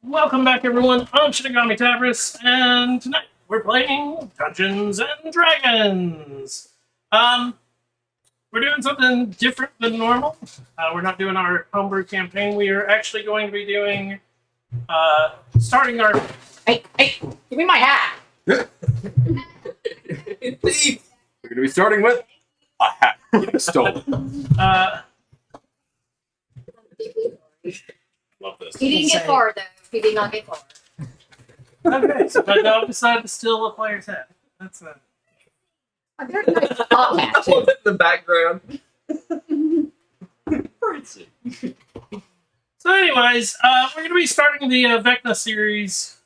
Welcome back, everyone. I'm Shinigami Tabris, and tonight we're playing Dungeons and Dragons. Um, we're doing something different than normal. We're not doing our homebrew campaign. We are actually going to be doing, starting our. Hey, give me my hat. Thief! We're going to be starting with a hat getting stolen. Love this. He didn't get far, though. He did not get far. Okay, so my dog decided to steal a player's hat. That's a. A very nice top hat, I love too. it in the background. So, anyways, we're going to be starting the Vecna series,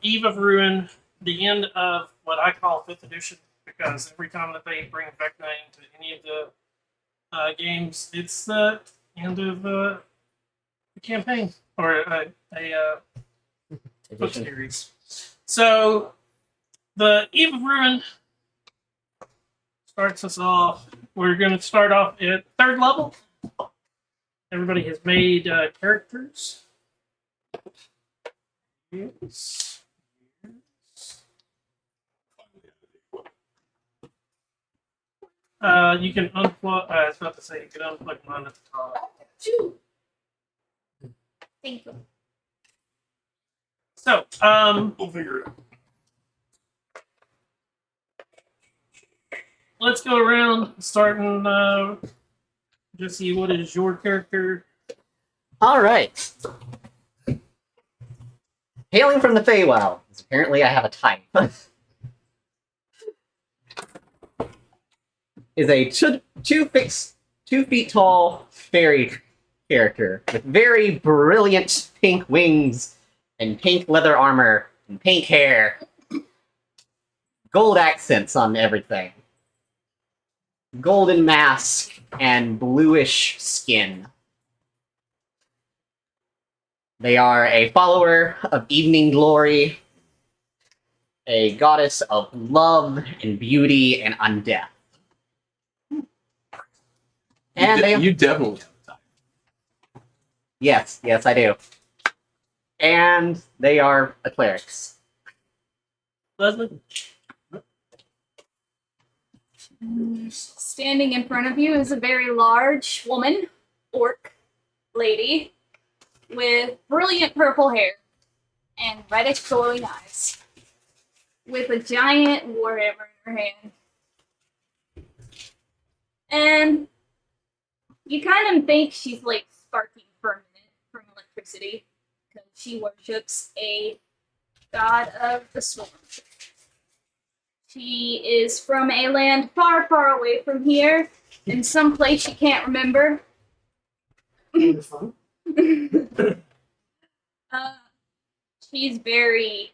Eve of Ruin, the end of what I call 5th edition, because every time that they bring Vecna into any of the games, it's the end of the campaign, or a book series. So, the Eve of Ruin starts us off. We're going to start off at 3rd level. Everybody has made characters. Yes. You can unplug. I was about to say you can unplug mine at the top. Thank you. So, We'll figure it out. let's go around. Starting, Jesse, what is your character? All right. Hailing from the Feywild. Apparently, I have a type. Is a 2 feet tall fairy character with very brilliant pink wings and pink leather armor and pink hair. Gold accents on everything. Golden mask and bluish skin. They are a follower of Evening Glory, a goddess of love and beauty and undeath. And You definitely have a type. yes, I do. And they are a clerics. Leslie? Standing in front of you is a very large woman, orc lady, with brilliant purple hair and reddish glowing eyes, with a giant warhammer in her hand. And you kind of think she's like sparking for a minute from electricity, because she worships a god of the storm. She is from a land far, far away from here, in some place you can't remember. She's very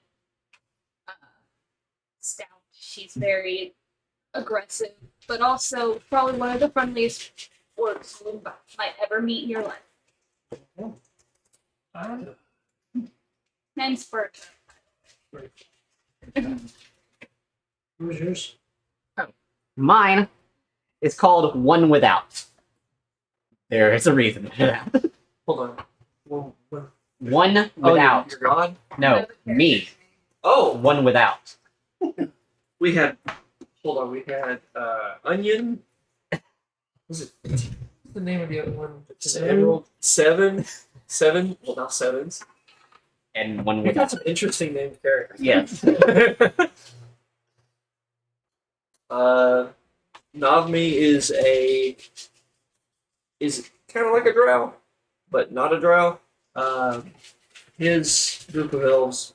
stout. She's very aggressive, but also probably one of the friendliest orcs you might ever meet in your life. Hence Berta. Who's yours? Mine is called One Without. There is a reason for that. Hold on. One Without. Your god? No, me. Oh, One Without. we had. Hold on. We had Onion. Was it? What's the name of the other one? Emerald. Seven. Well, not sevens. And One We got Without. some interesting named characters. Yes. Navmi is kind of like a drow, but not a drow. His group of elves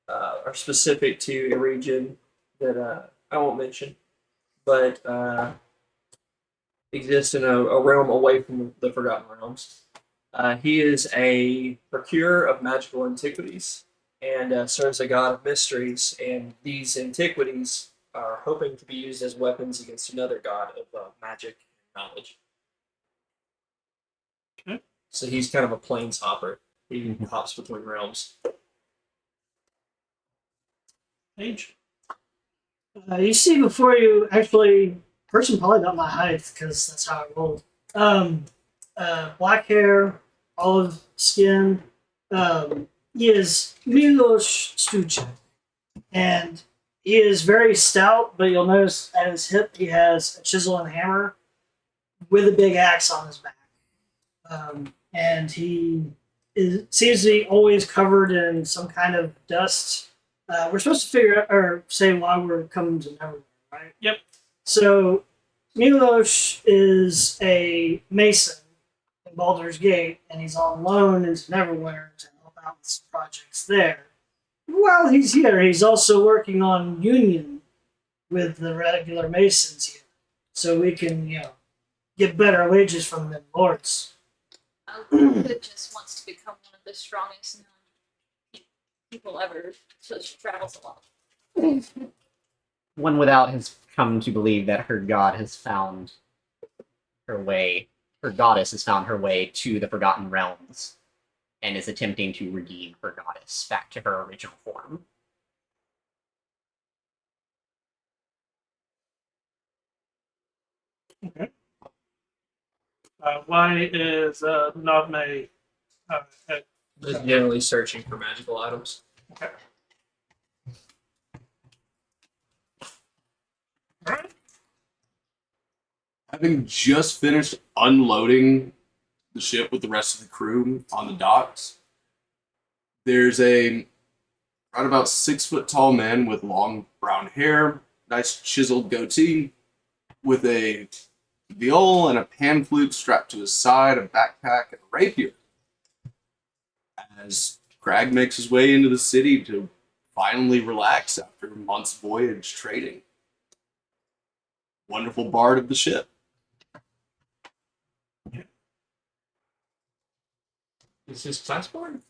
are specific to a region that I won't mention, but exist in a realm away from the Forgotten Realms. He is a procurer of magical antiquities and serves a god of mysteries, and these antiquities are hoping to be used as weapons against another god of magic and knowledge. Okay. So he's kind of a planeshopper. He hops between realms. Age? You see before you actually, person probably not my height because that's how I rolled. Black hair, olive skin, he is Milos Stuchek, and he is very stout. But you'll notice at his hip he has a chisel and hammer with a big axe on his back, and seems to be always covered in some kind of dust. We're supposed to figure out or say why we're coming to Neverland, right? Yep. So Milos is a mason in Baldur's Gate, and he's on loan into Neverwinter to help out with some projects there. While he's here, he's also working on union with the regular masons here, so we can, get better wages from them lords. Good just wants to become one of the strongest people ever, so she travels a lot. One without has come to believe that her god has found her way, her goddess has found her way to the Forgotten Realms and is attempting to redeem her goddess back to her original form. Okay. Why is Navme Just generally searching for magical items. okay? All right. Having just finished unloading the ship with the rest of the crew on the docks, there's a right about 6 foot tall man with long brown hair, nice chiseled goatee, with a viol and a pan flute strapped to his side, a backpack, and a rapier. As Crag makes his way into the city to finally relax after a month's voyage trading. Wonderful bard of the ship. Is this class board?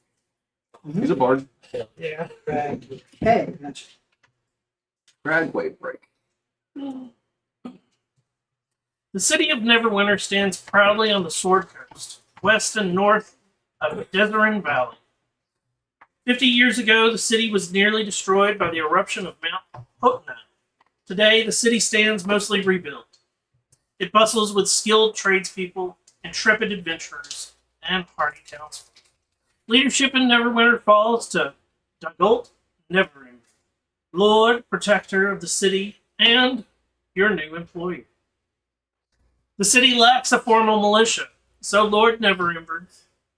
He's a bard. Yeah. Right. Hey, gotcha. Crag wave break. The city of Neverwinter stands proudly on the Sword Coast, west and north of the Deserin Valley. 50 years ago, the city was nearly destroyed by the eruption of Mount Hotna. Today, the city stands mostly rebuilt. It bustles with skilled tradespeople, intrepid adventurers, and hardy townsfolk. Leadership in Neverwinter falls to Dagult Neverin, Lord Protector of the city, and your new employer. The city lacks a formal militia, so Lord Neverember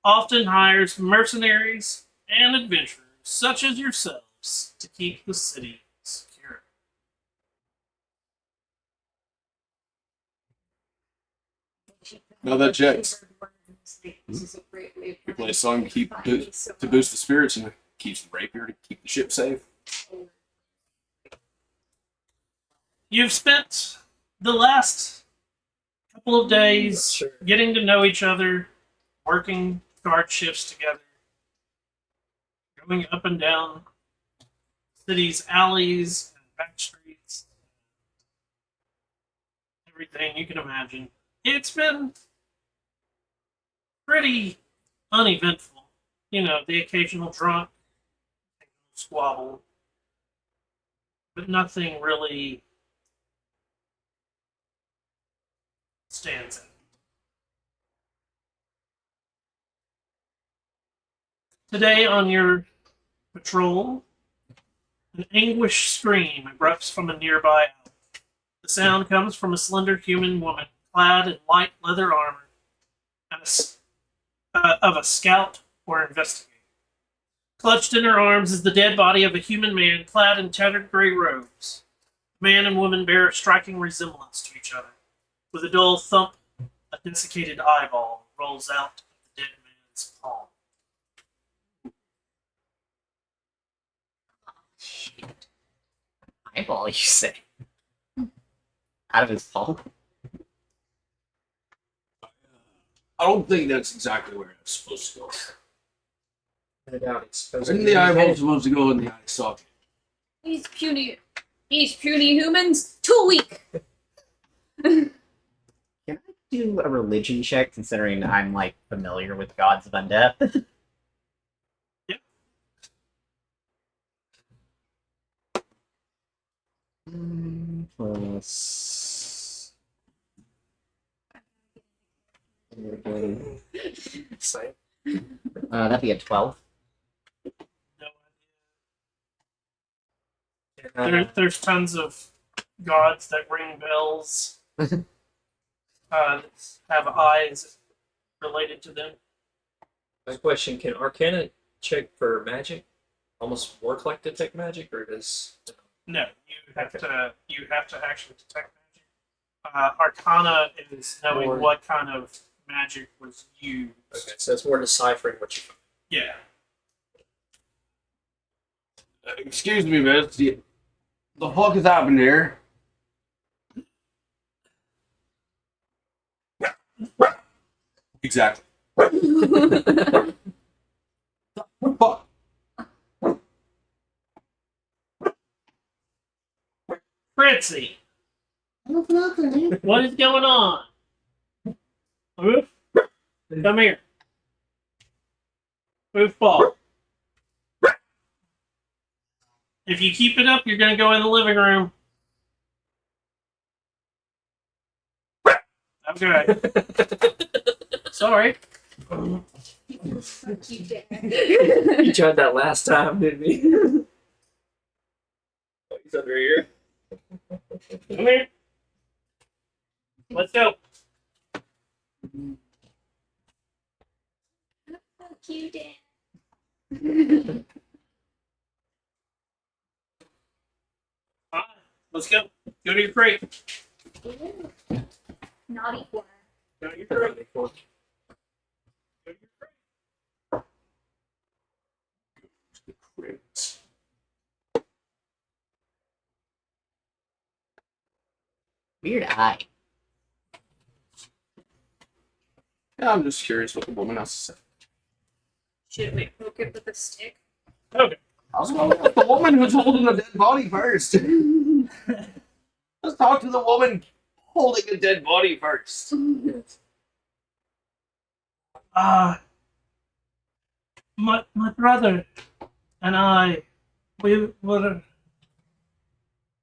often hires mercenaries and adventurers such as yourselves to keep the city secure. No, that checks. This is a great way We play a song to boost the spirits and keeps the rapier to keep the ship safe. You've spent the last couple of days Sure. getting to know each other, working guard shifts together, going up and down city's alleys and back streets, everything you can imagine. It's been pretty uneventful. The occasional drunk, squabble, but nothing really stands out. Today on your patrol, an anguished scream erupts from a nearby alley. The sound comes from a slender human woman clad in light leather armor and of a scout or investigator. Clutched in her arms is the dead body of a human man clad in tattered gray robes. Man and woman bear a striking resemblance to each other. With a dull thump, a desiccated eyeball rolls out of the dead man's palm. Shit. Eyeball, you say? Out of his palm? I don't think that's exactly where it's supposed to go. I doubt it's Isn't the eyeball supposed to go in the eye socket? These puny humans, too weak. Can I do a religion check, considering I'm, familiar with gods of undeath? Yep. Plus... Same. that'd be a 12. There's tons of gods that ring bells. Have eyes related to them. My question: can Arcana check for magic? Almost work like detect magic, or does? No, you have to actually detect magic. Arcana is knowing Or- what kind of magic was used. Okay, so it's more deciphering what you find. Yeah. Excuse me, miss. The fuck is happening here? Exactly. Fuck. Fritzy, what is going on? Oof. Come here. Goofball. If you keep it up, you're going to go in the living room. Okay. Sorry. Fuck you, Dad. You tried that last time, didn't you? Oh, he's under here. Come here. Let's go. Fuck you, Dad. All right, let's go. Go to your crate. Naughty boy. Go to your crate. Go to your crate. Weird eye. Yeah, I'm just curious what the woman has to say. Should we poke it with a stick? Okay. I was going with the woman who's holding the dead body first. Let's talk to the woman holding a dead body first. My brother and I, we were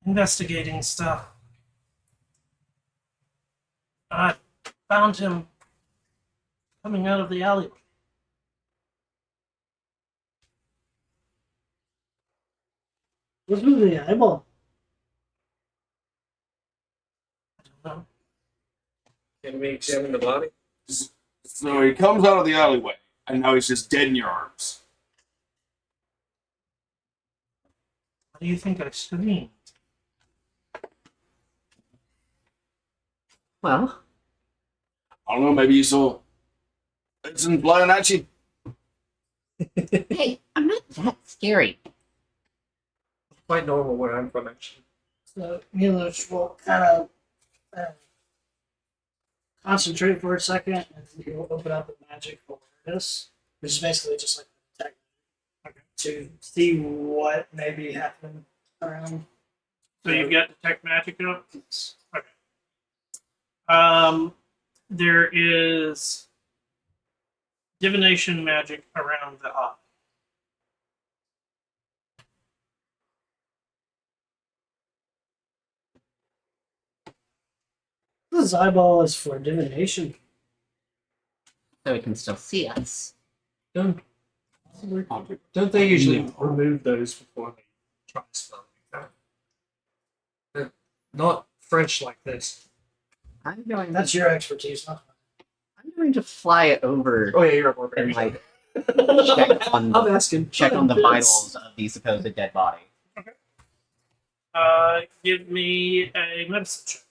investigating stuff. I found him coming out of the alleyway. What's with the eyeball? I don't know. Can we examine the body? So he comes out of the alleyway, and now he's just dead in your arms. What do you think I screamed? Well, I don't know, maybe you saw Vincent flying at you. hey, I'm not that scary. Quite normal where I'm from, actually. So Milos will kind of concentrate for a second, and then he'll open up a magic awareness, which is basically just like a tech to see what may be happening around. So you've got detect magic up? Yes. There is divination magic around the eye. This eyeball is for divination. So he can still see us. Don't they usually remove those before they try to spell anything? They're not French like this. I'm going. That's your expertise, huh? I'm going to fly over Oh yeah, you're a and barbarian. like check on I'm the asking. check on the vitals of the supposed dead body. Give me a medicine check.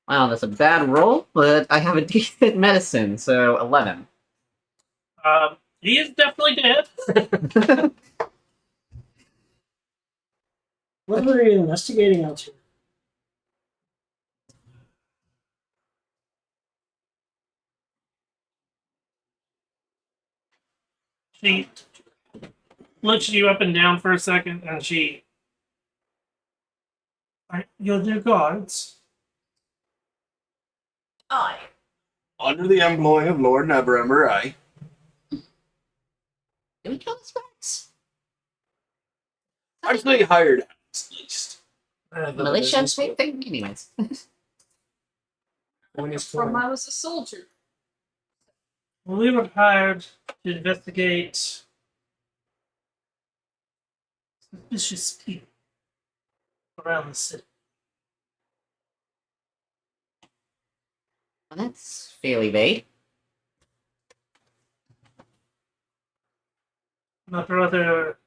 Wow, that's a bad roll, but I have a decent medicine, so 11. He is definitely dead. What were you investigating out here? She looks you up and down for a second, and she... You're the guards. Aye. Under the employ of Lord Neverember, aye. Did we kill the sparks? Actually hired at least. Militia type thing? Anyways. From I was a soldier. We were hired to investigate suspicious people around the city. Well, that's fairly vague. My brother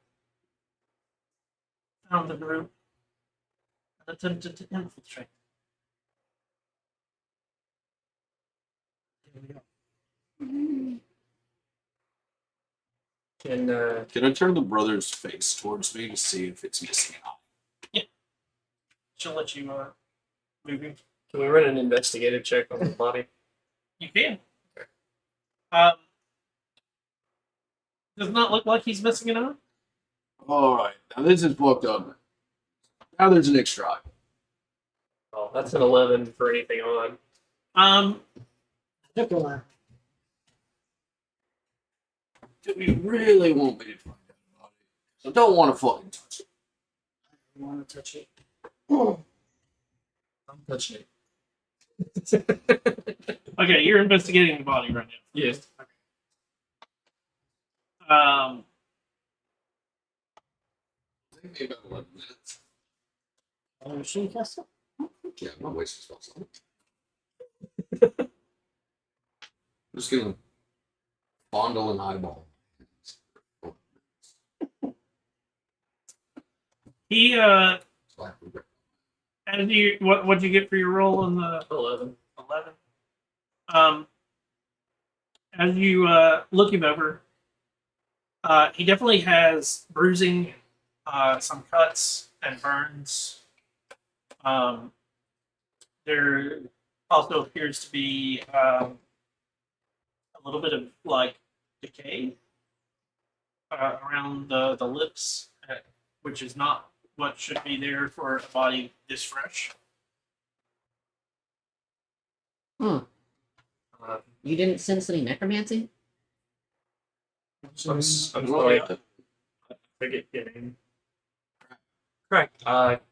found the group and attempted to infiltrate. Here we go. Can Can I turn the brother's face towards me to see if it's missing an eye? She'll let you move him. we run an investigative check on the body? You can. Um, does not look like he's missing an eye. All right, now this is fucked up. Now there's an extra eye. Oh, that's an 11 for anything on. Nikolai. Do you really want me to find out about it? I don't want to fucking touch it. I want to touch it. I'm touching it. Okay, you're investigating the body right Yes. now. Take me about 11 minutes. Oh, she cast it? Yeah, I'm not wasting spells on it. I'm just gonna fondle an eyeball. He So I can and you what'd you get for your roll on the 11. 11? As you look him over, he definitely has bruising, some cuts and burns. There also appears to be a little bit of like decay around the lips, which is not what should be there for a body this fresh. Uh, You didn't sense any necromancy? I'm sorry. I forget your name. Crack.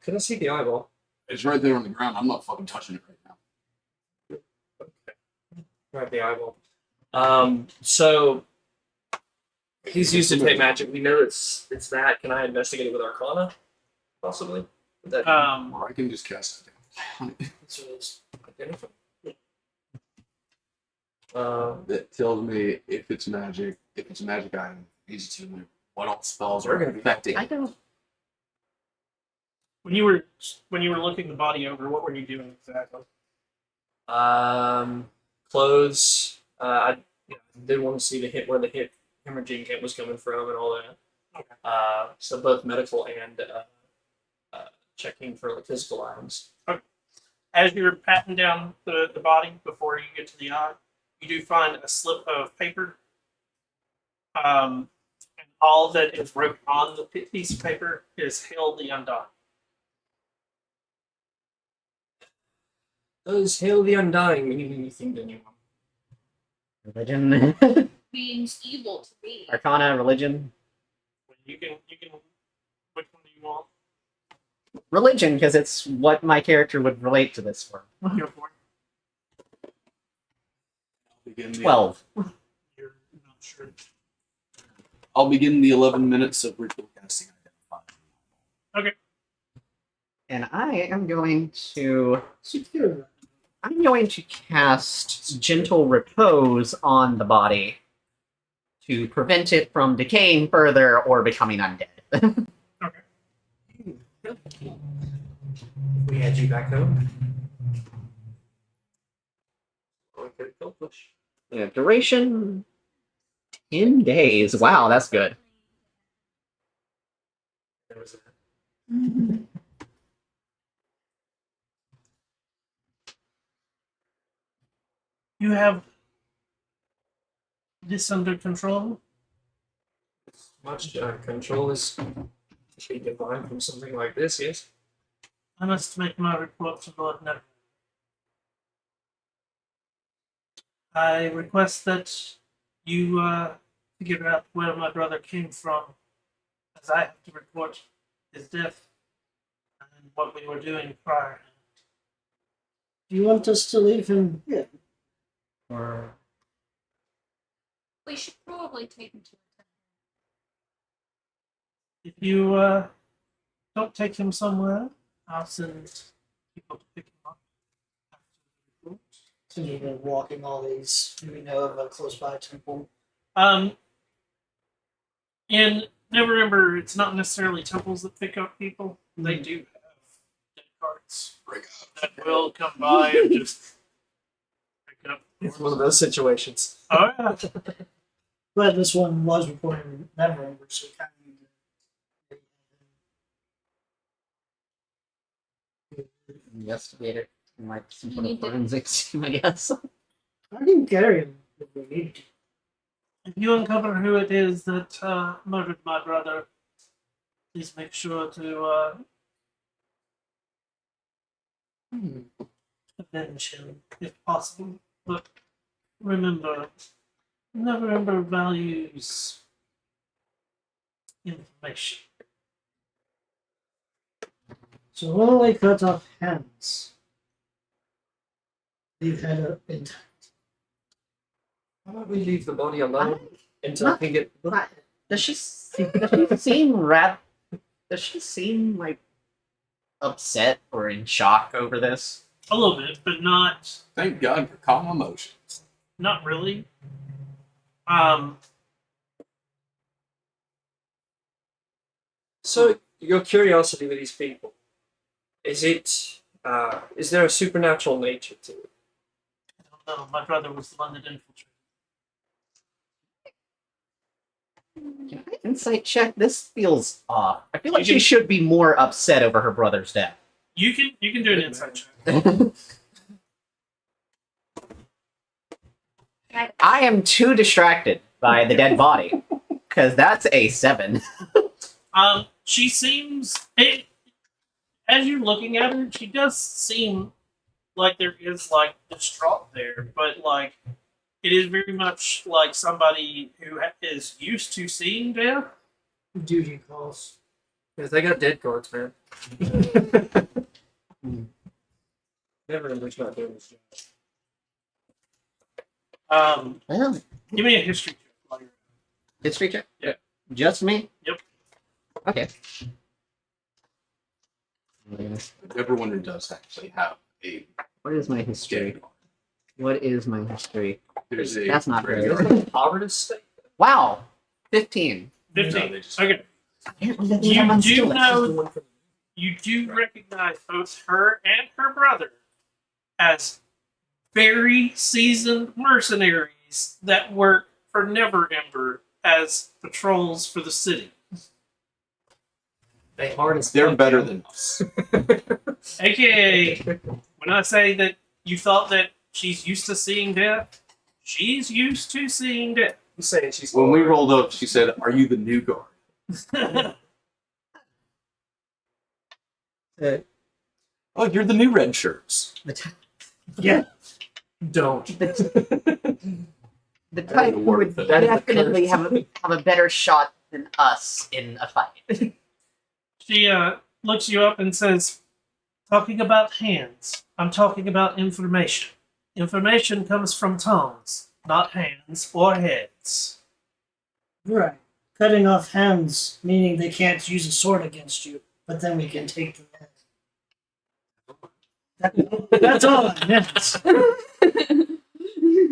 Can I see the eyeball? It's right there on the ground. I'm not fucking touching it right now. Okay. Grab the eyeball. So he's used to take magic. We know it's that. Can I investigate it with Arcana? Possibly. Would that Or I can just cast it down. so it's identify. That tells me if it's magic, if it's a magic item, needs to know what all spells We're are gonna be- affecting. I don't. When you were looking the body over, what were you doing exactly? Clothes. I did want to see the hit where the hemorrhaging hit was coming from and all that. Okay. So both medical and checking for like physical items. As you're patting down the body before you get to the eye, you do find a slip of paper. And all that is wrote on the piece of paper is "Hail the Undone." Does Hail the Undying mean anything to anyone? Religion. Means evil to me. Arcana, religion. You can. Which one do you want? Religion, because it's what my character would relate to this for. Go for it. Begin the- 12. You're not sure. I'll begin the 11 minutes of ritual casting identify. And I am going to Secure. cast Gentle Repose on the body to prevent it from decaying further or becoming undead. We had you back home. We could accomplish. Yeah, duration 10 days. Wow, that's good. There was that. You have this under control. As much control as be divine from something like this, yes. I must make my report to Lord Neville. I request that you figure out where my brother came from, as I have to report his death and what we were doing prior. Do you want us to leave him here? Or We should probably take him to If you don't take him somewhere. I'll send people to pick him up. After the report. So you've been walking all these. Do we know of a close by temple? And never remember, it's not necessarily temples that pick up people. They do have dead carts Break that will come by and just pick up. It's one of those situations. Oh yeah. But this one was reported in November, so we kind of need to. Investigator. And like some You sort of need to- forensics team, I guess. I can carry him if we need to. If you uncover who it is that murdered my brother, please make sure to avenge him if possible. But remember, never values information. So when we cut off hands, leave head up intact. How about we leave the body alone until I Not- can get. Does she seem Does she seem like upset or in shock over this? A little bit, but not Thank God for calm emotions. not really. So your curiosity with these people, is it? Is there a supernatural nature to it? I don't know. My brother was the one that infiltrated. Can I insight check? This feels off. I feel like You she can- should be more upset over her brother's death. You can do an insight check. I am too distracted by the dead body because that's a 7. She seems as you're looking at her, she does seem like there is like distraught there, but like it is very much like somebody who is used to seeing death. Duty calls. Because they got dead cards, man. Never English not doing this job. Well, Give me a history check while you're history check? Yeah. Just me? Yep. Okay. Everyone does actually have a What is my history? dead. What is my history? There's a That's not very graveyard. good. Poverty state. Wow! 15. 15. No, they just- Okay. Apparently that You means I'm do unskilled. know you do recognize both her and her brother as very seasoned mercenaries that work for Never Ember as patrols for the city. They hard as They're fuck, better yo. than us. AKA, when I say that you thought that she's used to seeing death, she's used to seeing death. I'm saying she's. When we hard. rolled up, she said, "Are you the new guard?" Oh, you're the new red shirts. The, ty- Yeah. Don't. the type who would That is the definitely curse. have a better shot than us in a fight. She looks you up and says, talking about hands, I'm talking about information. Information comes from tongues, not hands or heads. Right. Cutting off hands, meaning they can't use a sword against you, but then we can take the head. That's all I meant.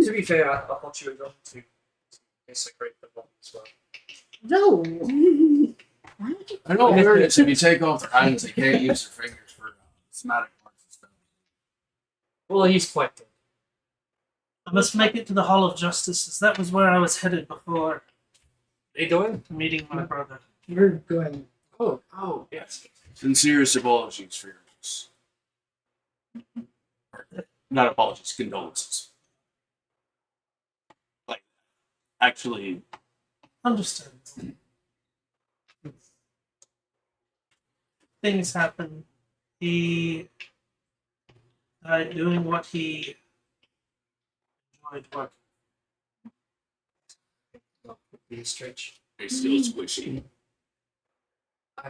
To be fair, I thought you were going to desecrate the body as well. No. Why would you? I know hilarious if you take off their hands, they can't use their fingers for somatic parts and stuff. Well, he's quite dead. I must make it to the Hall of Justice, as that was where I was headed before Are you doing? meeting my brother. We're going. Oh, yes. Sincerest apologies for yours. Not apologies, condolences. Like, actually, Understood. Things happen. He doing what he enjoyed working. Be a stretch. it's still squishy.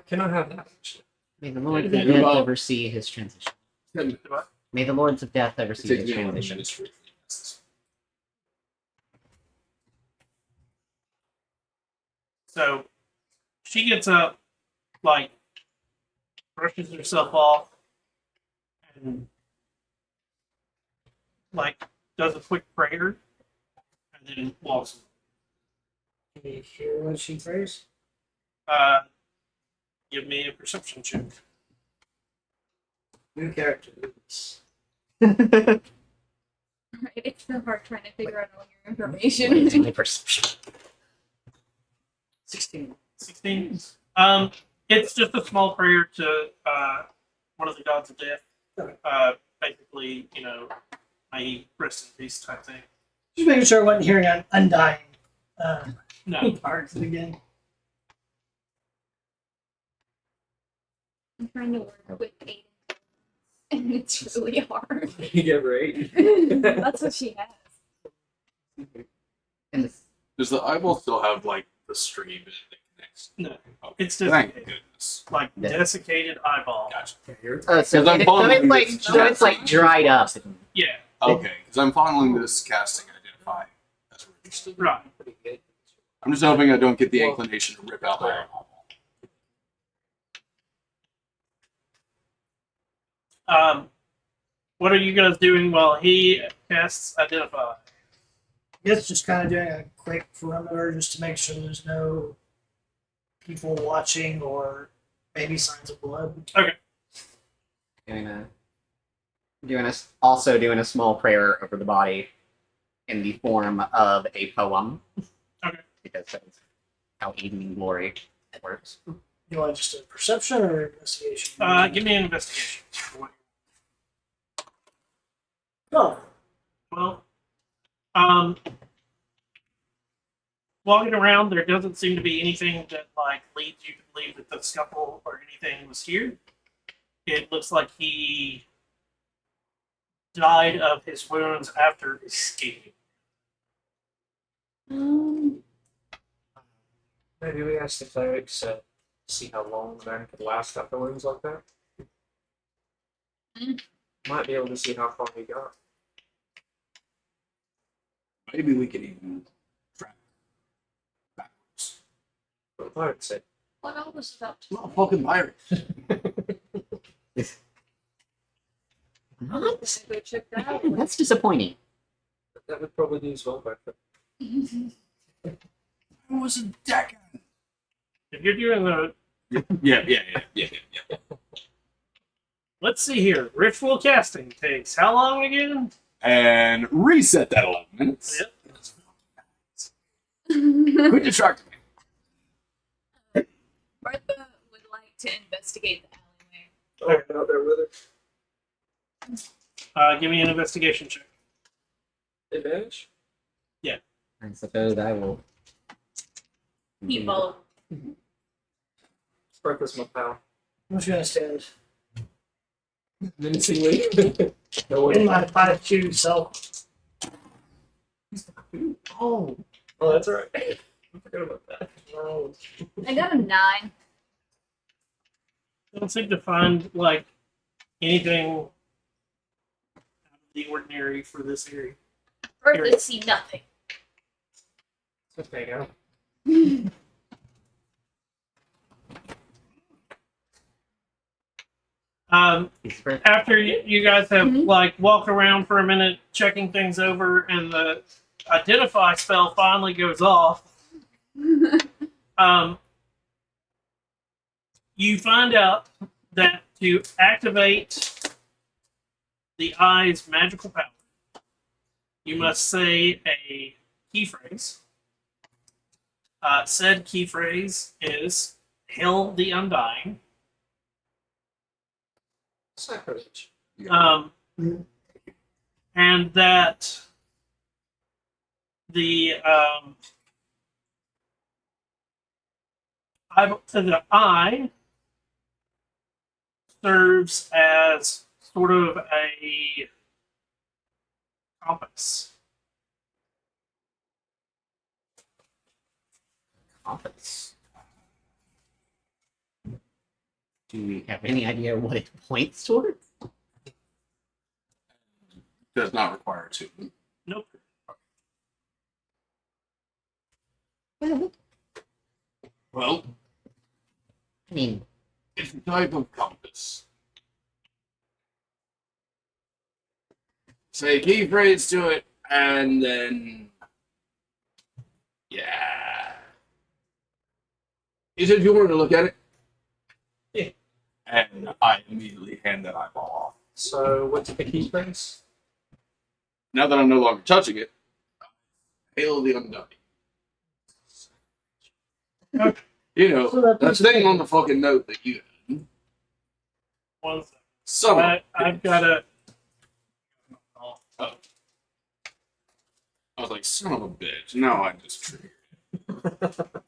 Can I have that, actually? May the Lords of Yeah, Death well- oversee his transition. What? May the Lords of Death It oversee takes his me 1 transition. minute for So she gets up, like brushes herself off, and like does a quick prayer, and then walks. Can you hear what she prays? Uh, give me a perception check. New character. Right, it's so hard trying to figure out all your information. My perception. 16. 16. It's just a small prayer to one of the gods of death. Basically, may he rest in peace type thing. Just making sure I wasn't hearing an undying No. parts again. I'm trying to work with 8 and it's really hard. You give her 8. That's what she has. And the Does the eyeball still have like the stringy bit that connects? No. Okay. It's just Thank goodness. like Yeah. desiccated eyeball. Gotcha. so, I'm following it's like dried up. Yeah, Okay, because I'm following this casting identify. That's what right. I'm just hoping I don't get the inclination to rip out my eyeball. What are you guys doing while he casts identify? I guess just kind of doing a quick perimeter just to make sure there's no people watching or maybe signs of blood. Also doing a small prayer over the body in the form of a poem. Okay. Because that's how evening glory works. You want just a perception or investigation? Give me an investigation. Oh, Well, walking around, there doesn't seem to be anything that like leads you to believe that the scuffle or anything was here. It looks like he died of his wounds after escaping. Maybe we ask the clerics to see how long the man could last after wounds like that. Might be able to see how far he got. Maybe we could even track backwards. What the pirate said. What all was about to Not a fucking pirate. What? go check that out? That's disappointing. That would probably do as well back then. It was a decade. If you're doing the, Yeah. let's see here, ritual casting takes how long again? And reset that 11 minutes. Yep. Quit distracting me. Bertha would like to investigate the alleyway. Oh, out there with Give me an investigation check. her. Advantage? I suppose I will. People. Bertha's my pal. I'm just gonna stand Menacingly. No in one. my 5Q self. Oh, that's alright. I forgot about that. Oh. I got a 9. Don't seem to find like anything out of the ordinary for this area. Bertha see nothing. It's okay now. After you guys have Mhm. like walked around for a minute, checking things over, and the identify spell finally goes off, you find out that to activate the eye's magical power, you must say a key phrase. Said key phrase is "Hail the Undying." Sacrilege. And that the eye serves as sort of a compass. Compass. Do we have any idea what it points toward? Does not require two. Nope. Well, I mean, it's a type of compass. say key phrase to it, and then yeah. He said you wanted to look at it. Yeah. And I immediately hand that eyeball off. So what's the key phrase? Now that I'm no longer touching it, hail the undone. Okay. You know, So that that piece of thing on paper- the fucking note that you had. 1 second. Son of a I've bitch. got a. Oh. I was like, son of a bitch. Now I just triggered. 1 second.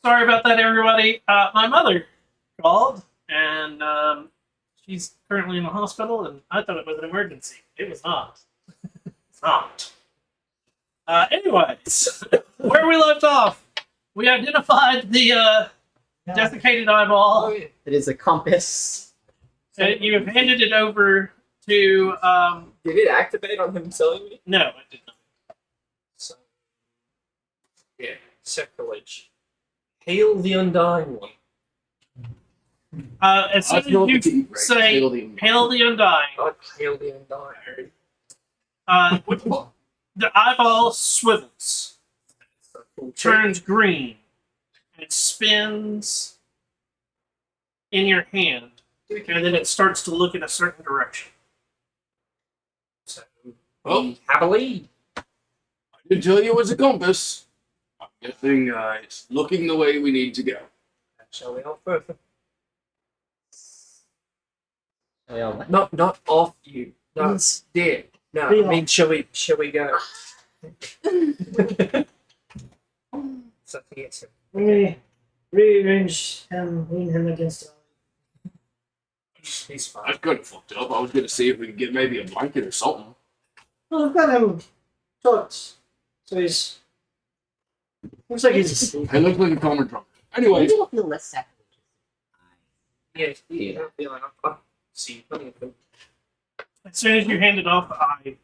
Sorry about that, everybody. My mother called, and she's currently in the hospital, and I thought it was an emergency. It was not. It's not. Anyways, where we left off, we identified the desiccated eyeball. It is a compass. You have handed it over to. Did it activate on him telling me? No, it did not. So, yeah, sacrilege. Hail the Undying One. As soon as you say "Hail the Undying," God, hail the Undying. the eyeball swivels, turns green, and spins in your hand, and then it starts to look in a certain direction. So, Well, we have a lead. I did tell you it was a compass. I'm guessing it's looking the way we need to go. Shall we go further? Well, Not off you. No, Yes. dear. No, Be I mean, shall we go? So yes. Let me rearrange him, lean him against the He's I fine. was kind of fucked up. I was gonna see if we could get maybe a blanket or something. Well, I've got him tucked, so he's looks like he's asleep. It looks like a calmer drunk. maybe Anyway, it'll feel less sacrilegious. Yes, yeah. I've seen plenty of them. As soon as you hand it off, the eye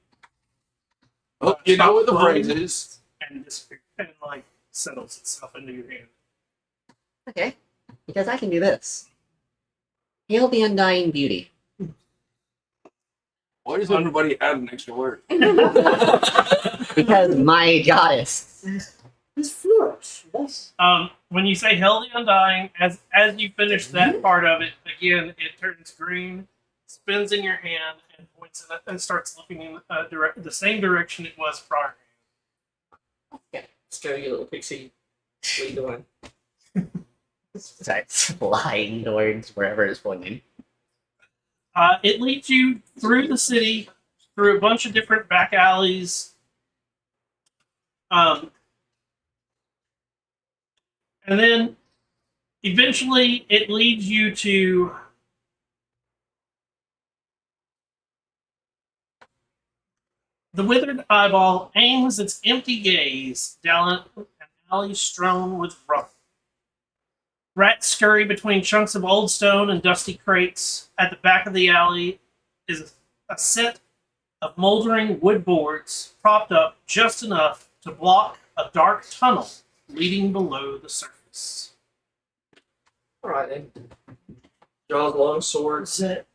oh, you know what the phrase is. and disappears and like settles itself into your hand. Okay, because I can do this. Hail the undying beauty. Why does everybody add an extra word? Because my goddess. It's flourish, yes. When you say "Hail the Undying," as you finish that part of it, again it turns green, spins in your hand, and points in and starts looking in the same direction it was prior. Let's go, you little pixie. Lead the way. Starts flying towards wherever it's pointing. It leads you through the city, through a bunch of different back alleys, and then eventually it leads you to the withered eyeball aims its empty gaze down an alley strewn with rubble. Rats scurry between chunks of old stone and dusty crates. At the back of the alley is a set of moldering wood boards propped up just enough to block a dark tunnel leading below the surface. Alright then. Draws long sword, Does it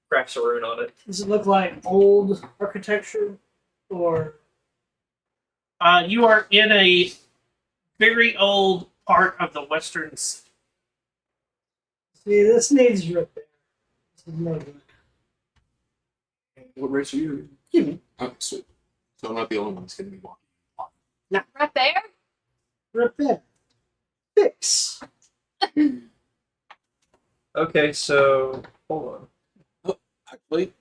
cracks a rune on it. does it look like old architecture or You are in a very old part of the western city. see this needs repair? This is no good. What race are you? Human. Oh, sweet. So I'm not the only one that's gonna be walking. Right there? Repair. Fix. Okay, so hold on. Actually,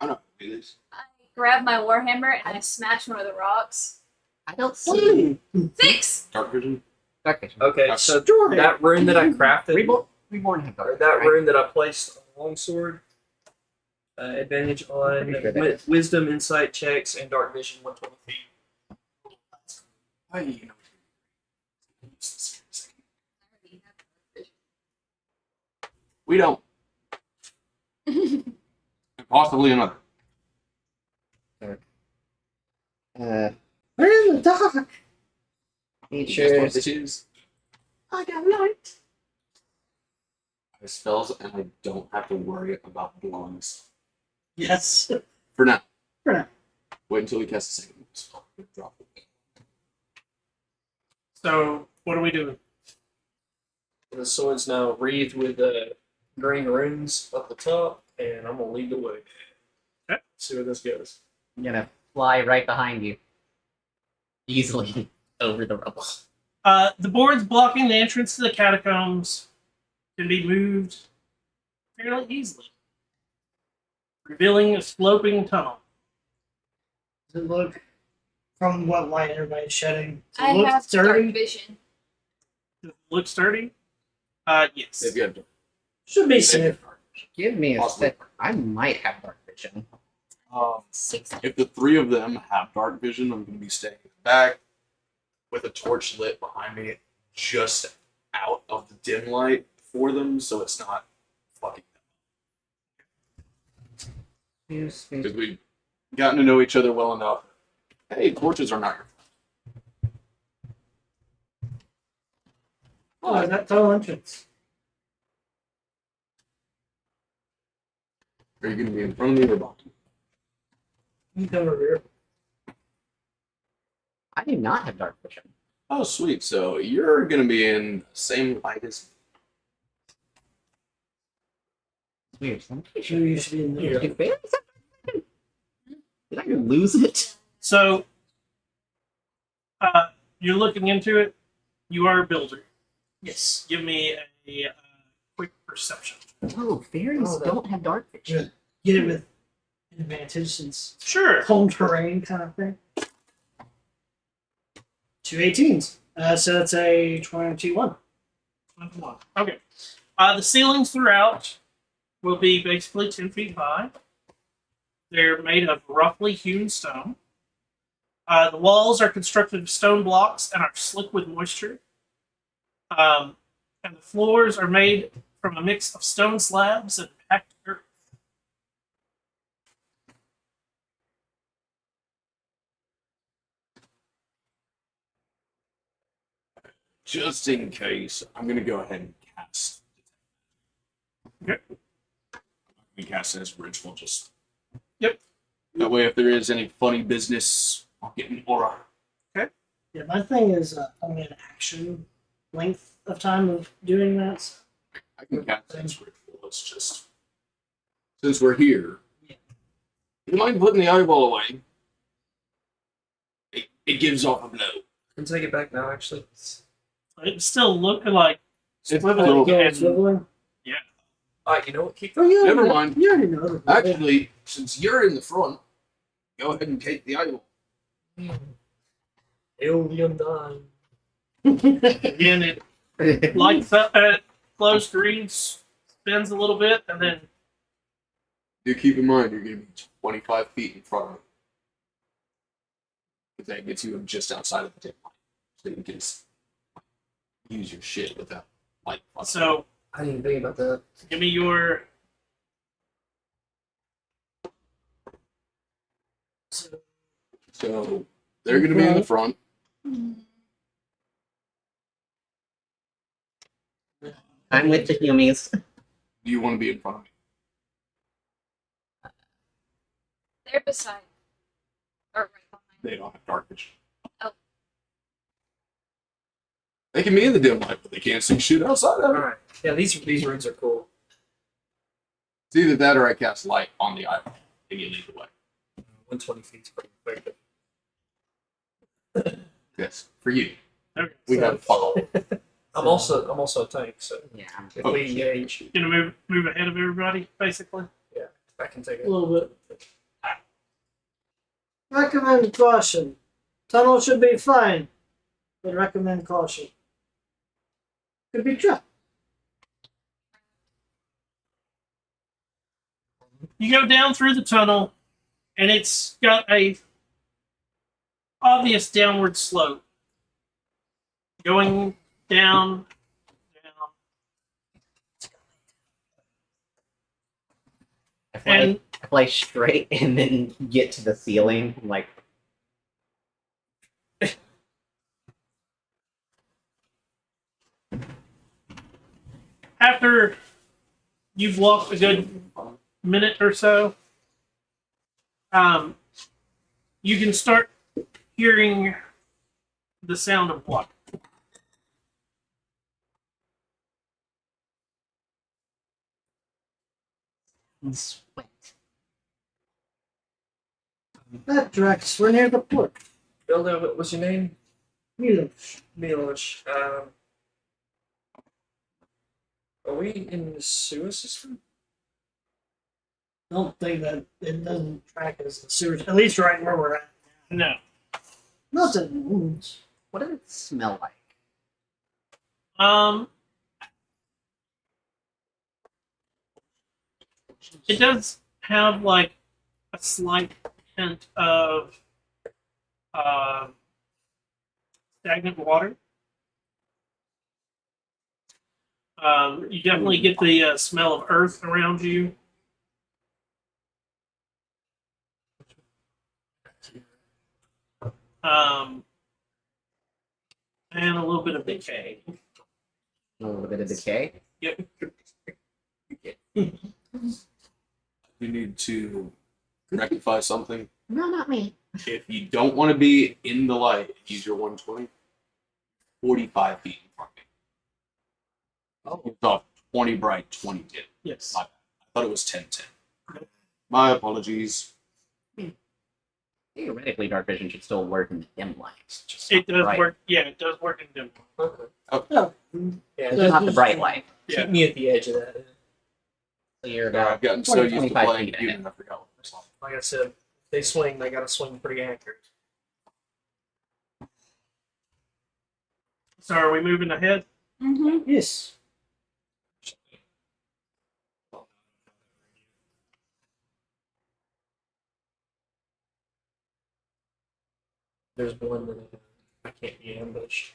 I know how to do this. I grab my warhammer and I smash one of the rocks. I don't see. Fix! Dark vision. Dark vision. Okay, so Destroy. that rune that I crafted, Reborn have or dark. that right? rune that I placed on longsword, advantage on Pretty sure that is. wisdom, insight checks, and dark vision 120 feet. Oh, you know. We don't. And possibly another. Uh, We're in the dark. Guess what features. this is? I got light. I have spells, and I don't have to worry about blowing stuff. Yes. For now. For now. Wait until we cast the second spell. Drop it. So, what are we doing? The sword's now wreathed with green runes up the top, and I'm gonna lead the way. Okay. See where this goes. I'm gonna fly right behind you. Easily over the rubble. The boards blocking the entrance to the catacombs can be moved fairly easily, revealing a sloping tunnel. Does it look from what light everybody's shedding? Does it I look have dirty? dark vision. Does it look sturdy? Yes. They've got Should be they've safe. got dark vision. Give me a Possibly. sec. I might have dark vision. If the three of them have dark vision, I'm going to be staying in the back with a torch lit behind me, just out of the dim light for them, so it's not fucking them. Because we've gotten to know each other well enough. Hey, torches are not your Oh, is that tunnel entrance? Are you going to be in front of me or behind me? You come over here. I do not have dark vision. Oh, sweet. So you're going to be in the same light as It's weird. Somebody Sure, you should be in there. Did Bailey have dark vision? Did I lose it? So, you're looking into it. You are a builder. Yes. Give me a quick perception. Oh, fairies Oh, that- don't have dark vision. Get it with advantage since Sure. home terrain kind of thing. 2 18s. So it's a 21. Okay. The ceilings throughout will be basically 10 feet high. They're made of roughly hewn stone. The walls are constructed of stone blocks and are slick with moisture. And the floors are made from a mix of stone slabs and packed earth. just in case. I'm going to go ahead and cast. Okay. We cast it as ritual, just. Yep. That way, if there is any funny business, I'll get an aura. Yeah, my thing is only an action length of time of doing that. So I can cast it as ritual. It's just. Since we're here, Yeah. you mind putting the eyeball away? It gives off a glow. Can take it back now, actually. It's still looking like It's swiveling still- and Swiveling. Alright, you know what? Keep Oh, yeah. Never mind. You already know that. Actually, since you're in the front, go ahead and take the eyeball. Alien dying. again. It lights up at close green, spins a little bit, and then Do keep in mind, you're going to be 25 feet in front of it. Because that gets you just outside of the tip line. So you can use your shit without light. so I didn't even think about that. give me your So they're going to be in the front. I'm with the Humies. Do you want to be in front of me? They're beside. Or right behind. They don't have dark vision. Oh. They can be in the dim light, but they can't see shit outside of it. Alright. Yeah, these rooms are cool. It's either that or I cast light on the eyeball and you lead the way. 120 feet's pretty quick. Yes, for you. okay. We So- got fuck all. I'm also a tank, so Yeah. if Oh, we engage, Gonna move ahead of everybody, basically. I can take A it. little bit. Recommend caution. Tunnel should be fine, but recommend caution. Could be trapped. You go down through the tunnel, and it's got a obvious downward slope. Going down. And I fly straight and then get to the ceiling. I'm like, after you've walked a good minute or so, you can start hearing the sound of water. sweat. That Drax, we're near the port. Builder, what was your name? Milos. Milos. Are we in the sewer system? Don't think that it doesn't track as a sewage, at least right where we're at. No. Not that it moves. What does it smell like? Um, it does have like a slight hint of stagnant water. You definitely get the smell of earth around you. Um, and a little bit of decay. A little bit of decay. Yep. You need to rectify something. No, not me. If you don't want to be in the light, use your 120. 45 feet in front of me. Oh. It's off 20 bright, 20 dim. Yes. My bad. I thought it was 10-10. My apologies. Theoretically, dark vision should still work in the dim lights. Just It not the does bright. work. Yeah, it does work in dim. Okay. Oh, Yeah, Just not the bright light. Yeah. keep me at the edge of that. So you're Yeah, about I've gotten so 20, used to 25 playing feet computer, I forgot what it was. Like I said, if they swing, they gotta swing pretty accurate. So are we moving ahead? Mm-hmm. yes. There's one that I can't be ambushed.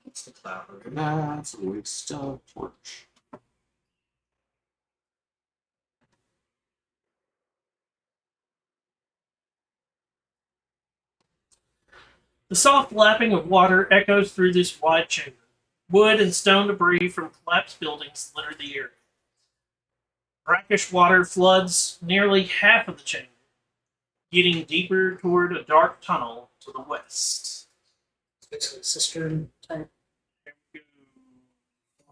It's the cloud. Right? That's a waste of torch. The soft lapping of water echoes through this wide chamber. Wood and stone debris from collapsed buildings litter the area. Brackish water floods nearly half of the chamber, getting deeper toward a dark tunnel to the west. It's basically a cistern type.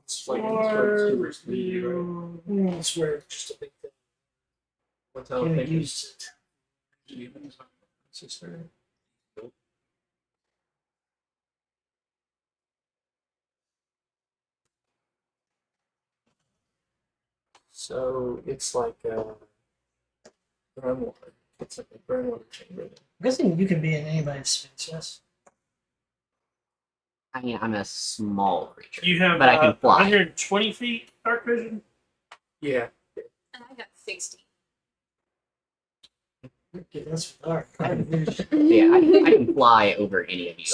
It's like it's Floor review, right? It's where just a big thing. What's how Can big be used. sister? So it's like groundwater. It's like a groundwater chamber. I'm guessing you can be in anybody's space, yes? I mean, I'm a small creature. You have But I can fly. 120 feet dark vision. Yeah. And I got 60. Okay, that's dark. Yeah, I can fly over any of you.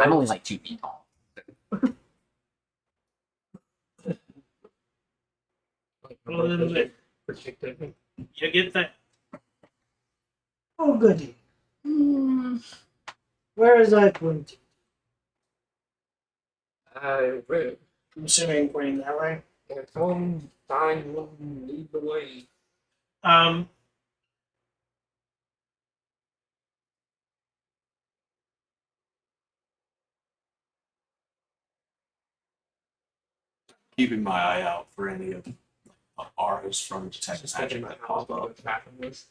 I'm only like 2 feet tall. Well, then Protective. you get that. Oh, goody. Mm, Where is I pointing? Red. I'm assuming pointing that way. And come, find one, lead the way. Um, Keeping my eye out for any of the auras from detect Just magic thinking that about pop how up. what happened was.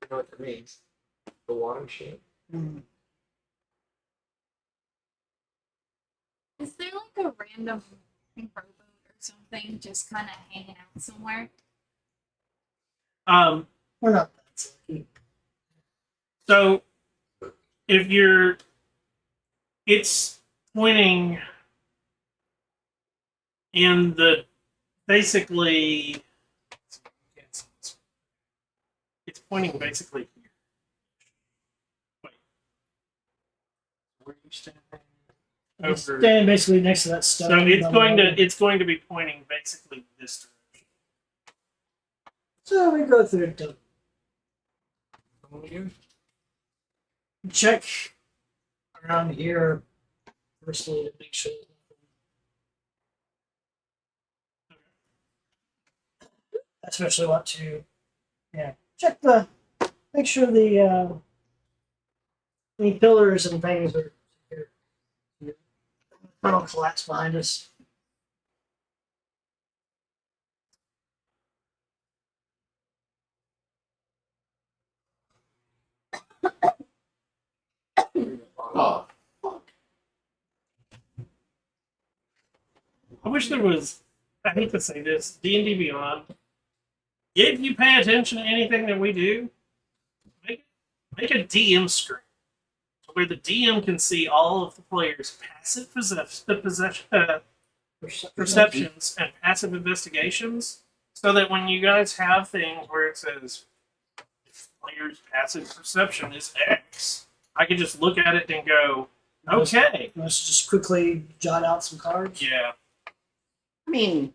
You know what that means? The water shit. is there like a random rowboat or something just kind of hanging out somewhere? We're not that lucky. so if you're, it's pointing in the basically. It's pointing basically here. Wait. Where are you standing? It's Over. standing basically next to that stone. So it's on the going wall. to be pointing basically this direction. So we go through the check around here firstly to make sure. I especially want to, check make sure the any pillars and things are here. Tunnel collapse behind us. Oh, I wish there was. I hate to say this. D&D Beyond. If you pay attention to anything that we do, make a DM screen to where the DM can see all of the players' passive perceptions and passive investigations, so that when you guys have things where it says player's passive perception is X, I can just look at it and go, okay, Let's just quickly jot out some cards. yeah. I mean,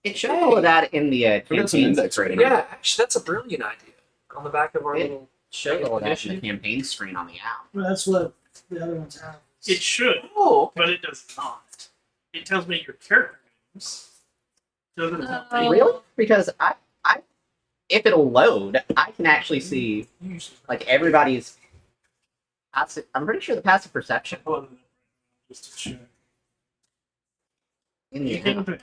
it should have all of that in the We got some campaign index screen. Yeah, actually, that's a brilliant idea. On the back of our It little should all of that in the initiative. campaign screen on the app. Well, that's what the other ones have. It should, Oh, but it does not. It tells me your character names. Doesn't tell me. Oh. Really? Because if it'll load, I can actually see like everybody's passive. I'm pretty sure the passive perception Hold on, just to check. in the app. Campaign.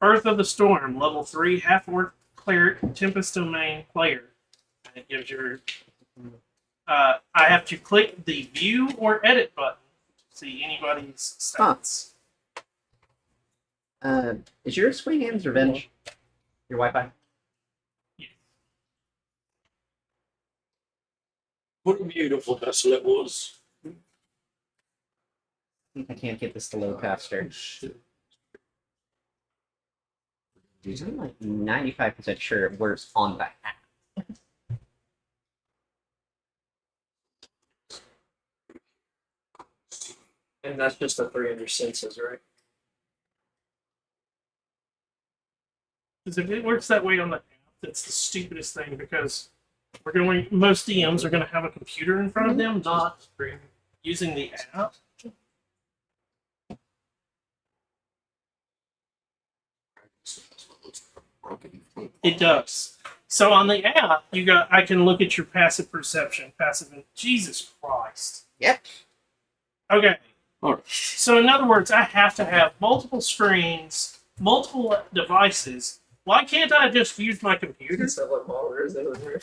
Earth of the Storm, level 3, half-orc cleric, Tempest Domain player. And it gives your. I have to click the view or edit button to see anybody's stats. Is your Swing Hands Revenge your Wi-Fi? What a beautiful vessel it was. I can't get this to load faster. I'm like 95% sure it works on the app. and that's just the 300 senses, right? Because if it works that way on the app, that's the stupidest thing. Because most DMs are going to have a computer in front of them, not using the app. It does. So on the app, I can look at your passive perception, Jesus Christ. Yep. Okay. Alright. So in other words, I have to have multiple screens, multiple devices. Why can't I just use my computer? Is that what monitors over there?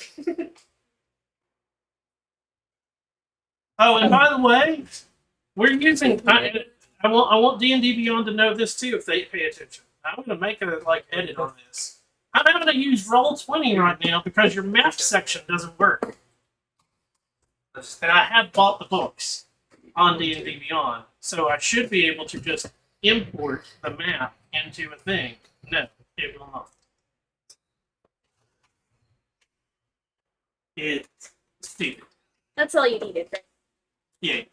Oh, and by the way, we're using. I want D&D Beyond to know this too if they pay attention. I'm going to make a edit on this. I'm having to use Roll20 right now because your map section doesn't work, and I have bought the books on D&D Beyond, so I should be able to just import the map into a thing. No, it will not. It's stupid. That's all you needed, right? Yeah.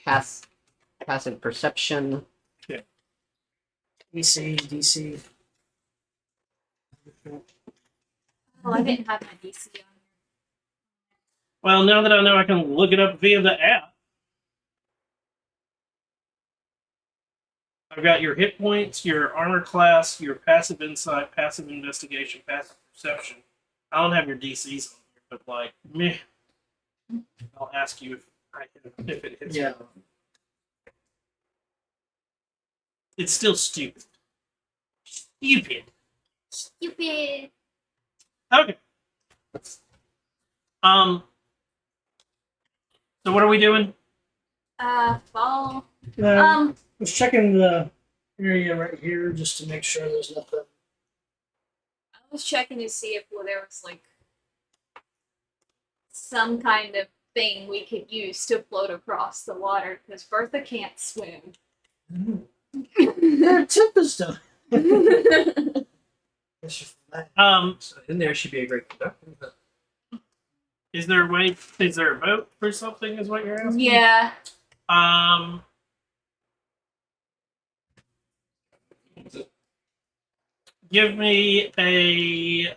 Passive perception. DC. Oh, I didn't have my DC on. Well, now that I know I can look it up via the app, I've got your hit points, your armor class, your passive insight, passive investigation, passive perception. I don't have your DCs on here, but meh. I'll ask you if it hits. Yeah. It's still stupid. Stupid. Stupid. Okay. So what are we doing? Fall. I was checking the area right here just to make sure there's nothing. I was checking to see if there was some kind of thing we could use to float across the water because Bertha can't swim. They're Tempest Domain. So in there should be a great conductor. But Is there a way? Is there a boat or something? Is what you're asking? Yeah. Give me a.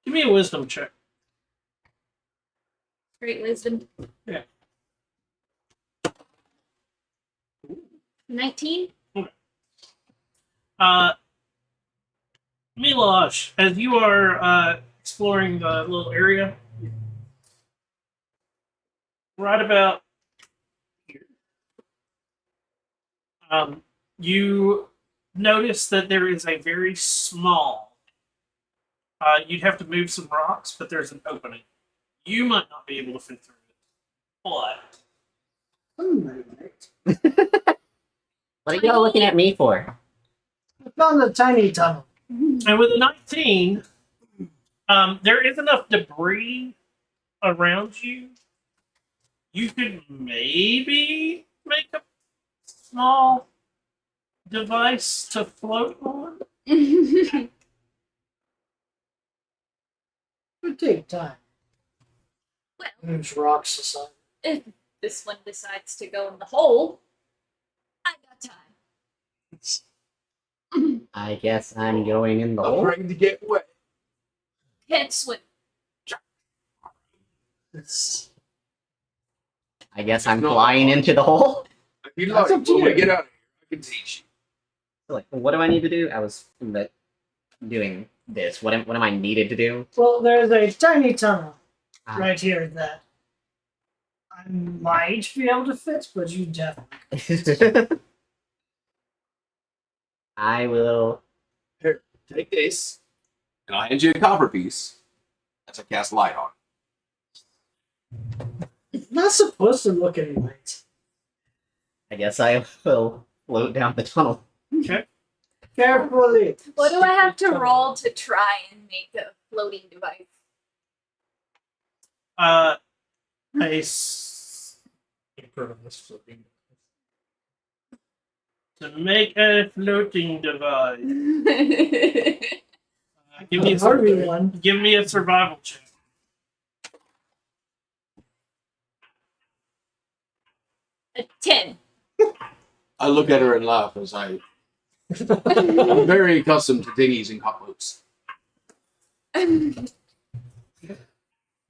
Give me a wisdom check. Great wisdom. Yeah. 19? Milosh, as you are exploring the little area, right about here, you notice that there is a very small. You'd have to move some rocks, but there's an opening. You might not be able to fit through it. What? Somebody might. What are y'all looking at me for? I found a tiny tunnel. And with a 19, there is enough debris around you. You could maybe make a small device to float on. It would take time. Well, There's rocks aside. if this one decides to go in the hole, I got time. I guess I'm going in the I'm hole. ready to get wet. Can't swim. It's I guess I'm No. flying into the hole. If you That's like, up to when we you. get out of here, I can teach you. Like, what do I need to do? I was doing this. What am I needed to do? well, there's a tiny tunnel Ah. right here that I might be able to fit, but you definitely. I will. Take this, and I'll hand you a copper piece. That's a cast light on. It's not supposed to look any light. I guess I will float down the tunnel. Carefully. What do I have to roll to try and make a floating device? To make a floating device. Give me Harvey one. Give me a survival check. A 10. I look at her and laugh as I'm very accustomed to dinghies and cutboats.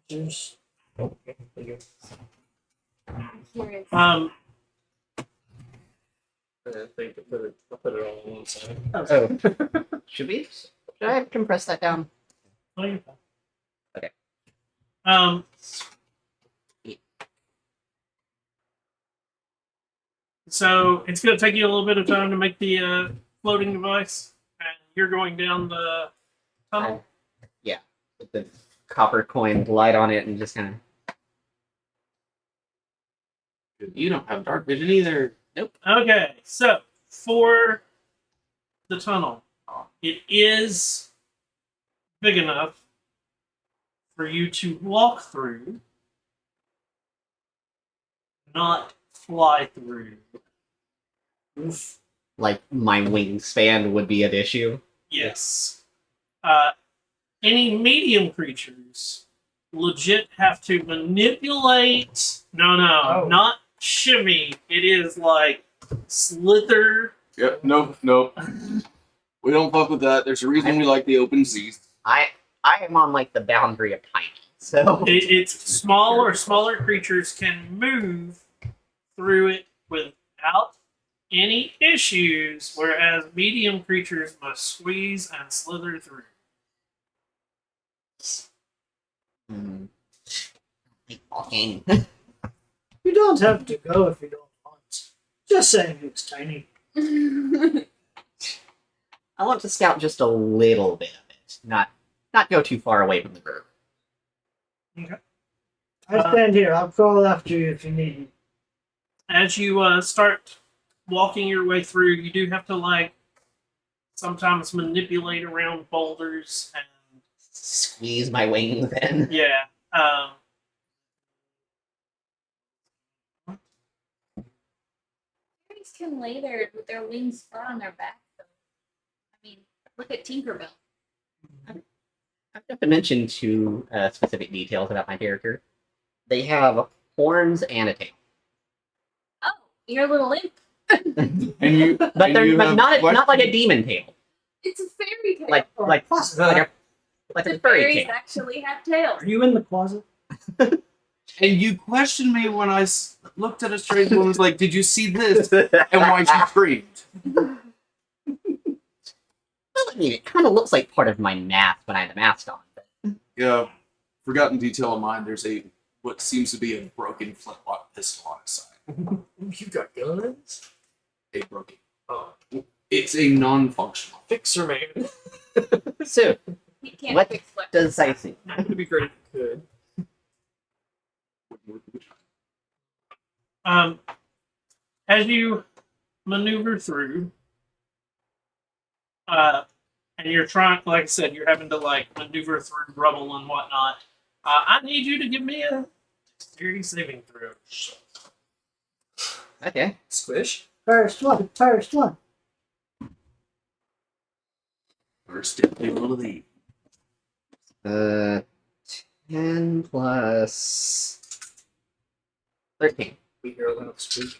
There's Curious. I think I put it all on one side. Oh. Should we? Should I compress that down? Oh, you're fine. Okay. So it's going to take you a little bit of time to make the floating device, and you're going down the tunnel. With the copper coin light on it and just kind of. You don't have dark vision either. Okay, so for the tunnel, it is big enough for you to walk through, not fly through. Like my wingspan would be an issue. Yes. Any medium creatures legit have to manipulate. No, Oh. not shimmy. It is like slither. Yep. Nope. We don't fuck with that. There's a reason we like the open seas. I am on like the boundary of tiny, so It's smaller creatures can move through it without any issues, whereas medium creatures must squeeze and slither through. Hmm. Walking. You don't have to go if you don't want. Just saying it's tiny. I want to scout just a little bit of it, not go too far away from the group. I stand here. I'll crawl after you if you need me. As you start walking your way through, you do have to like sometimes manipulate around boulders and Squeeze my wings in. yeah. Fairies can lay their wings flat on their back, though. I mean, look at Tinkerbell. I have to mention two specific details about my character. They have horns and a tail, Oh, you're a little imp. And you, but and they're you but have not like a demon tail, It's a fairy tale. like Or like closet. like the a furry fairies tail. actually have tails. Are you in the closet? And you questioned me when I looked at a strange woman. Was like, "Did you see this?" And why she screamed. Well, I mean, it kind of looks like part of my mask when I have the mask on. Yeah, forgotten detail of mine. There's what seems to be a broken flintlock pistol on his side. You got guns? A broken. Oh, It's a non-functional. fixer man. So, You can't What fix what. does I see? It'd be great if you could. Wouldn't work with it. As you maneuver through, and you're trying, like I said, you're having to like maneuver through rubble and whatnot. I need you to give me a dexterity saving throw. Okay. Squish. First one. First one. First step, one of these. 10 plus 13. We hear a loud squeak.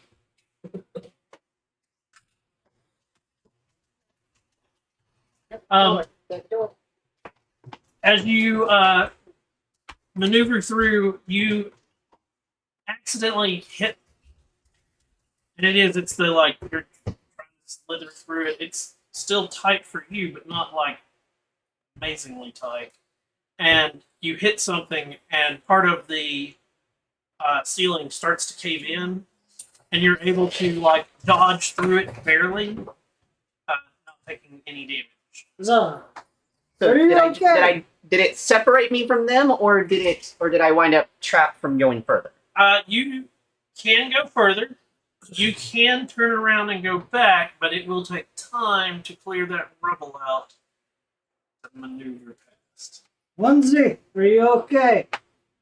As you maneuver through, you accidentally hit, and it's the like you're trying to slither through it. It's still tight for you, but not like amazingly tight. And you hit something, and part of the ceiling starts to cave in, and you're able to like dodge through it barely, not taking any damage. So, So Are you did okay? did it separate me from them, or did I wind up trapped from going further? You can go further. You can turn around and go back, but it will take time to clear that rubble out to maneuver past. Onesie, are you okay?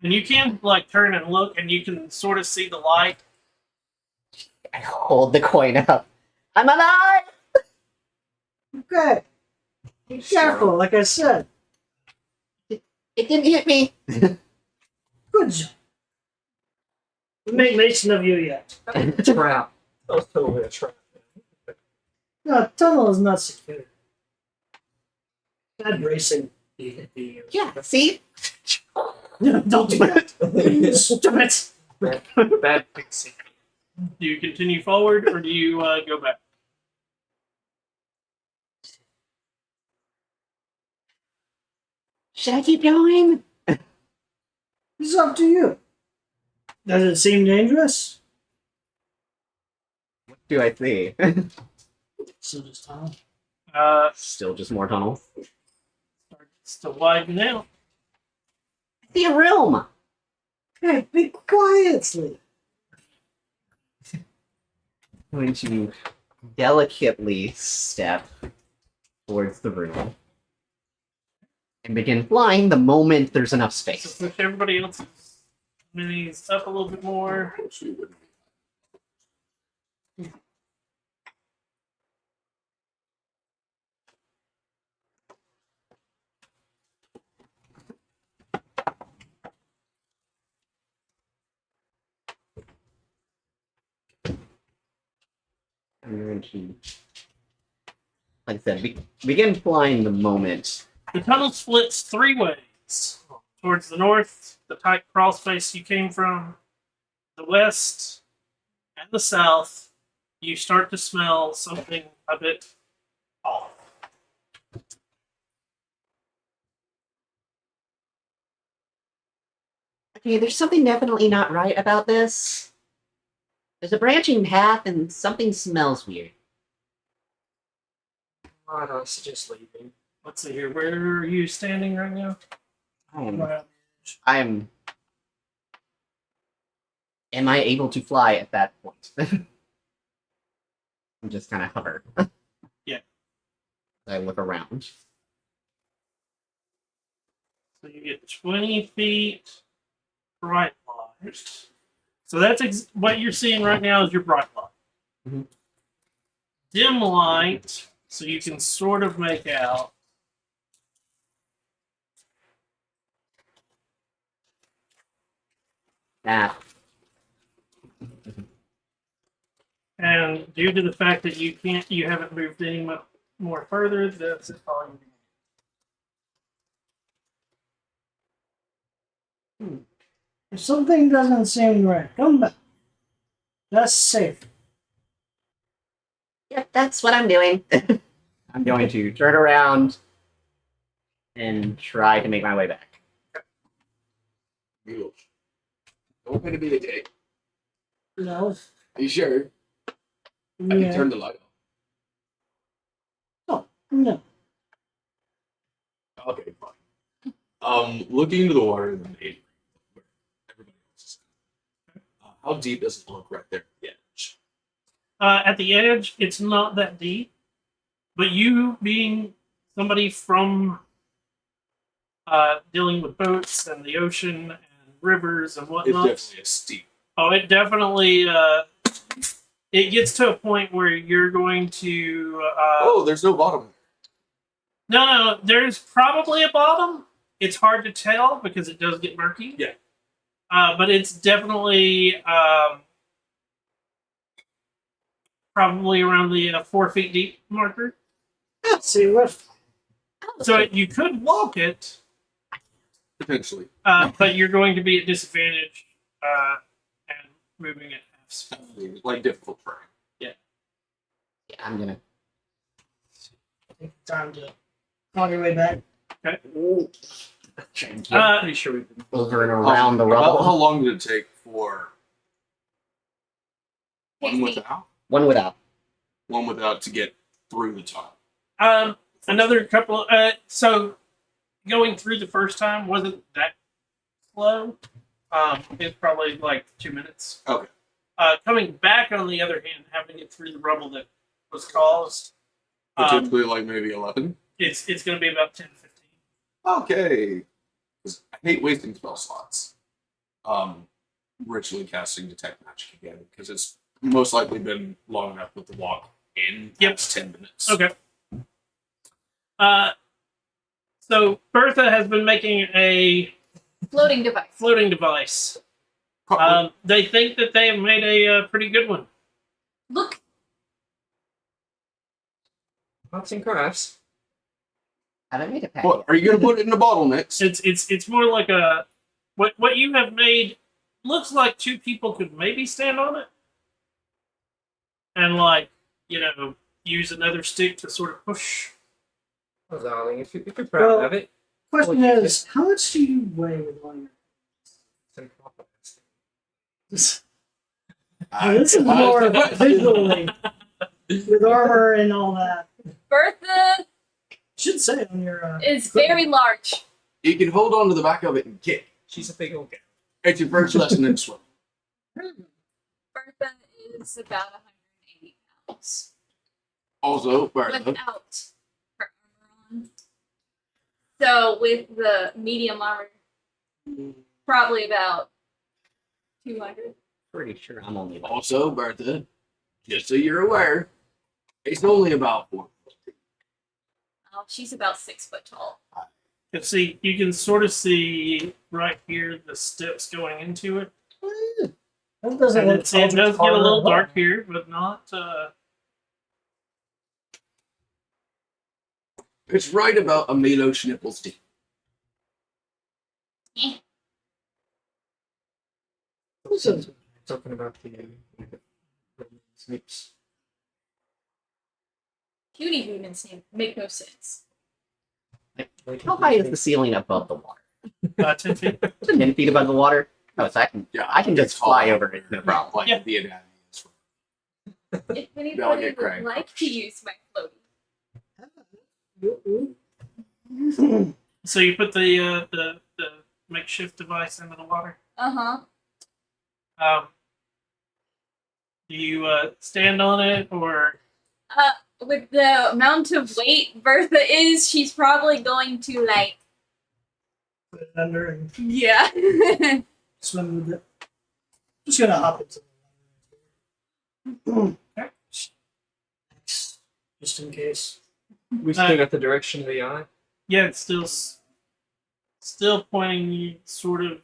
And you can like turn and look, and you can sort of see the light. I hold the coin up. I'm alive. Okay. Be careful, like I said. It didn't hit me. Good job. We make mention of you yet. Trap. That was totally a trap. No, tunnel is not secure. Bad racing. Yeah. See. Don't do that. Stop it. Bad pixie. Do you continue forward, or do you go back? Should I keep going? It's up to you. Does it seem dangerous? What do I see? So just tunnel. Still just more tunnels. Starts to widen out. I see a room. Hey, be quietly. I'm going to delicately step towards the room and begin flying the moment there's enough So space. push everybody else's minis up a little bit more. Actually, wouldn't be. I'm going to, like I said, begin flying the moment. The tunnel splits three ways. Towards the north, the tight crawl space you came from. The west and the south, you start to smell something a bit off. Okay, there's something definitely not right about this. There's a branching path and something smells weird. I don't suggest leaving. Let's see here. Where are you standing right now? I am. Am I able to fly at that point? I'm just kind of hover. Yeah. I look around. So you get 20 feet bright light. So that's what you're seeing right now is your bright light. Mhm. Dim light, so you can sort of make out. Nah. And due to the fact that you haven't moved any more further, that's all you need. If something doesn't seem right, come back. That's safe. Yep, that's what I'm doing. I'm going to turn around and try to make my way back. Mules. Don't want to be the day. No. Are you sure? I can Yeah. turn the light No. off. Okay, fine. Looking into the water in the main where everybody else is. How deep does it look right there? Yeah. At the edge, it's not that deep, but you being somebody from dealing with boats and the ocean and rivers and It's whatnot, definitely a steep. oh, it definitely it gets to a point where you're going to. Oh, there's no bottom. No, there's probably a bottom. It's hard to tell because it does get murky. Yeah. But it's definitely probably around the 4 feet deep marker. See what? So you could walk it, Potentially. but you're going to be at disadvantage and moving at half speed. Like difficult terrain. Yeah, I'm gonna. Take the time to on your way back. I'm pretty sure we've been. Over and around the How rubble. long did it take for one 60. without? One without. One without to get through the top. Another couple. So going through the first time wasn't that slow. It's probably like 2 minutes. Okay. Coming back, on the other hand, having to get through the rubble that was caused, Typically like maybe 11. it's going to be about 10 to 15. Okay. 'Cause I hate wasting spell slots. Ritually casting detect magic again because it's most likely been long enough with the walk in. Yep. It's 10 minutes. Okay. So Bertha has been making a Floating device. floating device. They think that they have made a pretty good one. Look, Arts and crafts. Haven't made a pack What yet. are you gonna put it in the bottle next? It's more like a what you have made looks like two people could maybe stand on it, and use another stick to sort of push. Oh, darling, if you're proud Well- of it, Question Well, is, how much do you weigh with all your? then come up with this. This is more visually with armor and all that. Bertha Should say on your. is very large. You can hold on to the back of it and kick. She's a big old gal. It's your first lesson in swimming. Bertha is about 180 pounds. Also, Bertha, Without her armor on. So with the medium armor, probably about 200. Pretty sure I'm only like. also Bertha, just so you're aware, it's only about 4 foot. Oh, she's about 6 foot tall. You can sort of see right here the steps going into it. That doesn't And look it does get a little dark here, but not. It's right about a Milos nipples deep. Talking about the snips. Puny humans make no sense. How high is the ceiling above the water? 10 feet. 10 feet above the water. Oh, so I can just fly over it, no problem. Like Yeah. the anatomy is. If anybody Delegate would Craig. like to use my floaty. So you put the makeshift device into the water. Uh-huh. Do you stand on it or? With the amount of weight Bertha is, she's probably going to Put it under and yeah. swim with it. Just gonna hop into the just in case. We still got the direction of the eye. Yeah, it's still pointing you sort of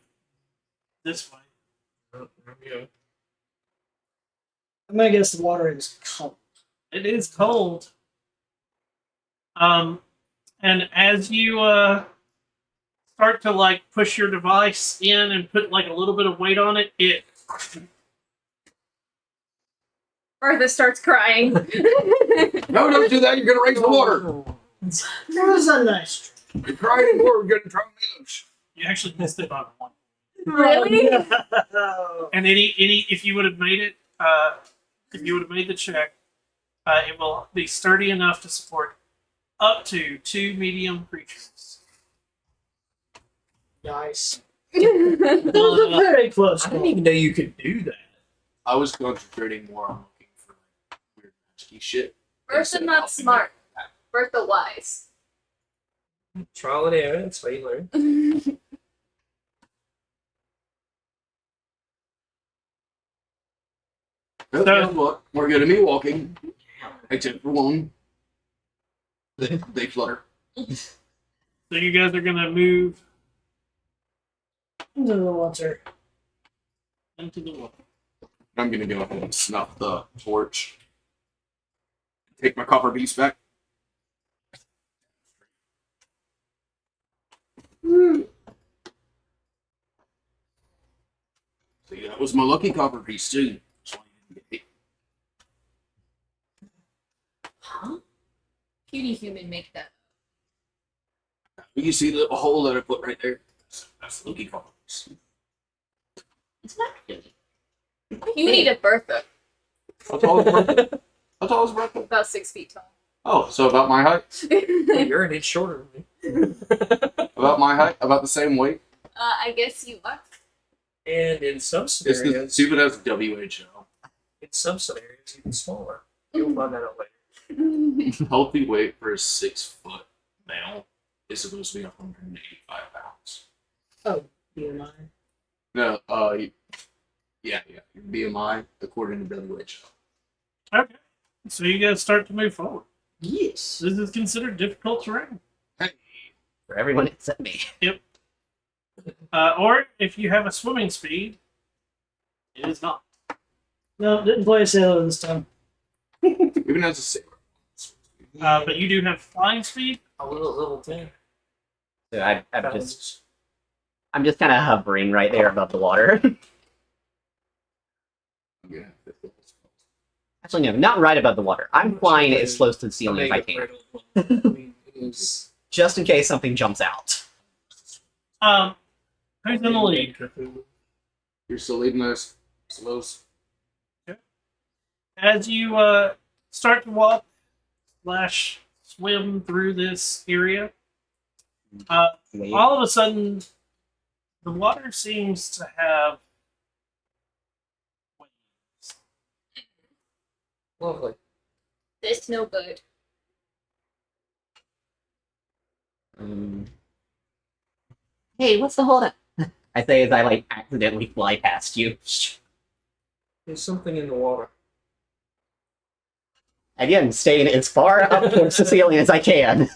this way. Yeah. I'm gonna guess the water is cold. It is cold. And as you start to push your device in and put a little bit of weight on it, it Bertha starts crying. No, don't do that. You're gonna raise the water. That was a nice. You're crying more. We're gonna try Milos. you actually missed it by one. Really? Oh. And if you would have made it, if you would have made the check, it will be sturdy enough to support up to 2 medium creatures. Nice. That was a very close I call. didn't even know you could do that. I was concentrating more on looking for like, weird magic shit. Bertha instead of not helping smart. them. Bertha wise. Trial and error, that's how you learn. Oh, So- guess what? We're gonna be walking, except for one. They flutter. So you guys are gonna move Into the water. into the water. I'm gonna go ahead and snuff the torch. Take my copper piece back. See, that was my lucky copper piece too. So I didn't get it. Huh? Cutie human make that. You see the hole that I put right there? That's the lucky copper piece. It's not really. Cutie to Bertha. How tall is Bertha? How tall is Bertha? About 6 feet tall. Oh, so about my height? You're an inch shorter than me. About my height? About the same weight? I guess you are. And in some It's the scenarios, stupid as WHO. even smaller. You'll find that out later. Healthy weight for a 6 foot male is supposed to be 185 pounds. BMI. No, yeah, your BMI according to WHO. Okay. So you guys start to move forward. Yes. This is considered difficult terrain. Hey, For everyone except me. Or if you have a swimming speed, it is not. No, didn't play a sailor this time. even as a sailor. But you do have flying speed. A little thing. So I'm just kind of hovering right there above the water. Yeah. Actually, no, not right above the water. I'm flying as close to the ceiling as I can, I mean, it is just in case something jumps out. Who's in the lead? You're still leading those slows. As you start to walk slash swim through this area, all of a sudden, the water seems to have waves. lovely. This no good. Hey, what's the holdup? I say as I accidentally fly past you. There's something in the water. Again, staying as far up towards the ceiling as I can.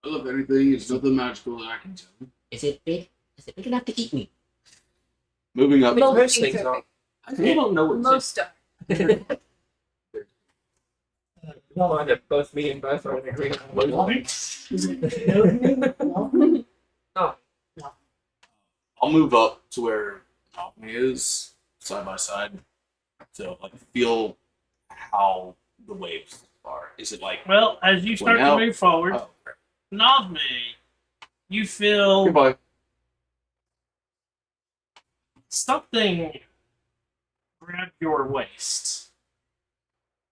Well, if anything, it's nothing magical that I can tell. Is it big? Is it big enough to eat me? Moving up. Most Most things things are are. I still don't know what's Most are. Don't mind if both me and Beth are in agreement. Is it no? I'll move up to where Alchemy is, side by side, to feel how the waves are. Is it like Well, as you start now- to move forward, oh, crap. Navme, you feel Goodbye. something grab your waist.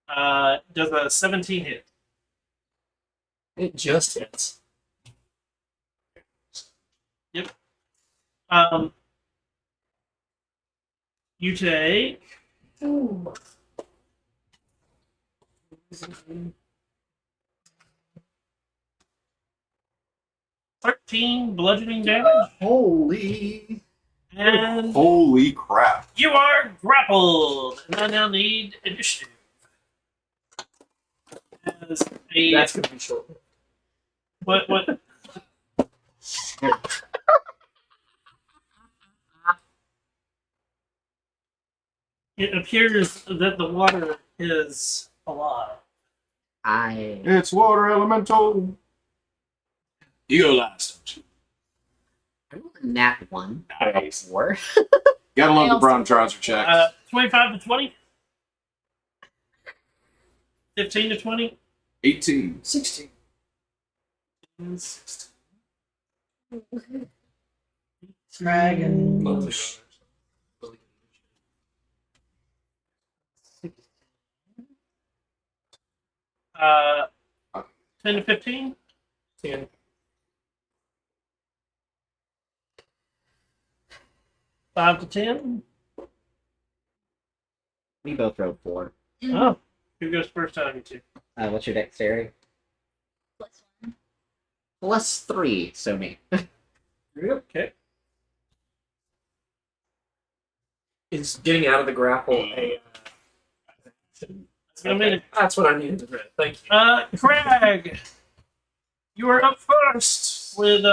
Does a 17 hit? It just hits. You take Ooh. 13 bludgeoning damage, Holy and crap. you are grappled. And I now need initiative. As a That's gonna be short. what? It appears that the water is alive. It's water elemental. You go last. I rolled a nat 1 for a Nice. 4. Gotta love I the also- brown trouser check. 25 to 20? 15 to 20? 18. 16. And 16. Dragon. Lovely. 10 to 15? 10. 5 to 10? We both rolled 4. Oh, who goes first out of you two? What's your dexterity? +1. +3, so me. Okay. Is getting out of the grapple a. I mean, That's what I needed to read. Thank you. Crag, you are up first with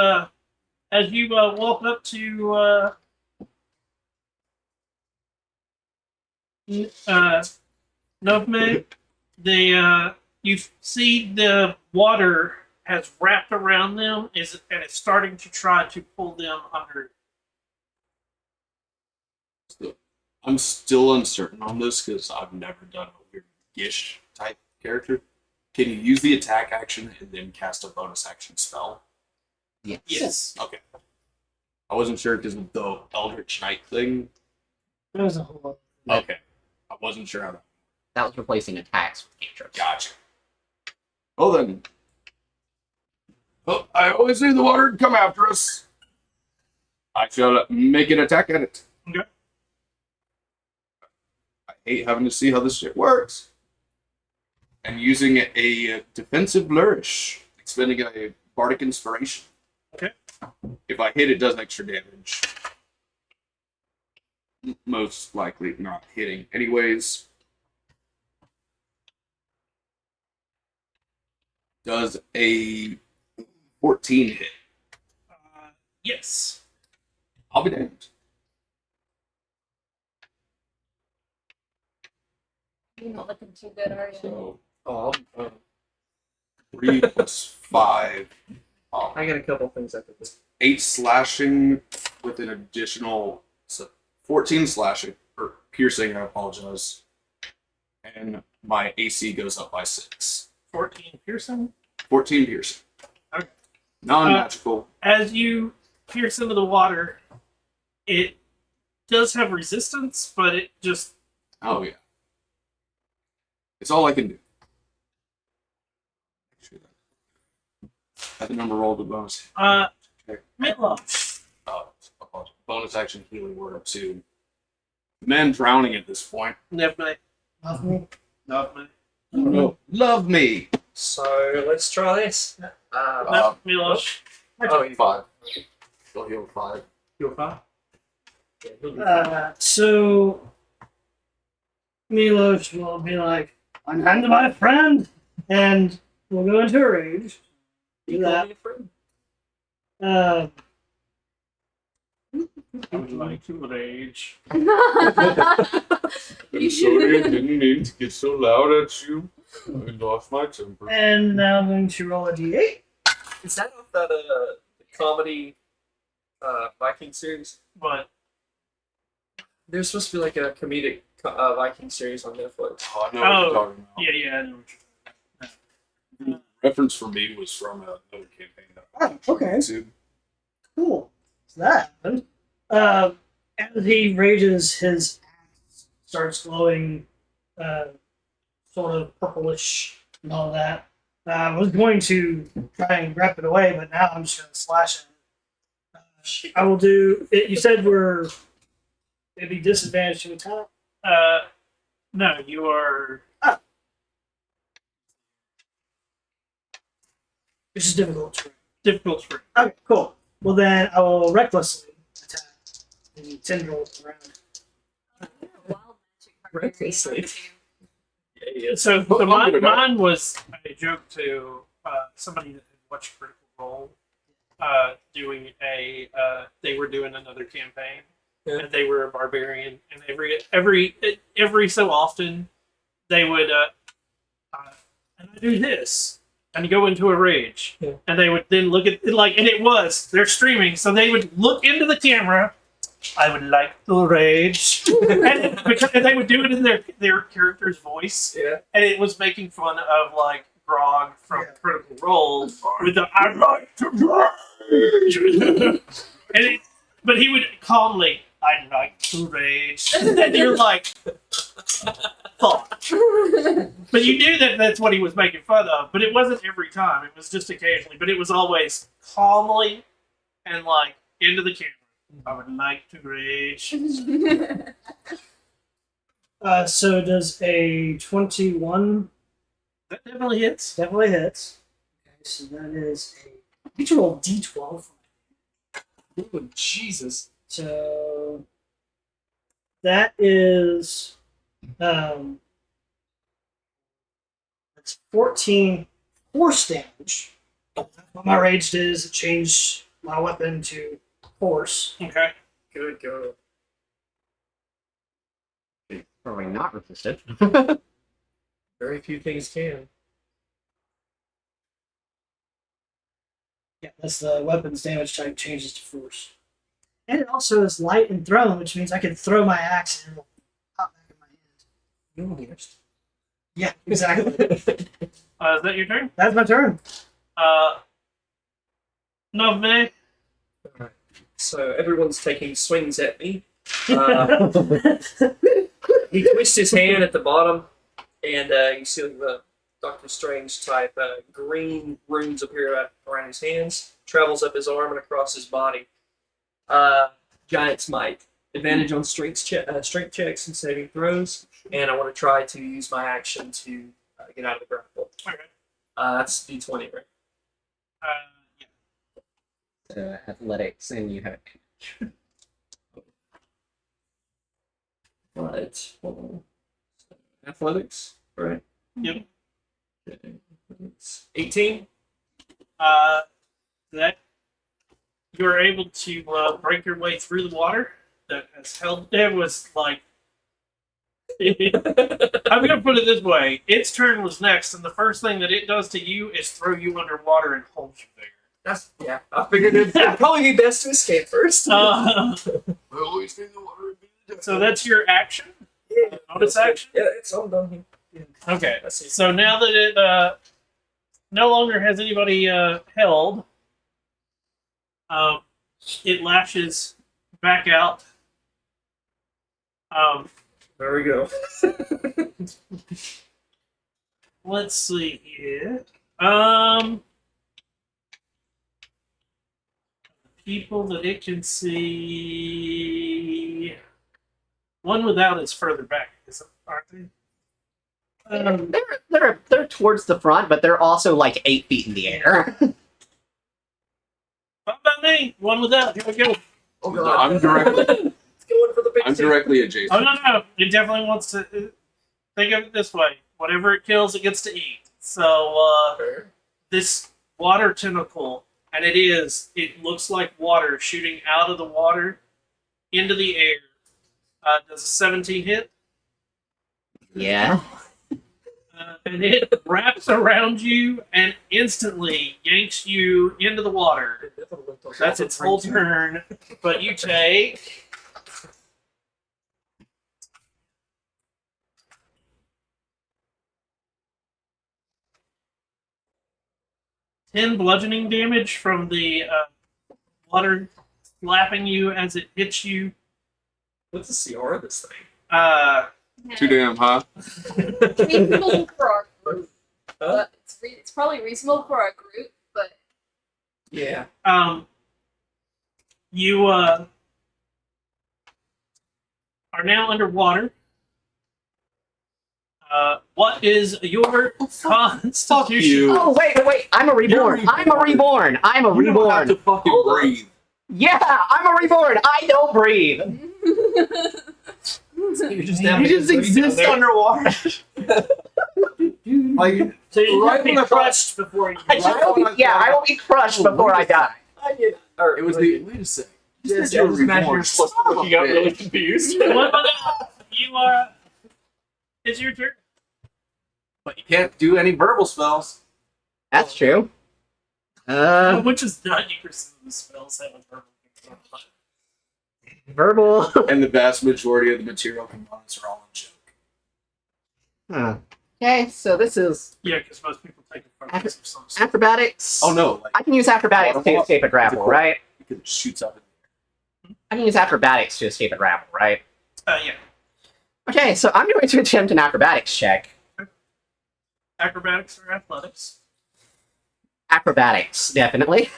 as you walk up to Novme. You see the water has wrapped around them and it's starting to try to pull them under. I'm still uncertain on this because I've never done a weird Gish type character. Can you use the attack action and then cast a bonus action spell? Yes. Yes. Okay. I wasn't sure because of the Eldritch Knight thing. That was a whole. Okay. I wasn't sure how to. That was replacing attacks with cantrips. Gotcha. Well then. Well, I always knew the water would come after us. I shall make an attack at it. Okay. I hate having to see how this shit works. And using a defensive flourish, expending a bardic inspiration. Okay. If I hit, it does extra damage. Most likely not hitting. Anyways. Does a 14 hit? Yes. I'll be damned. You're not looking too good, are you? So Oh, 3 plus 5. I got a couple things I could do. 8 slashing with an additional 14 slashing, or piercing, I apologize. And my AC goes up by 6. 14 piercing. 14 piercing. Okay. Non-magical. As you pierce into the water, it does have resistance, but it just Oh, yeah. It's all I can do. Had the number rolled the bonus. Mitloff. Bonus action healing word up to. The man drowning at this point. Nevme. Love me. Novme. Oh, love me. So let's try this. Milosh. Oh, you 5. He'll heal 5. You're fine. yeah, he'll be fine. So Milos will be like, "Unhand my friend," and we'll go into a rage. Do You call that. me a friend? I would like to rage. I'm sorry, I didn't mean to get so loud at you. I lost my temper. And now I'm going to roll a d8. Is that off that comedy Viking series? But There's supposed to be like a comedic Viking series on Netflix. Oh, I know what you're talking about. yeah, I know what you're Reference for me was from another campaign. That Okay, to. cool. So that happened. As he rages, his axe starts glowing, sort of purplish and all that. I was going to try and grab it away, but now I'm just going to slash it. I will do. You said it'd be disadvantage to attack. No, you are. Which is difficult. Difficult for Okay, cool. Well, then I will recklessly attack the tendril around. Wild magic. Recklessly. Yeah, So, Well, I'm mine, gonna die. mine was a joke to somebody that had watched Critical Role doing they were doing another campaign, Yeah. and they were a barbarian, and every so often they would and I do this and go into a rage, Yeah. and they would then look at they're streaming, so they would look into the camera. I would like to rage, and they would do it in their character's voice, Yeah. and it was making fun of like Grog from Yeah. Critical Role with the "I like to rage," but he would calmly, "I like to rage," and then you're like, "Fuck." But you knew that that's what he was making fun of, but it wasn't every time. It was just occasionally, but it was always calmly and like into the camera. I would like to rage. So does a 21 That definitely hits. definitely hits? Okay, so that is a. You can roll d12. Oh, Jesus. So that is that's 14 force damage. What my rage did is it changed my weapon to force. Okay. Good girl. Probably not resistant. Very few things can. Yeah, that's the weapon's damage type changes to force. And it also is light and thrown, which means I can throw my axe and it'll pop back in my hand. You're worst. Yeah, exactly. Is that your turn? That's my turn. No, me. Alright. So everyone's taking swings at me. Uh, he twists his hand at the bottom, and you see the Doctor Strange type green runes appear around his hands, travels up his arm and across his body. Giant's Might. Advantage on strength checks and saving throws, and I want to try to use my action to get out of the grapple. Okay. That's D20, right? Yeah. Athletics, and you have But hold on. Athletics, right? Yep. Okay. It's 18. That you were able to break your way through the water that has held. It was like. I'm gonna put it this way: its turn was next, and the first thing that it does to you is throw you underwater and hold you there. That's yeah. I figured it'd probably be best to escape first. I always think the water would be the devil. So that's your action. Yeah. Bonus action. Yeah, it's all done here. Okay. Let's see. So now that it no longer has anybody held, it lashes back out. There we go. Let's see here. People that it can see. One without is further back, aren't they? they're towards the front, but they're also like 8 feet in the air. What about me? One without. Here we go. Oh No, god. I'm directly. It's going for the big I'm two. directly adjacent. Oh no! It definitely wants to. Think of it this way: whatever it kills, it gets to eat. So Fair. this water tentacle, and it looks like water shooting out of the water into the air. Does a 17 hit? Yeah. And it wraps around you and instantly yanks you into the water. That's its whole turn. But you take 10 bludgeoning damage from the water slapping you as it hits you. What's the CR of this thing? Too damn high. Reasonable for our group. Huh? But it's probably reasonable for our group, but Yeah. You are now underwater. What is your constitution? you. Oh wait! I'm a reborn. You're I'm a reborn. I'm a You don't have reborn. to fucking Hold on. breathe. Yeah, I'm a reborn. I don't breathe. You just You just exist underwater. Like, So you Right have to be when I thought- crushed before you. I will be crushed before I die. it was the. Wait a second. Just You're imagine reborn. you're supposed to look out really confused. What about you are? It's your turn. But you can't do any verbal spells. That's true. Which is 90% of the spells have a verbal component. Verbal. And the vast majority of the material components are all a joke. Huh. Okay, so this is Yeah, because most people take a focus of some sort. acrobatics. Oh no, like I can use acrobatics to escape a grapple, right? it shoots up. I can use acrobatics to escape a grapple, right? Yeah. Okay, so I'm going to attempt an acrobatics check. Acrobatics or athletics? Acrobatics, definitely.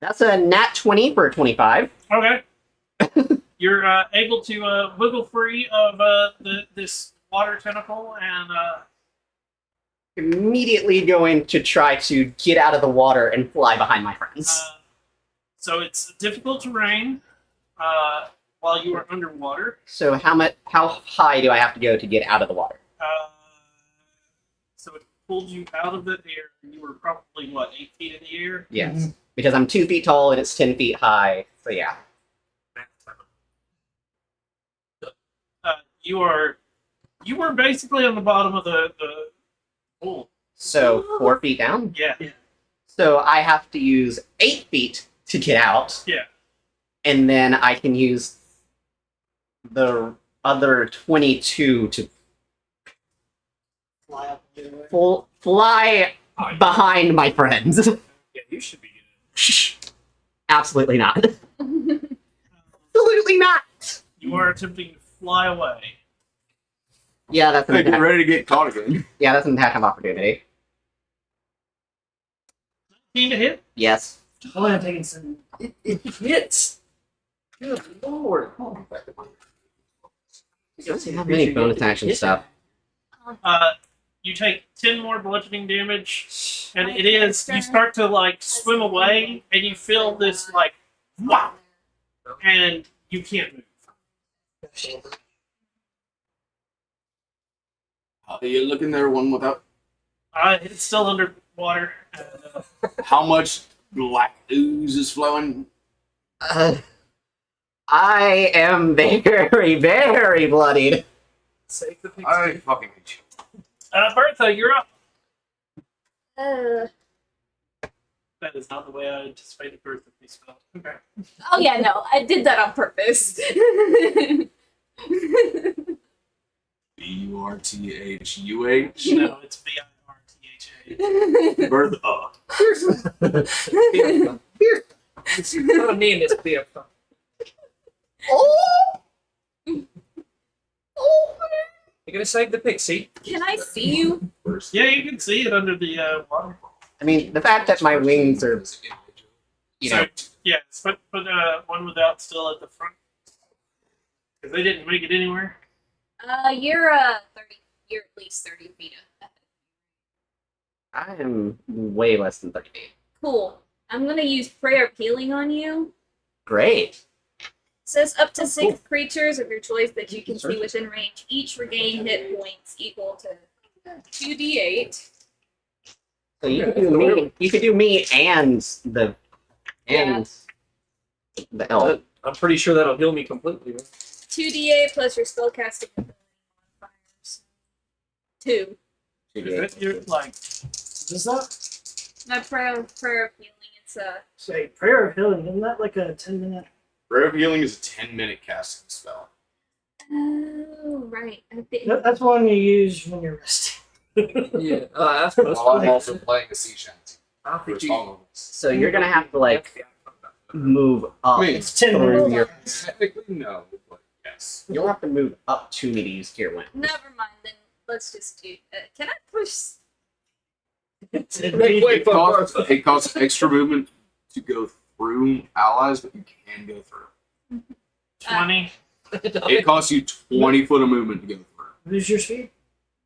That's a nat 20 for a 25. Okay. You're able to wiggle free of this water tentacle and Immediately going to try to get out of the water and fly behind my friends. so it's difficult terrain while you are underwater. So how high do I have to go to get out of the water? So it pulled you out of the air. You were probably, what, 8 feet in the air? Yes. Because I'm 2 feet tall and it's 10 feet high. So yeah. You were basically on the bottom of the pool. So 4 feet down? Yeah. So I have to use 8 feet to get out. Yeah. And then I can use the other 22 to Fly up the other way. fly behind my friends. Yeah, you should be. Absolutely not. Absolutely not. You are attempting to fly away. Yeah, that's an Hey, get attack. ready to get caught again. Yeah, that's an attack of opportunity. Team to hit? Yes. Oh, I'm taking some. It hits. Good lord. Doesn't have many bonus action stuff. You take 10 more bludgeoning damage, and it is, you start to, like, swim away, and you feel this, like, whop, and you can't move. How are you looking there, one without? It's still underwater. How much black ooze is flowing? I am very, very bloodied. Save the pixie. I fucking hate you. Bertha, you're up. Uh, That is not the way I anticipated Bertha to be spelled. Okay. oh yeah, no, I did that on purpose. Burthuh. No, it's Birtha. Bertha. It's not a name, it's beer. Oh! You're gonna save the pixie. Can I see you? Yeah, you can see it under the water. I mean, the fact that my wings are, you know, Yeah, put one without still at the front. Because they didn't make it anywhere. You're 30. You're at least 30 feet ahead. I am way less than 30 feet. Cool. I'm gonna use Prayer of Healing on you. Great. Says up to 6 creatures of your choice that you can see within range each regain hit points equal to 2d8. So you could do me. You could do me and the elf. I'm pretty sure that'll heal me completely. 2d8 plus your spellcasting ability modifiers. 2. Is that your, like, Is this that? My prayer of healing. It's Say, prayer of healing. Isn't that like a 10-minute? Prayer of Healing is a 10-minute casting spell. oh right. I think That's one you use when you're resting. Yeah. That's supposed Well, I'm to also playing a sea shanty. I For think a you- song levels. So you're gonna have to like move up. Wait, It's 10 through minutes. your. Technically, no, but yes. You'll have to move up to me to use Gear Wind. never mind. Then let's just do. Can I push? It costs extra movement to go through allies, but you can go through. 20. It costs you 20 foot of movement to go through. Who's your speed?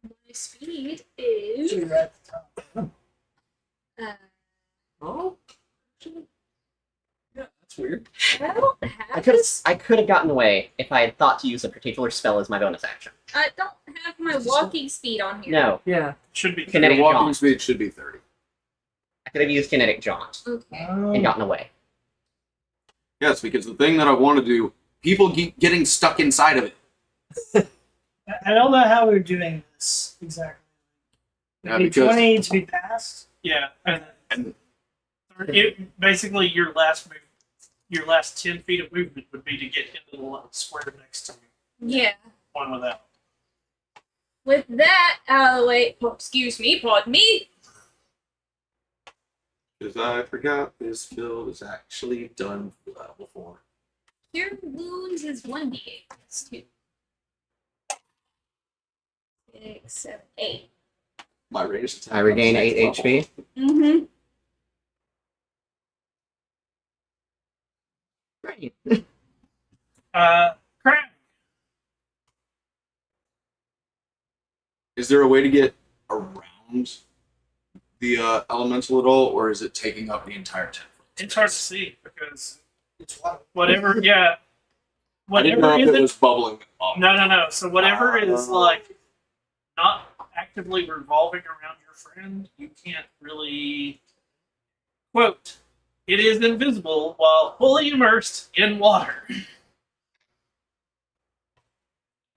My speed So is. you're at the top. Oh. Yeah, that's weird. I don't I have could this. I could have gotten away if I had thought to use a particular spell as my bonus action. I don't have my walking speed on here. No, Yeah. Should be. Kinetic Your walking jaunt. speed should be 30. I could have used kinetic jaunt Okay. and gotten away. Yes, because the thing that I want to do, people keep getting stuck inside of it. I don't know how we're doing this exactly. Yeah, Need because 20 to be passed. Yeah. and Basically, your last 10 feet of movement would be to get into the square next to Yeah. one without. With that out of the way, excuse me, pardon me. because I forgot this build is actually done before. Cure wounds is 1d8 plus 2. 6, 7, 8. My ranged attack. I regain on 8 next level. HP. Mm-hmm. Great. Crap. Is there a way to get around the elemental at all, or is it taking up the entire 10 foot? It's hard to see because It's water. whatever, yeah, I didn't whatever know is if it it. was bubbling up. No. So whatever is Oh. like not actively revolving around your friend, you can't really quote. It is invisible while fully immersed in water.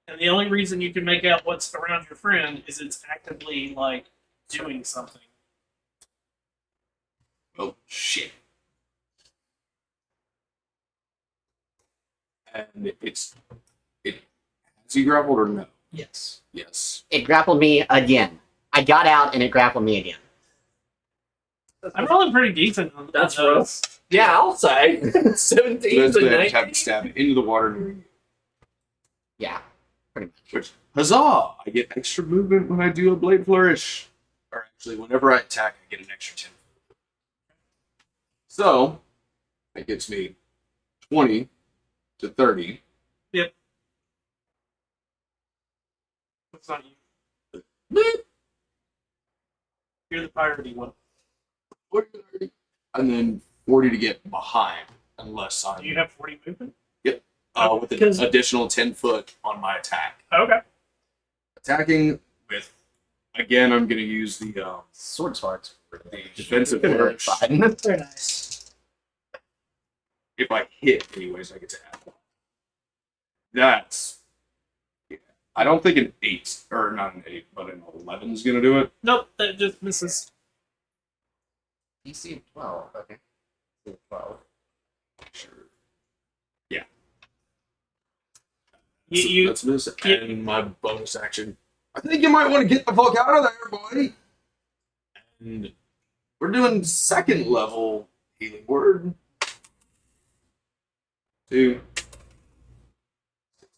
And the only reason you can make out what's around your friend is it's actively like doing something. Oh shit! And it has he grappled or no? Yes. Yes. It grappled me again. I got out and it grappled me again. I'm rolling pretty decent on That's those. rough. Yeah, I'll say 17 So to basically, I just have 19. to stab it into the water near you. Yeah, pretty much. Which, huzzah! I get extra movement when I do a blade flourish. Or actually, whenever I attack, I get an extra 10. So, that gets me 20 to 30. It's not you. You're the piratey one. 40 to 30. And then 40 to get behind, unless I'm Do you have 40 movement? with Because- an additional 10 foot on my attack. Okay. Attacking with, again, I'm going to use the Sword sparks. defensive flourish. Fine. Very nice. If I hit, anyways, I get to add one. That's. Yeah. I don't think an 8, or not an 8, but an 11 is going to do it. Nope, that just misses. DC 12. Okay. DC 12. Sure. Yeah. You- That's this, you- and my bonus action. I think you might want to get the fuck out of there, boy. And we're doing second level healing word. 2.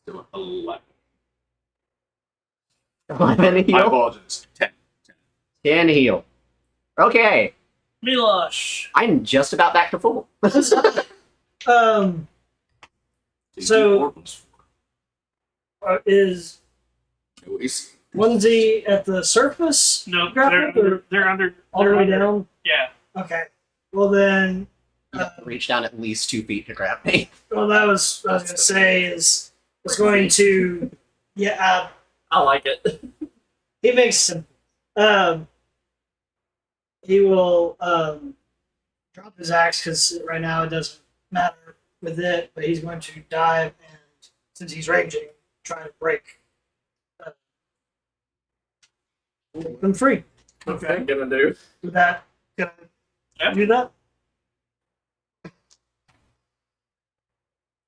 11. 11 My heal. apologies. 10. 10 heal. Okay. Milosh. I'm just about back to full. Um, So- is No AC. onesie at the surface? No, grappled or they're under. all the they're way under- down? Yeah. Okay. Well then, Reach down at least 2 feet to grab me. well that was what I was gonna say is going to I like it. he makes some he will drop his axe because right now it doesn't matter with it, but he's going to dive and since he's raging, try to break them free. What's that gonna do? With that, can I Yeah. do that?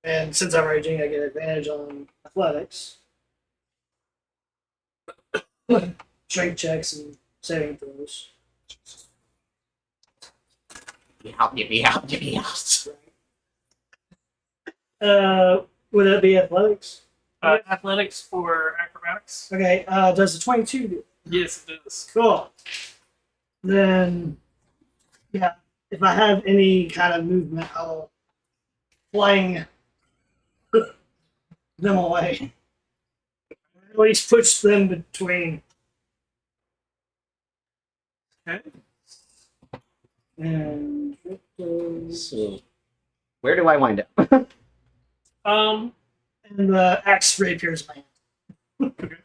And since I'm raging, I get advantage on athletics, strength checks, and saving throws. Get me out. Would that be athletics? Athletics for acrobatics. Okay. Does the 22 do? Yes, it is. Cool. Then, yeah, if I have any kind of movement, I'll fling them away. At least push them between. Okay. And So, where do I wind up? Um. and the axe rapiers my hand. Okay.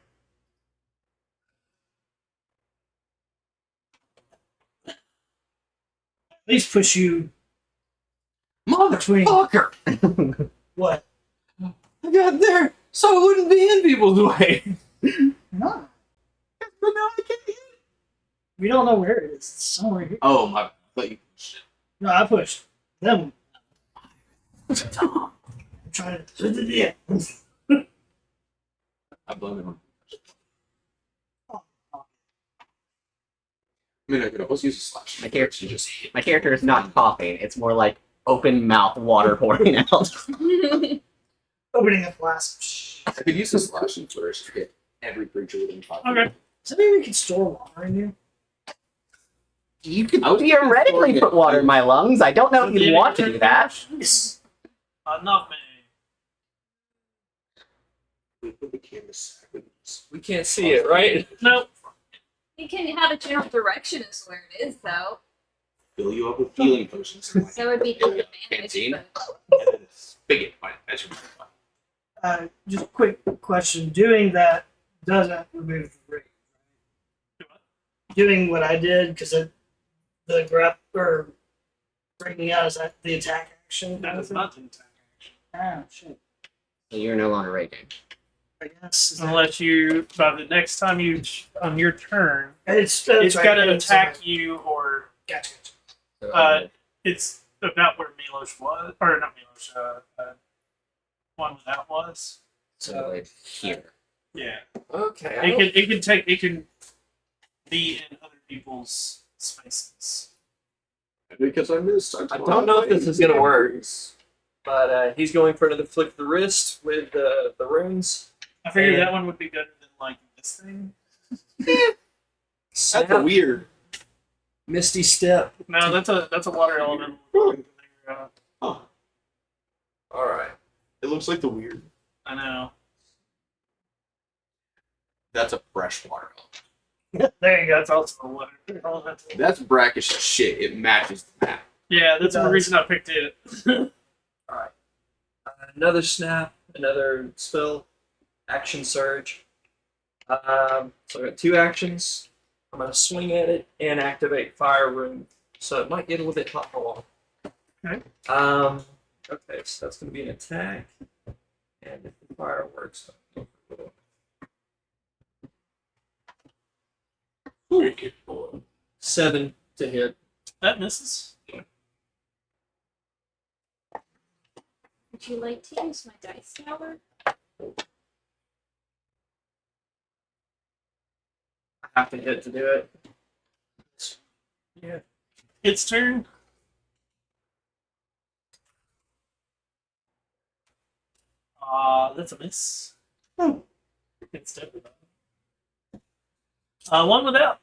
At least push you. Motherfucker! What? I got there, so I wouldn't be in people's way. No. But now I can't hit. We don't know where it is. It's somewhere here. Oh, my. I thought you pushed it. No, I pushed them. I'm trying to. Yeah. I blame it on. I mean, I could always use a slash. My character- to just hit. My character is not coughing. It's more like open mouth water pouring out. Opening a flask. I could use a slash and flourish to hit every creature within 5 feet. Okay. Does that mean we can store water in here? You could I was thinking theoretically for put water in my lungs. I don't know if So you'd the want to do that. Not me. Put the canvas sack. We can't see it, right? Nope. You can have a general direction as where it is, though. Fill you up with healing potions. So it would be disadvantage. Canteen. But And then a spigot. As you Just a quick question. Doing that doesn't remove the ring. Doing what I did, because the grab or breaking out is that the attack action? That is not an attack action. Ah, shit. So you're no longer raging. I guess. Unless you, by the next time you, on your turn, It's it's right, got to it's attack you, or Gotcha. So, it's about where Milos was, or not Milos, one without was. so like here. Yeah, Okay. it can be in other people's spaces. Because I missed. I don't know if this is gonna work, but he's going for another flick of the wrist with the runes. I figured And- that one would be better than like this thing. That's weird. Misty step. No, that's a water element. Huh. All right. It looks like the weird. I know. That's a freshwater element. There you go. That's also a water element. That's brackish as shit. It matches the map. Yeah, that's It the does. reason I picked it. All right. Another snap. Another spell. Action surge. So I got 2 actions. I'm gonna swing at it and activate fire rune. So it might get a little bit hot for long. Okay. Okay, so that's gonna be an attack. And if the fire works, Wicked boy. 7 to hit. That misses. would you like to use my dice tower? I have to hit to do it. Yeah. Its turn. That's a miss. It's definitely not. One without.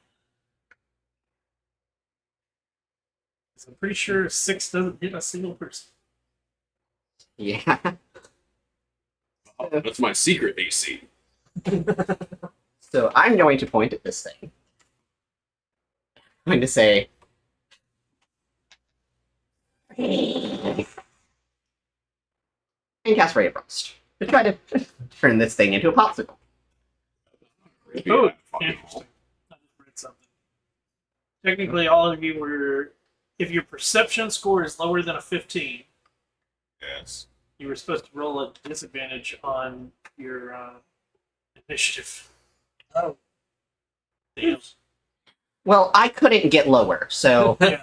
So I'm pretty sure 6 doesn't hit a single person. Yeah. That's my secret AC. So I'm going to point at this thing. I'm going to say, and cast Ray of Frost to try to turn this thing into a popsicle. Oh, interesting. I just read something. Technically, all of you were, if your perception score is lower than a 15, Yes. you were supposed to roll a disadvantage on your initiative. Oh. Damn. Well, I couldn't get lower, so Yeah.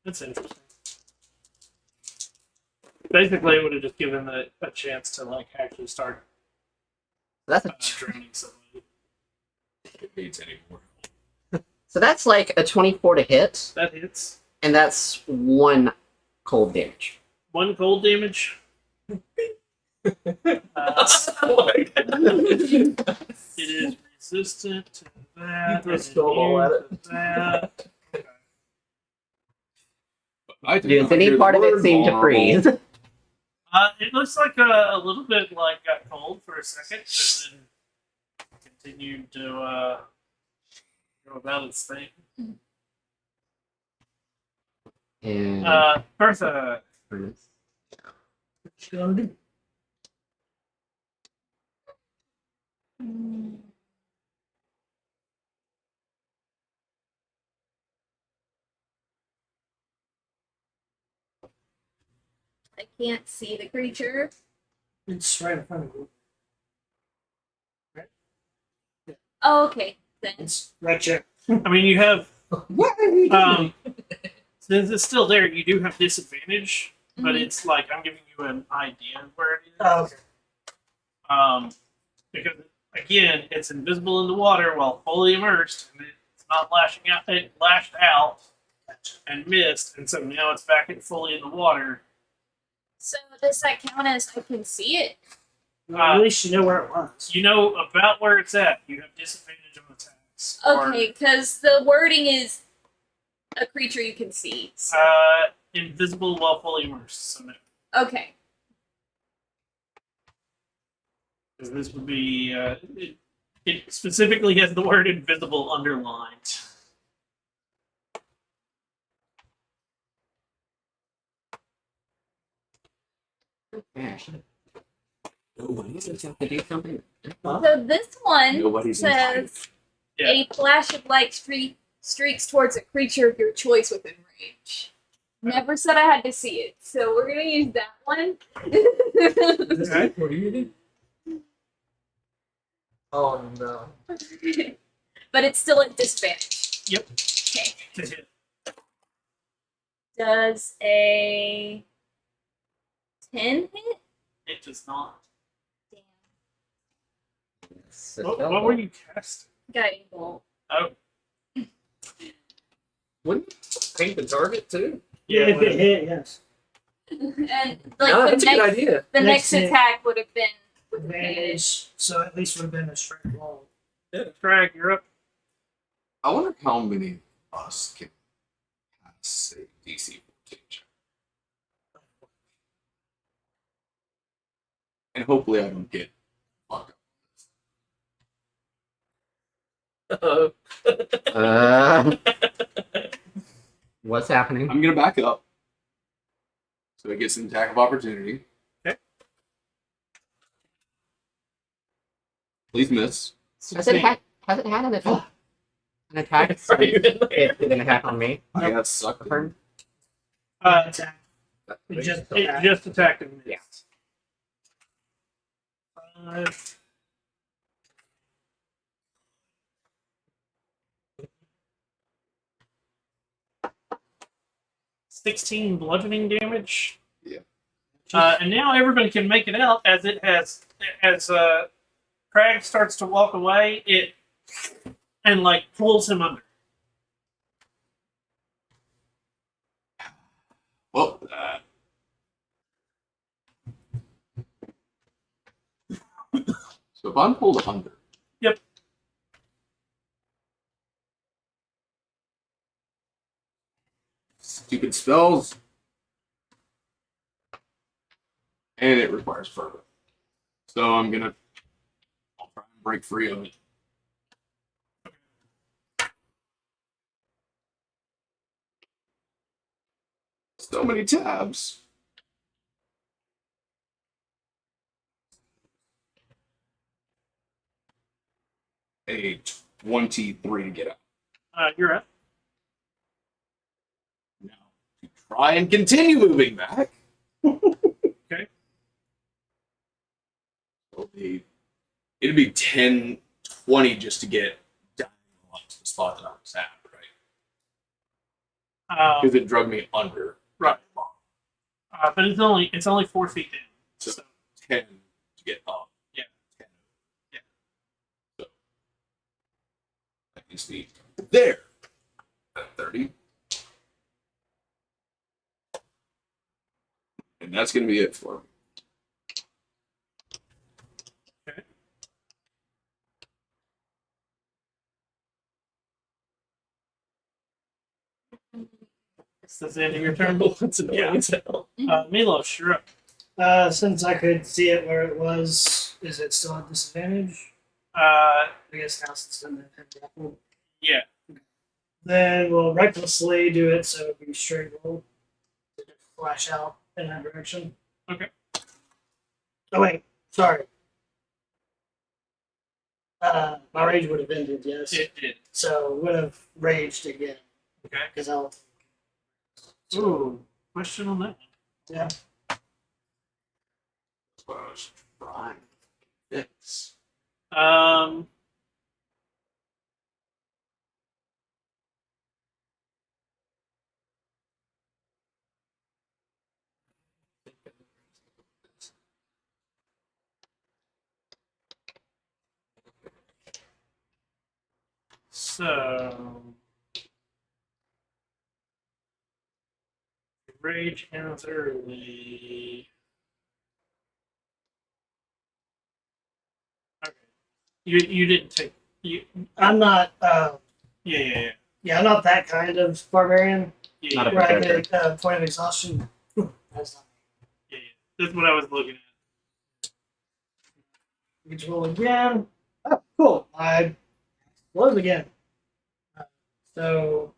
That's interesting. Basically, it would have just given them a chance to like actually start that's a drowning somebody. It needs any more. so that's like a 24 to hit, That hits. and that's 1 cold damage. 1 cold damage. It is resistant to that. You throw and snowball at immune to that. I did Does not any hear the part of it word seem to marble. freeze? It looks like a little bit like got cold for a second, and then continued to go about its thing. And Bertha, I can't see the creature. It's right in front of you. Oh, okay. Then It's right there. I mean, you have since it's still there, you do have disadvantage, but it's like I'm giving you an idea of where it is. Oh, okay. Because again, it's invisible in the water while fully immersed, and it's not lashing out. It lashed out and missed, and so now it's back in fully in the water. so does that count as I can see it? Well, at least you know where it was. You know about where it's at. You have disadvantage on attacks. Or, Okay, because the wording is a creature you can see. So. invisible while fully immersed. So no. Okay. Because this would be it specifically has the word invisible underlined. Yeah, I should. Nobody's going to do something. So this one Nobody's invited. says Yeah. a flash of light streaks towards a creature of your choice within range. Never said I had to see it, so we're gonna use that one. Okay. What are you doing? Oh no. But it's still at disadvantage. Yep. Okay. To hit. Does a 10 hit? It does not. Damn. What were you casting? Guiding bolt. Oh, Wouldn't it paint the target too? yeah. if it hit, yes. And like No, the that's a next, good idea. the Next next hit. attack would have been with advantage. Advantage, so at least would have been a straight roll. Drag, you're up. I wonder how many of us can pass a DC 14 check. And hopefully I don't get fucked up. What's happening? I'm gonna back up. So it gets an attack of opportunity. Okay. Please miss. Has it had an attack? An attack? Are you in there? It did an attack on me. I got sucked in. Turn. Attack. It just It just attacked him. Yeah. 5. 16 bludgeoning damage. Yeah. And now everybody can make it out as it has as Crag starts to walk away. It and like pulls him under. Well, so if I'm pulled under. Yep. Stupid spells. And it requires fervor. So I'll try and break free of it. So many tabs. A 23 to get out. You're up. Now, to try and continue moving back. Okay. It'd be 10, 20 just to get down to the spot that I was at, right? Because it drug me under. Right. But it's only 4 feet down. So 10 to get up. Yeah. 10. Yeah. So that gives me there. At 30. And that's going to be it for me. Okay. This is the end of your turn. It's annoying as hell. Milos, you're up. Since I could see it where it was, is it still at disadvantage? Uh, I guess now since it's in the grapple. yeah. Then we'll recklessly do it so it'd be straight roll. To just flash out in that direction. Okay. Oh wait, sorry. My rage would have ended, yes. It did. So would have raged again. Okay. Because I'll Ooh, question on that. yeah. That's what I was trying to fix. So rage ends early. Okay. You didn't take you. I'm not Yeah. I'm not that kind of barbarian. Yeah. Not a Yeah. Where I character. get point of exhaustion. That's not That's what I was looking at. You get to roll again. Oh, cool. I explode again. So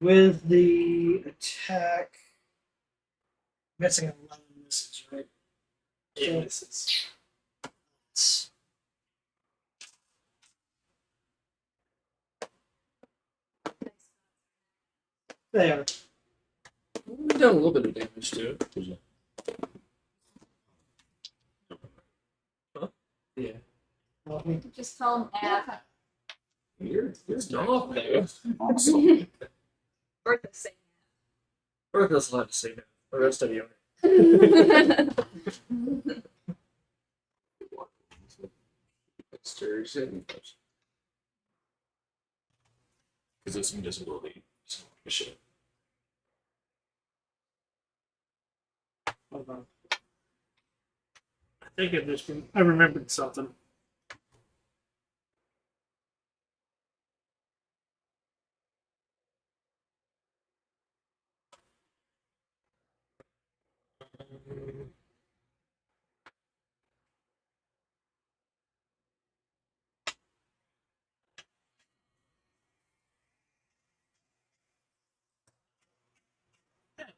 with the attack, I'm guessing 11 misses, right? It misses. It's- There. We've done a little bit of damage to it. Huh? Yeah. Just tell him F. You're not there. Awesome. Bertha saying Bertha's allowed to say no. The rest of you are. that. Extortion. Because it's invisibility. So, shit. Hold on. I think I remembered something.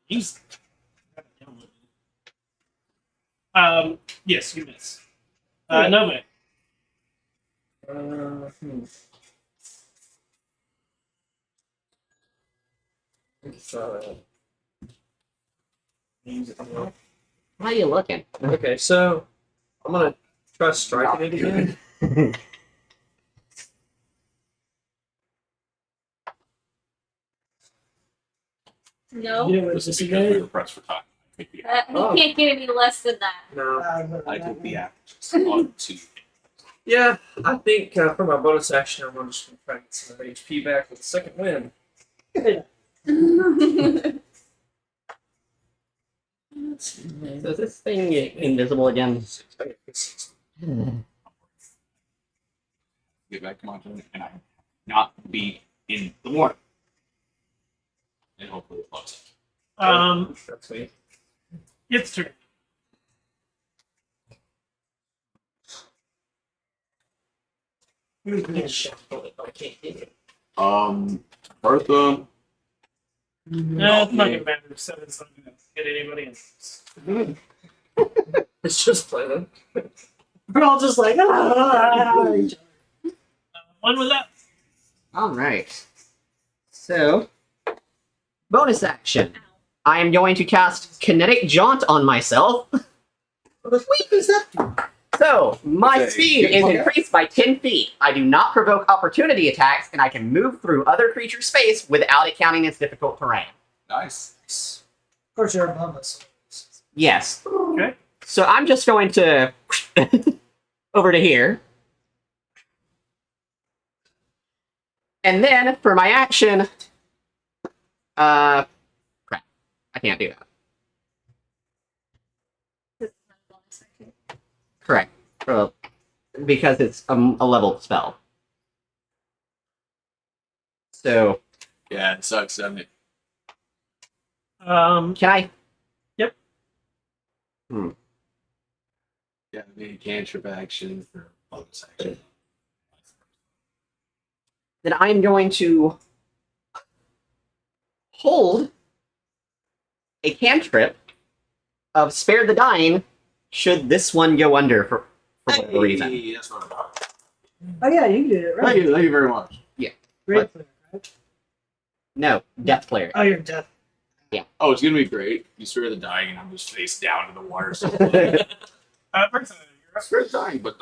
He's yes, you miss. No man. How you looking? Okay, so I'm gonna try striking it again. No. You didn't This is because we disadvantage? were pressed for time. I took the, He can't get any less than that. No. I took the action on 2. Yeah, I think for my bonus action, I'm just gonna try to get some of HP back with the second win. So is this thing invisible again? Get back to my turn, and I not be in the water. And hopefully it floats. That's me. It's turn. I can't hit it. Bertha. No, it's not gonna matter if 7's not gonna get anybody else. It's just playing. We're all just like, One with that. All right. So, bonus action. I am going to cast Kinetic Jaunt on myself. What does that do? So, my Okay, speed good is luck. increased by 10 feet. I do not provoke opportunity attacks, and I can move through other creature space without it counting as difficult terrain. Nice. Of course, you're above us. Yes. Okay. So I'm just going to over to here. And then for my action, crap. I can't do that. Correct. Because it's a leveled spell. So Yeah, it sucks, doesn't it? can I? Yep. Yeah, the cantrip action for bonus action. Then I'm going to hold a cantrip of Spare the Dying should this one go under for whatever reason. Hey, that's what I'm talking Oh, yeah, you can do it, about. right? Thank you very much. Great player, right? No, Death Cleric. Oh, you're deaf. Oh, it's gonna be great. You spare the dying, and I'm just face down in the water. So Person, I spare the dying, but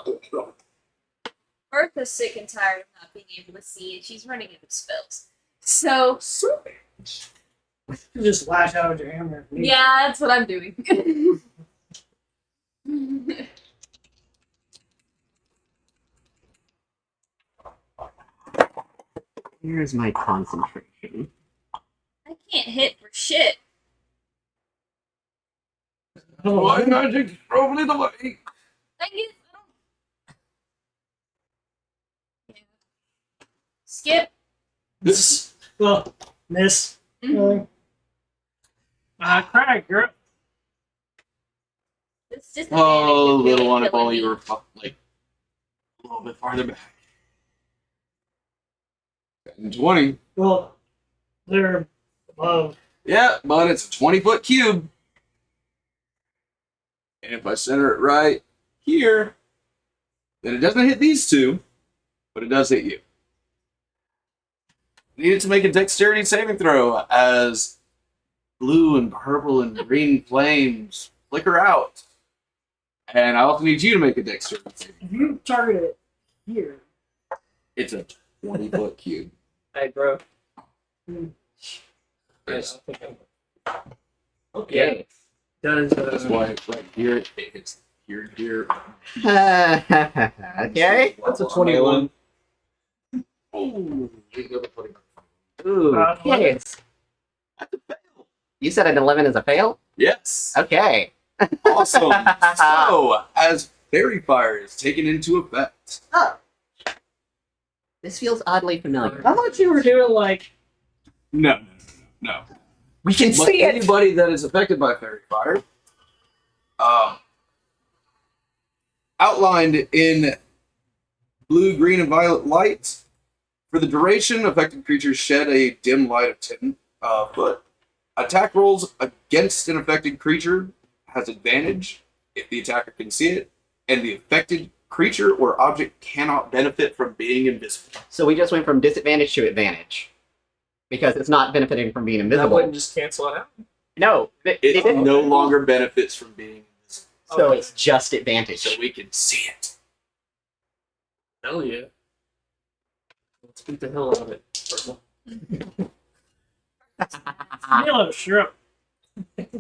Bertha's sick and tired of not being able to see, and she's running out of spells. So, You just lash out with your hammer. yeah, that's what I'm doing. Here's my concentration. I can't hit for shit. why magic throw it away? I get. Yeah. Skip. This Well, miss. Really? Craig, you're up. This It's just Oh, advantage if little you're one, if killing only me. you were like a little bit farther back. And 20. Well, they're above. Yeah, but it's a 20-foot cube. And if I center it right here, then it doesn't hit these two, but it does hit you. You need to make a dexterity saving throw as blue and purple and green flames flicker out. And I also need you to make a dexterity saving. If you target it here, It's a 20-foot cube. Hey, bro. Hmm. Yes. I think I'm- Okay. Does That's why right here it hits here and here. Okay. That's a 21. Oh, Ooh. Okay. that's a fail. You said an 11 is a fail? Yes. Okay. Awesome. So, as fairy fire is taken into effect, This feels oddly familiar. I thought you were doing like. no. We can But see it! anybody that is affected by fairy fire, outlined in blue, green, and violet light, for the duration, affected creatures shed a dim light of 10 foot. Attack rolls against an affected creature has advantage if the attacker can see it, and the affected creature or object cannot benefit from being invisible. So we just went from disadvantage to advantage. Because it's not benefiting from being That invisible. wouldn't just cancel it out. No, it It didn't. no longer benefits from being invisible, So it's just advantage. so we can see it. Hell yeah. Let's beat the hell out of it. Purple. Yellow, sure up.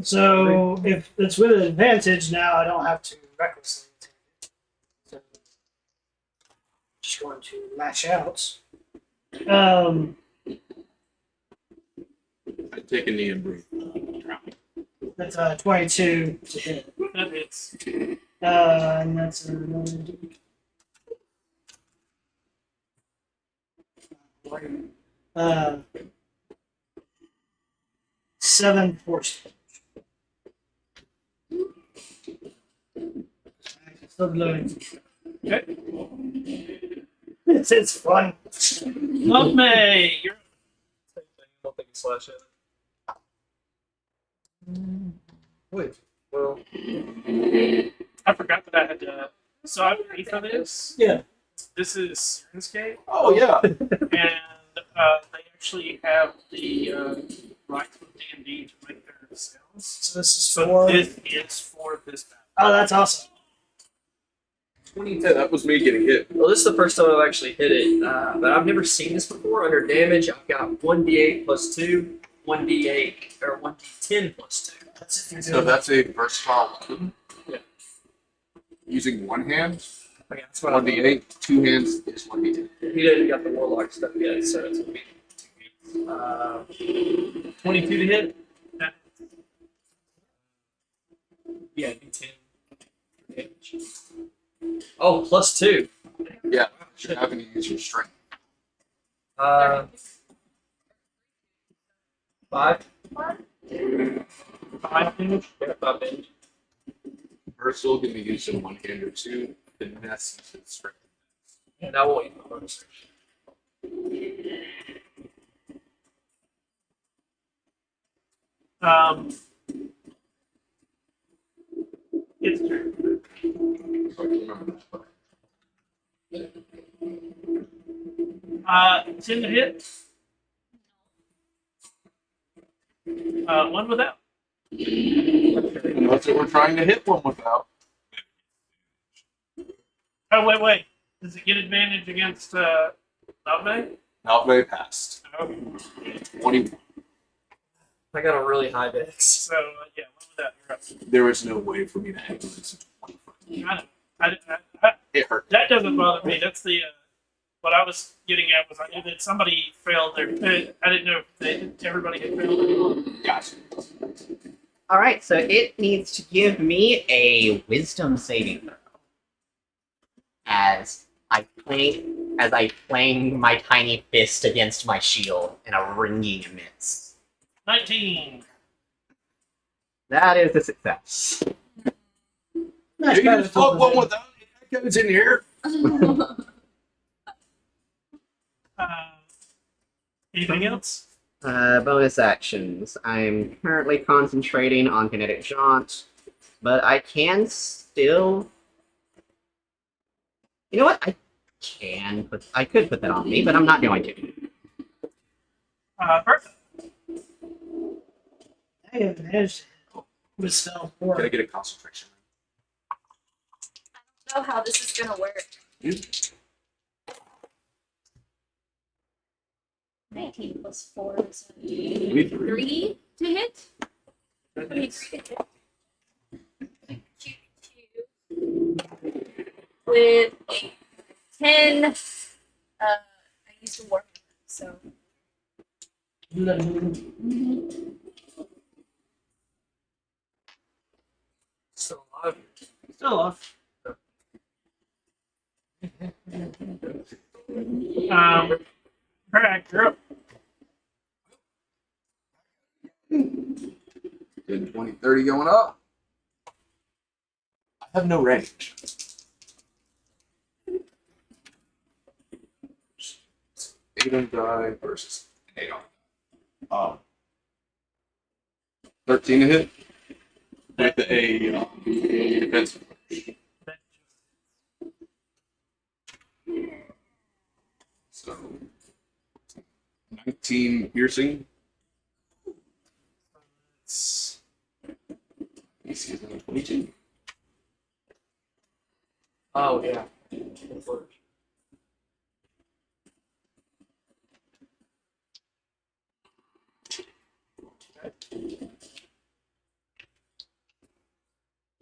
So if it's with an advantage now, I don't have to recklessly take it. So just going to lash out. I take a knee and breathe. That's 22 to hit. That hits. And that's uh, 7 force. Still blowing. Okay. It's fun. Love me. You're I don't think it's slash it. Wait. Well, I forgot that I had to. So I paid for this. Yeah. This is RuneScape, Oh yeah. and they actually have the rights with D&D to make their sounds. So this is So for. this is for this battle. Oh, that's awesome. 22. That was me getting hit. well, this is the first time I've actually hit it, but I've never seen this before. Under damage, I've got 1d8 plus 2, 1d8, or 1d10 plus 2. That's if you're So doing that's a versatile weapon. Yeah. Using one hand, Okay, that's what I'm 1d8, two hands is 1d10. He didn't got the warlock stuff yet, so it's gonna be 22 to hit. Yeah, d10 damage. Oh, plus 2. Yeah, you're having to use your strength. 5. 5 damage. Yeah, 5 damage. Versatile can be used in one hand or two. Finesse is strength. And I won't use my bonus. It's true. So I can remember that. 10 to hit. 1 without. Unless we're trying to hit one without. Oh wait. Does it get advantage against Nave? Nalve passed. No. 21. I got a really high dex. So yeah, 1 without. You're up. There was no way for me to handle this. I know. I, It hurt. that doesn't bother me. That's the what I was getting at was I knew that somebody failed their. I didn't know if everybody had failed. Gotcha. Alright, so it needs to give me a wisdom saving throw. As I clang my tiny fist against my shield in a ringing immense. 19. That is a success. Much You can better just talk one than without it goes in here. Anything else? Bonus actions. I'm currently concentrating on kinetic jaunt, but I can still. You know what? I could put that on me, but I'm not going to. Bertha. I have managed with spell 4. Can I get a concentration? I don't know how this is gonna work. You? 19 plus 4 is We 3 to hit. With a 10, I used to work, so. Still alive. Still off. Craig, you're up. 10, 20, 30 going up. I have no range. 8 on die versus 8 on die. 13 to hit with a defensive. So 19 piercing. It's 22. Oh, yeah.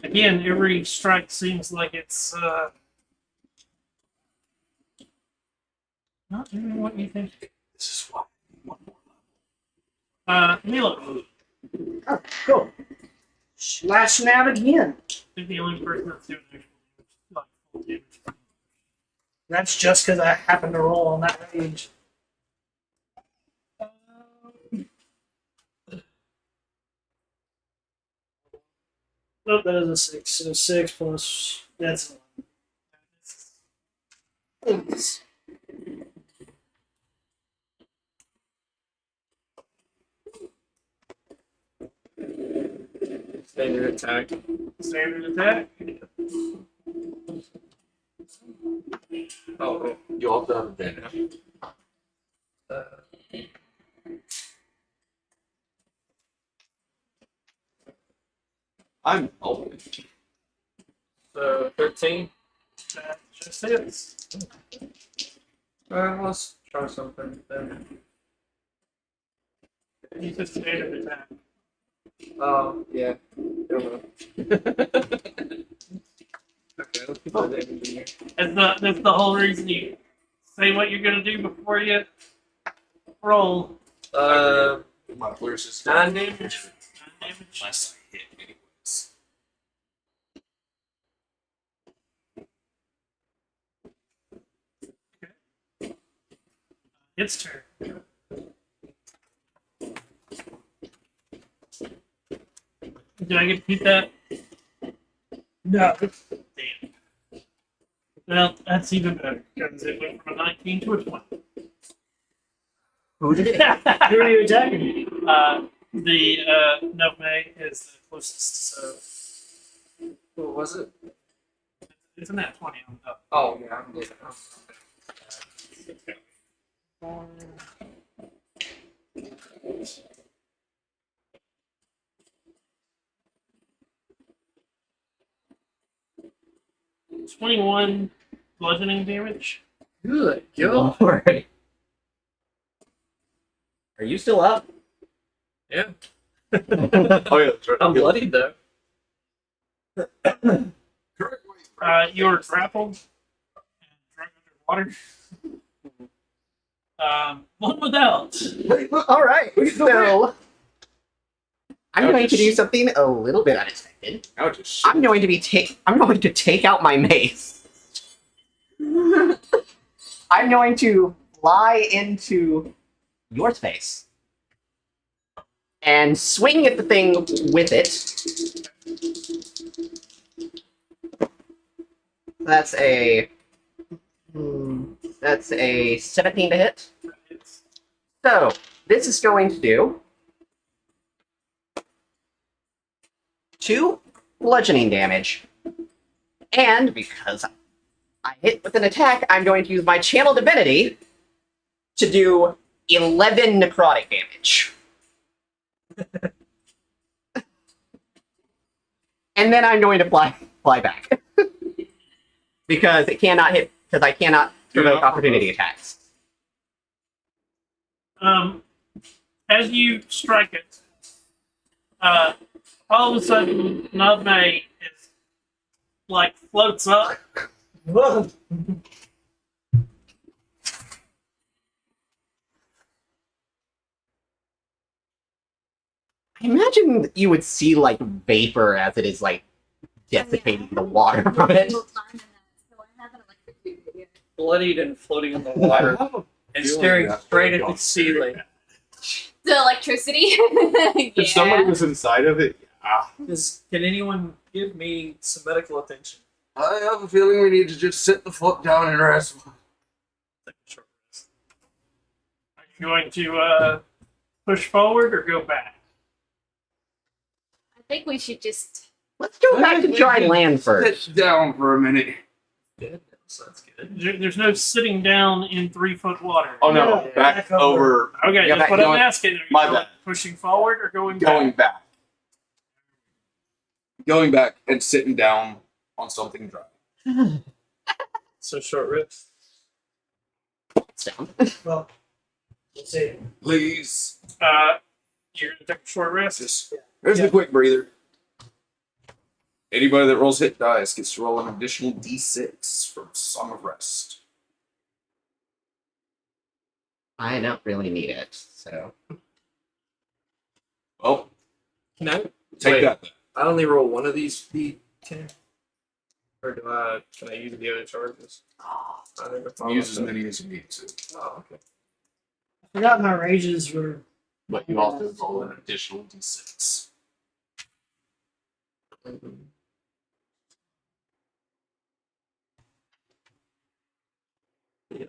Again, every strike seems like it's not doing what you think. This is why I need one more. Milo. Oh, cool. Slashing out again. I think the only person that's doing actual damage, like full damage. That's just because I happen to roll on that range. Nope, that is a 6. So 6 plus. That's 11. Oops. Standard attack. Standard attack. Oh, wait. You also have advantage. I'm open. So 13. That just hits. Let's try something then. He's a standard attack. Oh, yeah. Don't know. Okay, let's keep that in here. That's the whole reason you say what you're gonna do before you roll. My clearest is 9 damage. 9 damage. Unless I hit anyways. Its turn. Do I get to keep that? No. Damn. Well, that's even better because it went from a 19 to a 20. Who did it? Who are you attacking? The Novme is the closest, so What was it? it's a nat 20 on top. Oh, yeah, I'm good. 21 bludgeoning damage. Good. Go. Lord. Are you still up? Yeah. Oh yeah, that's right. I'm bloodied though. Correct way. You're grappled and dragged underwater. One without. All right. So I'm going to do something a little bit unexpected. I would just I'm going to take out my mace. I'm going to fly into your space and swing at the thing with it. That's a 17 to hit. It's So this is going to do 2 bludgeoning damage. And because I hit with an attack, I'm going to use my Channel Divinity to do 11 necrotic damage. And then I'm going to fly back. Because it cannot hit, because I cannot provoke opportunity attacks. as you strike it, all of a sudden, Nubme is like floats up. Whoa. I imagine you would see like vapor as it is like desiccating the water from it. Bloodied and floating in the water and staring straight at the ceiling. The electricity. If somebody was inside of it, Can anyone give me some medical attention? I have a feeling we need to just sit the fuck down and rest. Are you going to push forward or go back? I think we should just. Let's go back to dry land first. Sit down for a minute. Good. So that's good. There's no sitting down in 3-foot water. Oh no, Yeah, back back over. over, Okay, Yeah, that's what back- I'm asking. Are you My going- bad. pushing forward or going back? going back. Going back and sitting down on something dry. So short rest. Down. Well, let's see. Please. You're going to take a short rest? Just, there's Yeah. the quick breather. Anybody that rolls hit dice gets to roll an additional d6 from Song of Rest. I don't really need it, so. Well, Can I take wait, that then. I only roll one of these D10? Or do I can I use the other charges? I never thought Use of as that. many as you need to. Oh, okay. I forgot my rages were. But you also roll an additional d6. Yeah.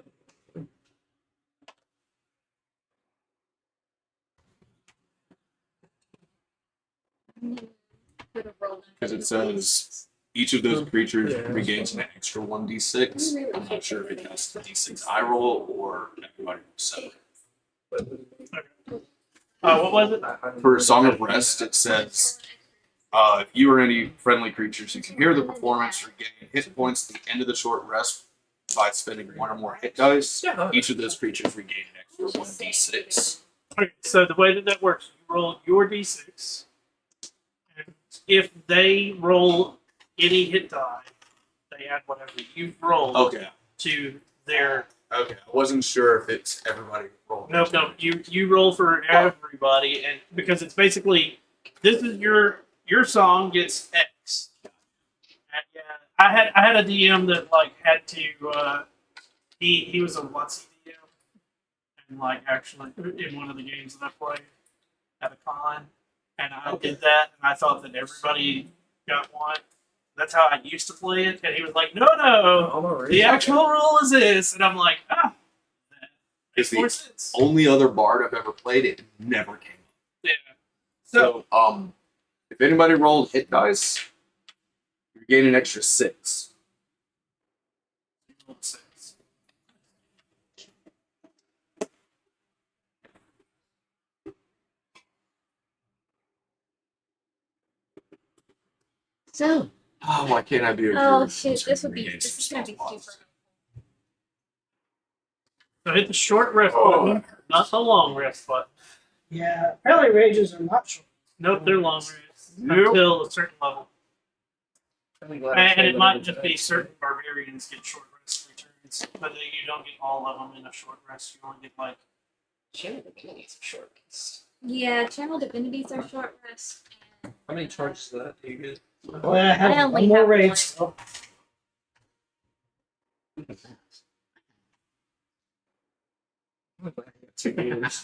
Because it says each of those creatures Yeah. regains an extra 1d6. I'm not sure if it has the d6 I roll or everybody rolls separate. What was it? For Song of Rest, it says if you or any friendly creatures who can hear the performance regain hit points at the end of the short rest by spending 1 or more hit dice. Yeah. Each of those creatures regain an extra 1d6. Okay, so the way that works, you roll your d6. And if they roll any hit die, they add whatever you've rolled Okay. to their. Okay. I wasn't sure if it's everybody rolling. No, you roll for everybody, and because it's basically this is your song gets X. And, yeah, I had a DM that like had to he was a Watsy DM, and like actually in one of the games that I played at a con, and I did that, and I thought that everybody got one. That's how I used to play it, and he was like, "No, the actual rule is this," and I'm like, "Ah, that It's makes the more sense." only other bard I've ever played, it never came up. Yeah. So, if anybody rolled hit dice, you gain an extra 6. Six. So, Oh, why can't I be a Oh hero? shit! This is gonna be super. So hit the short rest Oh. button, not the long rest button. Yeah, apparently rages are not short. Nope, they're long rests Nope. until a certain level. I'm glad I And saved it might that just be certain barbarians get short rest returns, but then you don't get all of them in a short rest. You only get like Channel Divinity's a short rest. Yeah, channel divinities are short rest. And, How many charges is that? Do you get? Well, I have I only one more have rage one. still. Two years.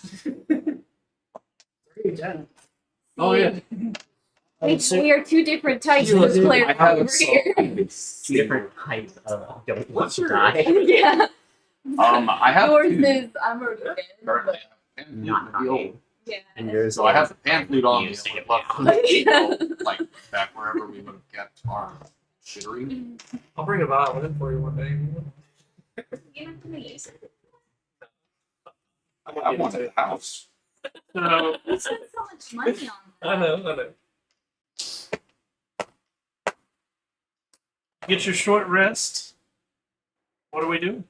3 10. Oh yeah. I would say- We are two different types You of do. players I have over here. Different types of don't want What's to your- die. Yeah. I have Yours two. is I'm already dead. Currently, But, I have pan flute Not and viola. dying. yeah. And yours So I have is the pan flute on me, you so say I'd it love now. to go, like back wherever we would have kept our shittering. I'll bring a violin for you one day. You're not gonna use it. I want a house. So We spent so much money on I that. know. get your short rest. What are we doing?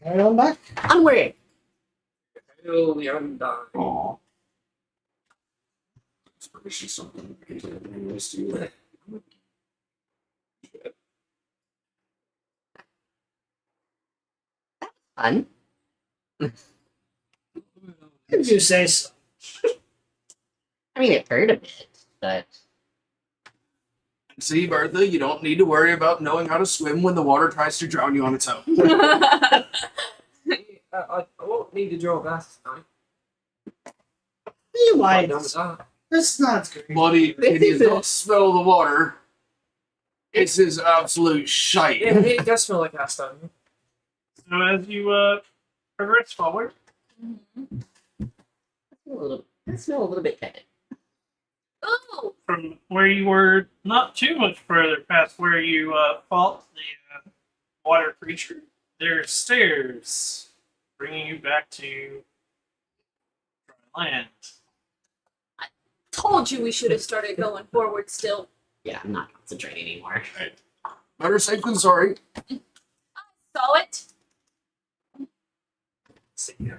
Carry on back. Onward! Hail the undying. Aww. Inspiration something. Let's do that. Fun. If you say so. I mean, it hurt a bit, but See, Bertha, you don't need to worry about knowing how to swim when the water tries to drown you on its own. I won't need to draw a bath tonight. You Quite might. dumb as I. That's not great. Bloody This idiots, is don't it. smell the water. This is absolute shite. It does smell like cast iron. So as you progress forward, I smell a little bit tepid. Oh, from where you were not too much further past where you fought the water creature, there's stairs bringing you back to dry land. told you we should have started going forward still. Yeah, I'm not concentrating anymore. Better safe than sorry. Saw it. See ya.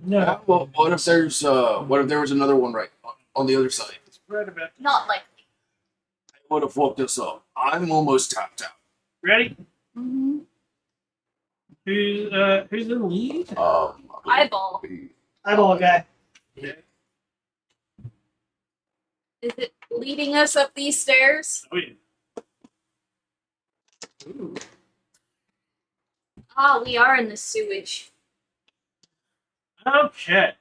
No. Well, what if there was another one right on the other side? Right about. Not likely. It would have fucked us up. I'm almost tapped out. Ready? Mm-hmm. Who's in the lead? Eyeball. Eyeball guy. Is it leading us up these stairs? Oh yeah. Ooh. Ah, we are in the sewage. Okay.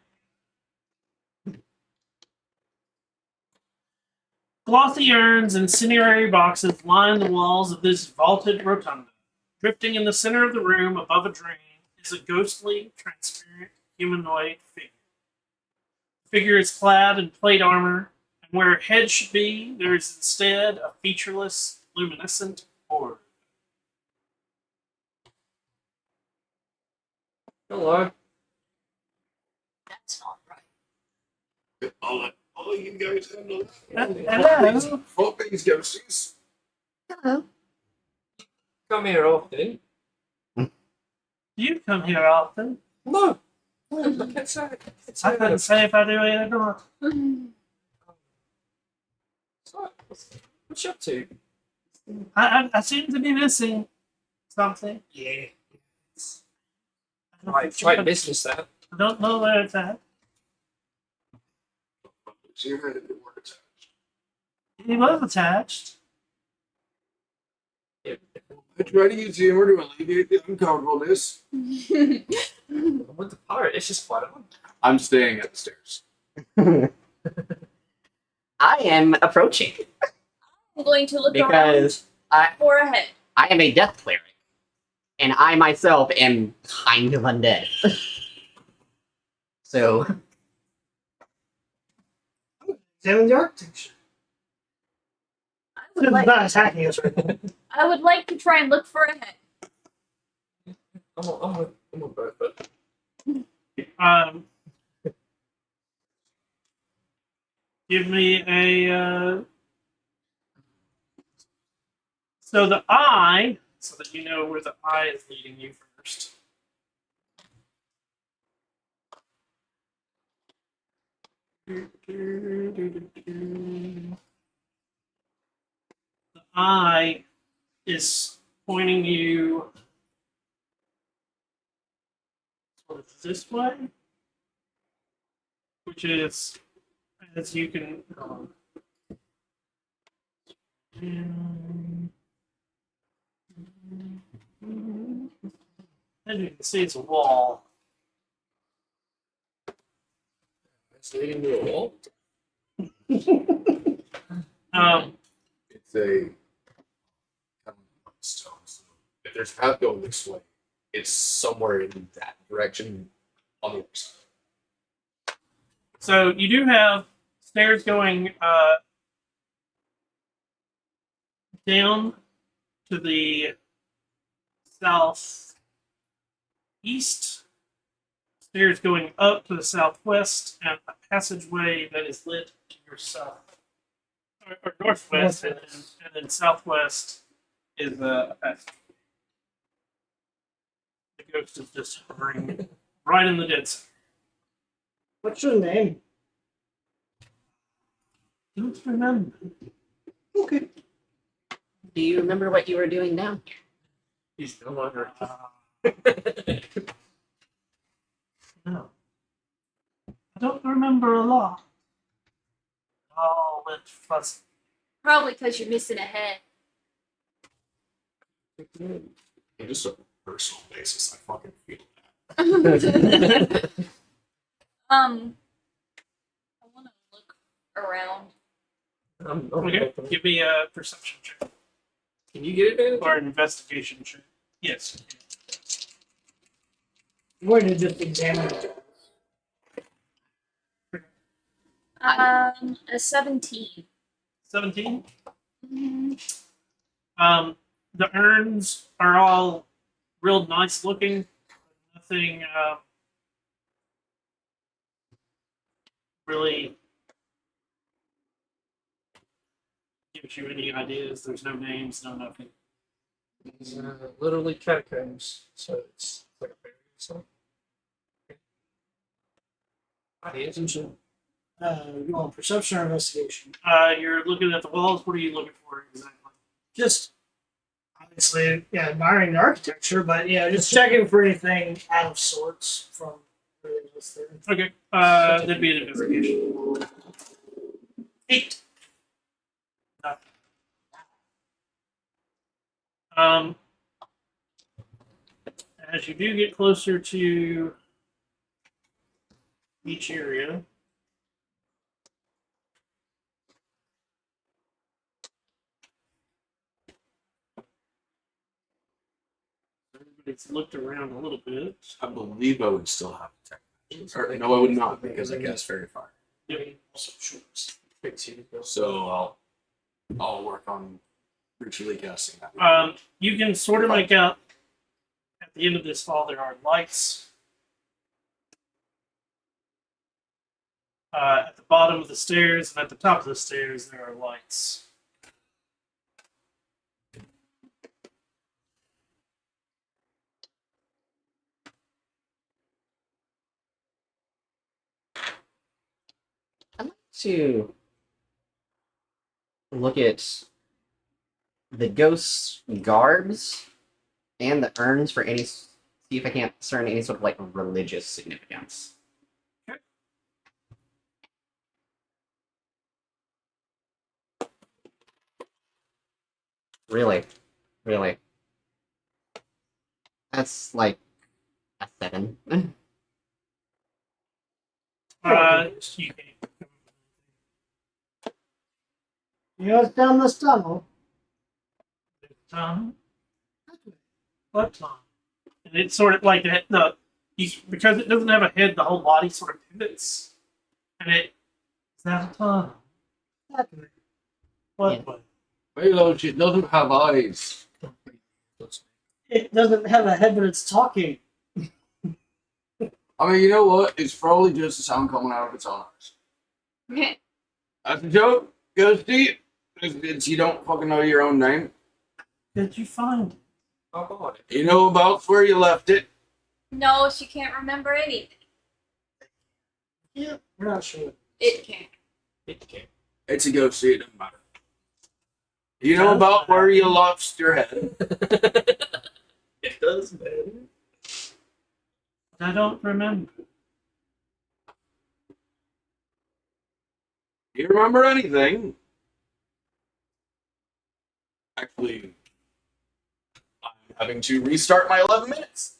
Glossy urns and cinerary boxes line the walls of this vaulted rotunda. Drifting in the center of the room above a drain is a ghostly, transparent humanoid figure. The figure is clad in plate armor, and where a head should be, there is instead a featureless, luminescent orb. Hello. That's not right. I'll let all you guys handle it. Hello. Fuck these ghosties. Hello. Come here often. You come here often. No. I can't say. I couldn't say if I do either or not. What's you up to? I seem to be missing something. Yeah. I Right, try business that. don't know where it's at. So you're ready to work attached. He was attached. I try to use humor to alleviate the uncomfortableness. I'm with the pirate. It's just quite on. I'm staying at the stairs. I am approaching I'm going to look because around for a head. I am a death cleric, and I myself am kind of undead. So Examine the architecture. I It's would, like, not attacking us right now. I would like to try and look for a head. I'm with both, but Give me a. So the eye, so that you know where the eye is leading you first. The eye is pointing you towards this way, which is, as you can. As you can see, it's a wall. leading to a wall. It's a stone. So if there's a path going this way, it's somewhere in that direction on the other side. So you do have stairs going down to the southeast, stairs going up to the southwest, and a passageway that is lit to your south or northwest, and then southwest is a passage. The ghost is just hovering right in the dead center. What's your name? Don't remember. Okay. Do you remember what you were doing now? He's no longer. No. I don't remember a lot. All went fuzzy. Probably because you're missing a head. And just a personal basis, I fucking feel I want to look around. Okay, give me a perception check Can you get advantage? or an investigation check. Yes. I'm going to just examine it. A 17. 17. Mm, The urns are all real nice looking. Nothing really gives you any ideas. There's no names, no nothing. These are literally catacombs, so it's like a burial or something. Ideas and shit. You want perception or investigation? You're looking at the walls. What are you looking for exactly? Just obviously, yeah, admiring the architecture, but yeah, just checking for anything out of sorts from everything else there. Okay. That'd be an investigation. 8. Nothing. As you do get closer to each area, everybody's looked around a little bit. I believe I would still have to technique. Or, no, I would not because I guess very far. So I'll work on ritually casting that. You can sort of make out at the end of this hall there are lights. At the bottom of the stairs and at the top of the stairs there are lights. I'd like to look at the ghosts' garbs and the urns for any. See if I can't discern any sort of like religious significance. Okay. Really? That's like a 7. You can. You know, it's down this tunnel. What time? And it's sort of like because it doesn't have a head, the whole body sort of pivots, and is that a time? That way. What Yeah. way? Halo, she doesn't have eyes. It doesn't have a head, but it's talking. I mean, you know what? It's probably just a sound coming out of its own eyes. That's a joke, Ghosty. It's you don't fucking know your own name. Did you find it? You know about where you left it. No, she can't remember anything. Yeah, we're not sure. It can't. It's a ghosty, it doesn't matter. You know about where you lost your head. It does, man. I don't remember. Do you remember anything? Actually, I'm having to restart my 11 minutes.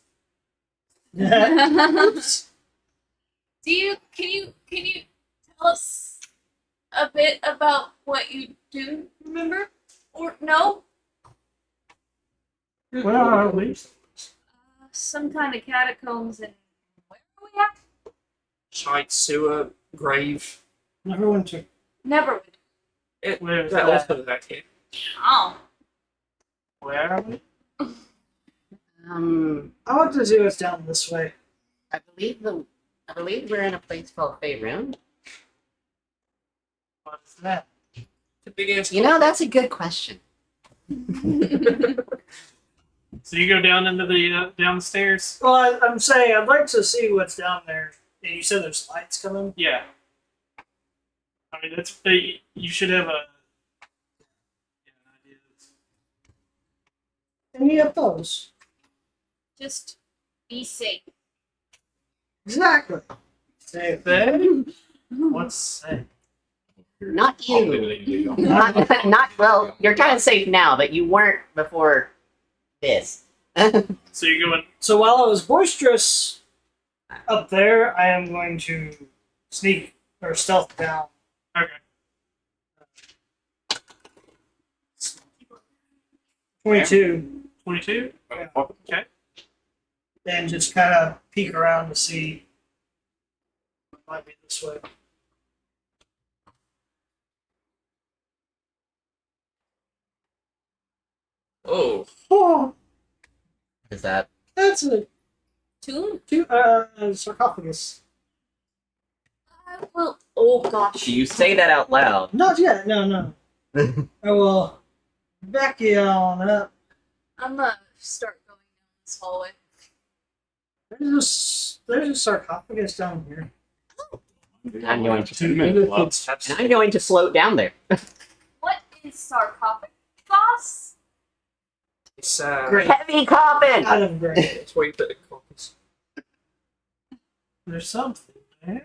Do you can you bit about what you do remember? Or no? Where are we? Some kind of catacombs and where are we at? Shite, sewer, grave. Never went to. Neverwood. Where's That that? also that kid. Oh. Where are we? I want to do it down this way. I believe we're in a place called Faerun. What's that? The big ass. You know, that's a good question. So you go down into the down the stairs? Well, I'm saying I'd like to see what's down there. And you said there's lights coming. Yeah. I mean, that's you should have a idea. Any of those? Just be safe. Exactly. Say What's say? Not I'll you. eliminate you. Not well. You're kind of safe now, but you weren't before this. So you're going. So while I was boisterous up there, I am going to sneak or stealth down. Okay. 22. 22. Okay. And just kind of peek around to see what might be this way. Oh, Oh, Is that? that's a Tomb? sarcophagus. Well, oh gosh. Do you say that out loud? Not yet. No. I will back you on up. I'm gonna start going down this hallway. There's a sarcophagus down here. I'm going to. 10 minutes left. footsteps. And I'm going to float down there. What is sarcophagus? It's Great. Heavy coffin. Out of great. it's where you put the copies. There's something, man.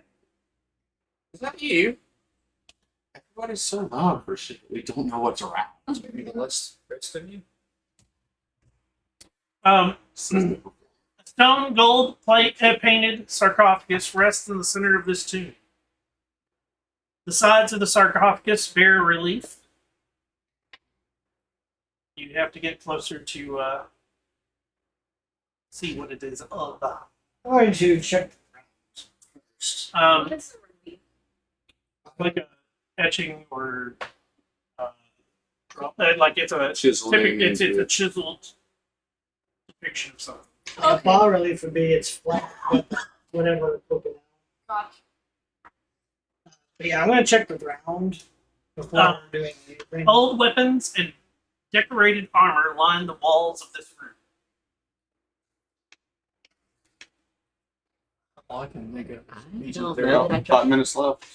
Is that you? Everybody's so loud for shit. We don't know what's around. Maybe the rest of you. A stone gold plate painted sarcophagus rests in the center of this tomb. The sides of the sarcophagus bear relief. You have to get closer to see what it is all about. I'm going to check the ground first. What is the relief? Like a etching or like it's a Chiseling it's into a it. chiseled depiction of something. A Okay. bas relief would be it's flat, but whatever. Poking out. Gosh. But yeah, I'm going to check the ground before doing anything. Old weapons and decorated armor line the walls of this room. I can make a. I don't There know. you 5 minutes left.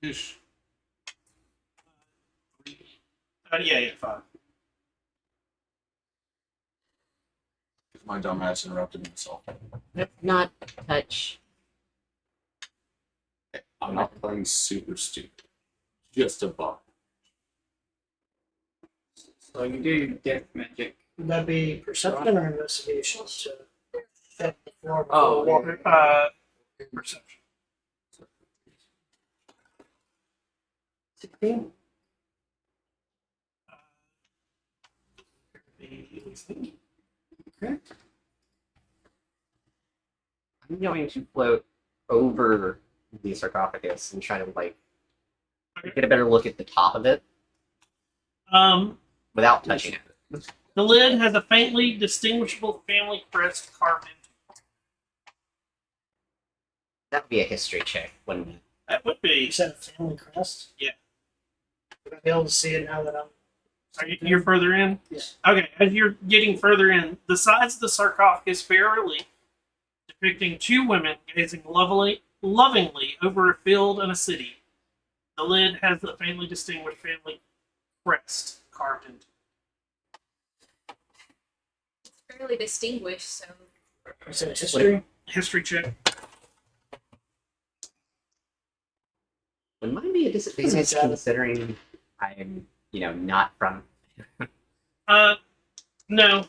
Ish. Yeah, 5. My dumbass interrupted himself. Not touch. I'm not playing super stupid. Just a bug. So you do death magic. Would that be perception or investigation? To check the floor before Oh, walking? Perception. 16? Okay. I'm going to float over the sarcophagus and try to get a better look at the top of it without touching it. The lid has a faintly distinguishable family crest carved into it. That would be a history check, wouldn't it? That would You be. said a family crest? Yeah. Would I be able to see it now that I'm. You're further in? Yeah. Okay, as you're getting further in, the sides of the sarcophagus bear relief depicting two women gazing lovingly over a field and a city. The lid has the faintly distinguished family crest carved into it. It's fairly distinguished, so Is it history? History check. It might be a disadvantage considering I'm, not from. No.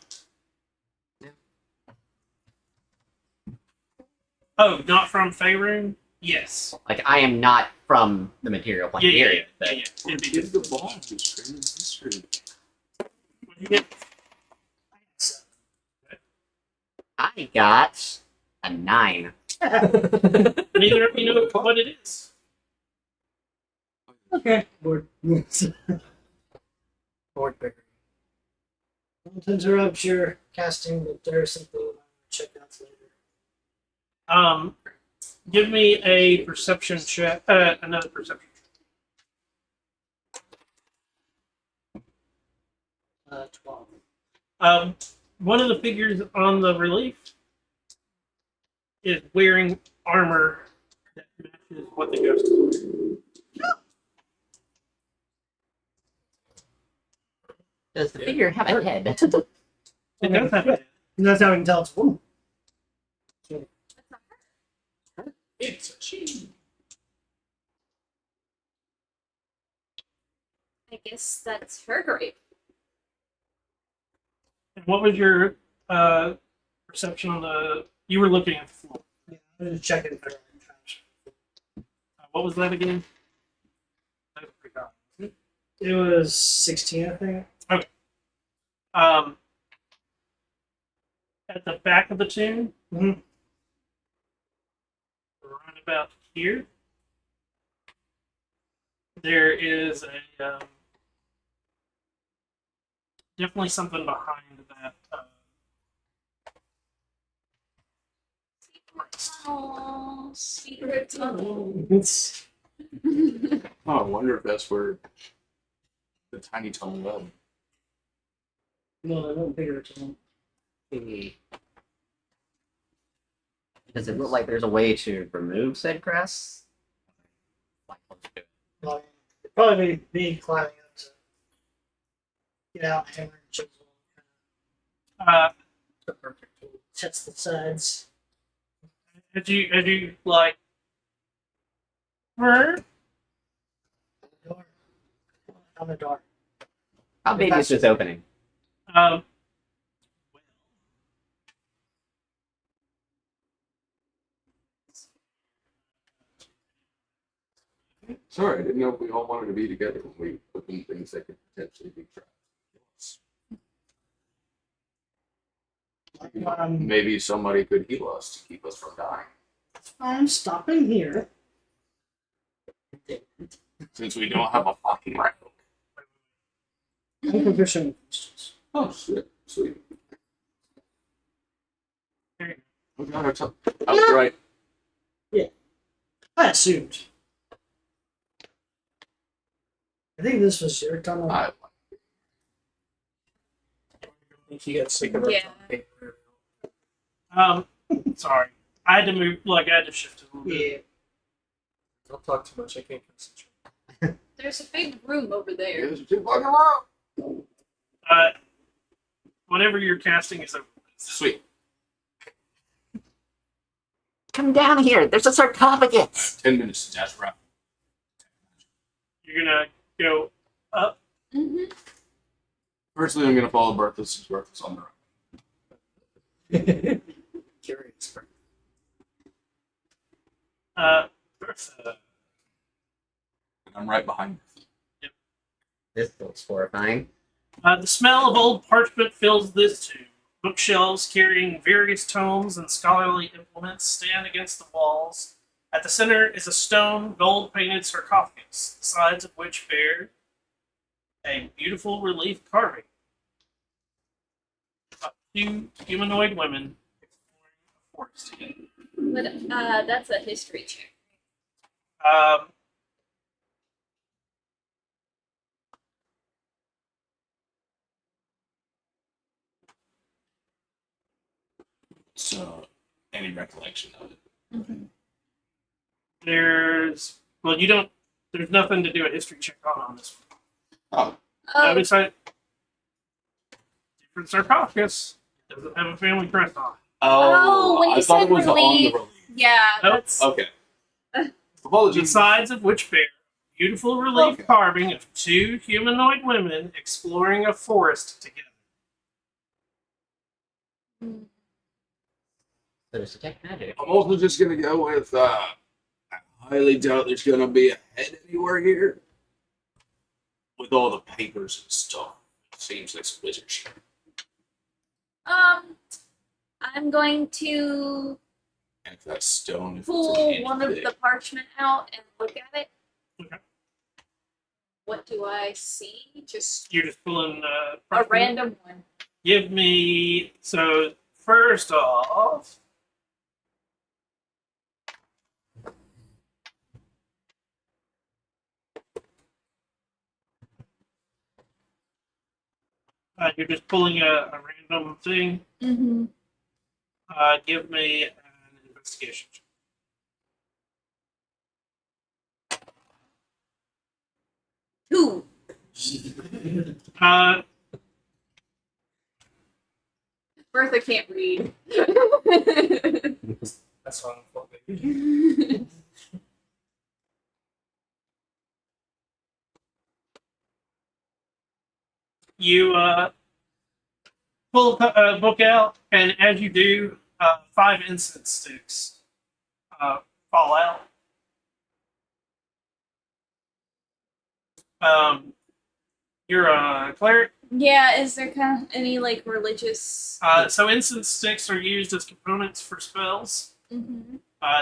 Oh, not from Faerun? Yes. Like I am not from the material plane area. But yeah. It'd be Give good. the ball to Screaming History. What'd you get? So, I got a 9. Neither of you know what it is. okay. Board. Board bigger. Don't interrupt your casting, but there's something I want to check out later. Give me a perception check. Another perception. 12. One of the figures on the relief is wearing armor that matches what the ghost is wearing. Does the figure have a head? It does have a That's how we can tell it's a woman. It's a cheese. I guess that's her grave. And what was your perception on the? You were looking at the floor. Yeah, I'm just checking if they're in trash. What was that again? I forgot. It was 16, I think. At the back of the tomb, Mhm. right about here, there is a definitely something behind that. Oh, secret tunnel. It's Oh, I wonder if that's where the tiny tunnel led. no, I don't think it's a woman. Does it look like there's a way to remove said crest? Like, close to it. Well, it'd probably be climbing up to get out, hammer and chisel, Uh, test the sides. as you like, her, Door. On the door. How big is this opening? well, Sorry, I didn't know if we all wanted to be together when we opened things that could potentially be traps. Maybe somebody could heal us to keep us from dying. I'm stopping here. Since we don't have a fucking right hook. I'm proficient in questions. Oh shit, sweet. There you Oh god, I was right. I assumed. I think this was your tunnel. I think you got sick of Yeah. sorry, I had to move. Like I had to shift it a little bit. Yeah. Don't talk too much. I can't concentrate. There's a big room over there. There's too fucking long. Whatever you're casting is over. Sweet. Come down here. There's a sarcophagus. 10 minutes to dash around. You're gonna go up. Mm-hmm. Firstly, I'm gonna follow Bertha's since Bertha's on the right. Curious. Bertha. And I'm right behind her. This looks horrifying. The smell of old parchment fills this tomb. Bookshelves carrying various tomes and scholarly implements stand against the walls. At the center is a stone, gold-painted sarcophagus, the sides of which bear a beautiful relief carving of two humanoid women exploring a forest together. But that's a history check. So, any recollection of it? There's nothing to do a history check on this one. Oh, Oh, Besides, different sarcophagus doesn't have a family crest on it. Oh, when I you thought said it was on relief. the relief. yeah, Nope. that's Okay. The Apologies. sides of which bear beautiful relief Okay. carving of two humanoid women exploring a forest together. So to detect magic. I'm also just gonna go with highly doubt there's gonna be a head anywhere here. With all the papers and stuff, it seems like some wizard shit. I'm going to And if that's stone, if it's pull an inch one of thick. the parchment out and look at it. Okay. What do I see? Just You're just pulling a parchment. random one. Give me so first off. You're just pulling a random thing. Mm-hmm. Give me an investigation. Two. Uh, Bertha can't read. That's why I'm fucking. you pull a book out, and as you do, 5 incense sticks fall out. You're a cleric. Yeah, is there kind of any like religious? So incense sticks are used as components for spells. Mm-hmm.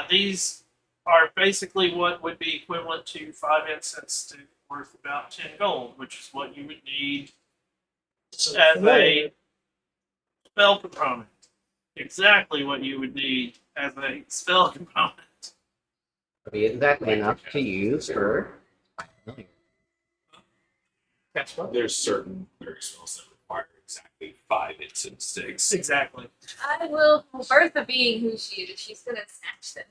These are basically what would be equivalent to 5 incense sticks worth about 10 gold, which is what you would need So as familiar. a spell component. Exactly what you would need as a spell component. Would be exactly enough to use for. Catch what? There's certain cleric spells that require exactly 5 incense sticks. Exactly. I will. Well, Bertha being who she is, she's gonna snatch them.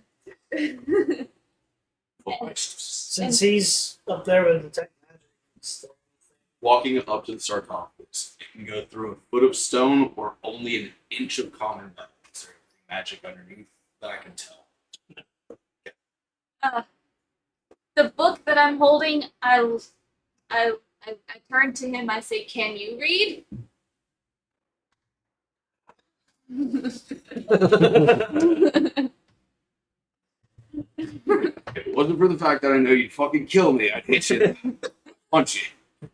Since he's up there with the tech magic, it's Walking up to the sarcophagus, it can go through a foot of stone or only an inch of common metal. Is there anything magic underneath that I can tell? The book that I'm holding, I turn to him. I say, "Can you read?" If it wasn't for the fact that I know you'd fucking kill me, I'd hit you, punch you.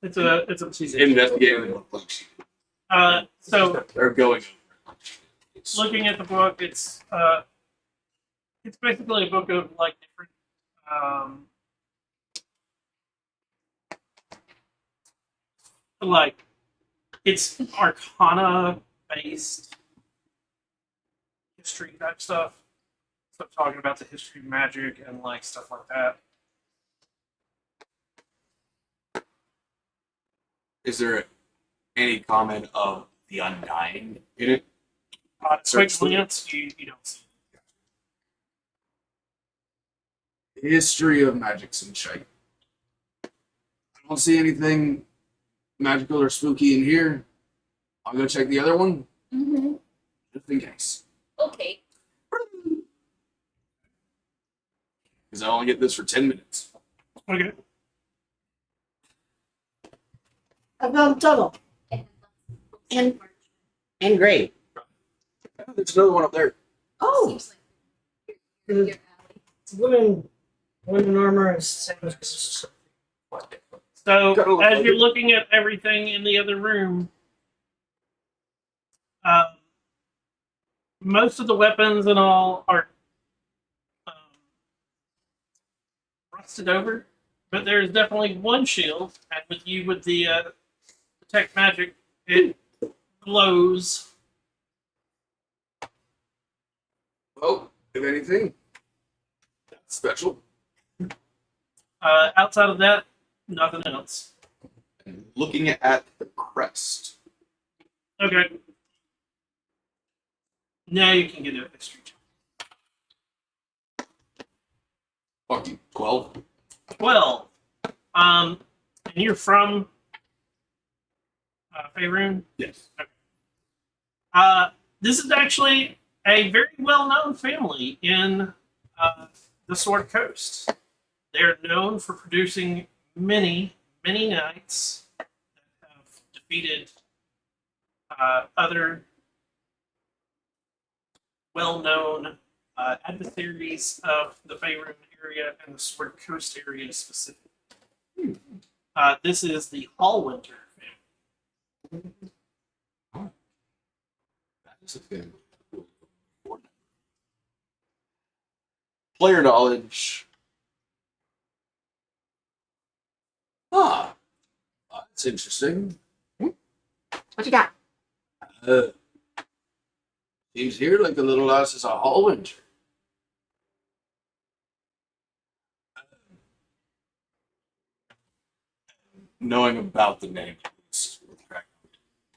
It's a Investigating the book like she did. so They're going over it like she did. It's- looking at the book, it's basically a book of like different like it's arcana based history type stuff. So talking about the history of magic and like stuff like that. Is there any comment of the Undying in it? Quick Search through. glance, you don't see. History of magic's in shite. I don't see anything magical or spooky in here. I'll go check the other one, Mm-hmm. just in case. Okay. Because I only get this for 10 minutes. Okay. I found a tunnel. And great. There's another one up there. Oh, Seems like your alley. Women in armor is same as So Gotta look as like you're it. looking at everything in the other room, most of the weapons and all are rusted over, but there's definitely one shield, and with you with the detect magic, it glows. Oh, if anything, that's special. Outside of that, nothing else. And looking at the crest. Okay. Now you can get a history check. Fuck you, 12. 12. And you're from Faerun? Yes. This is actually a very well-known family in the Sword Coast. They're known for producing many, many knights that have defeated other well-known adversaries of the Faerun area and the Sword Coast area specifically. This is the Hallwinter family. That is a family. Player knowledge. Ah, that's interesting. What you got? Seems here like the little house is a Hallwinter. Knowing about the name,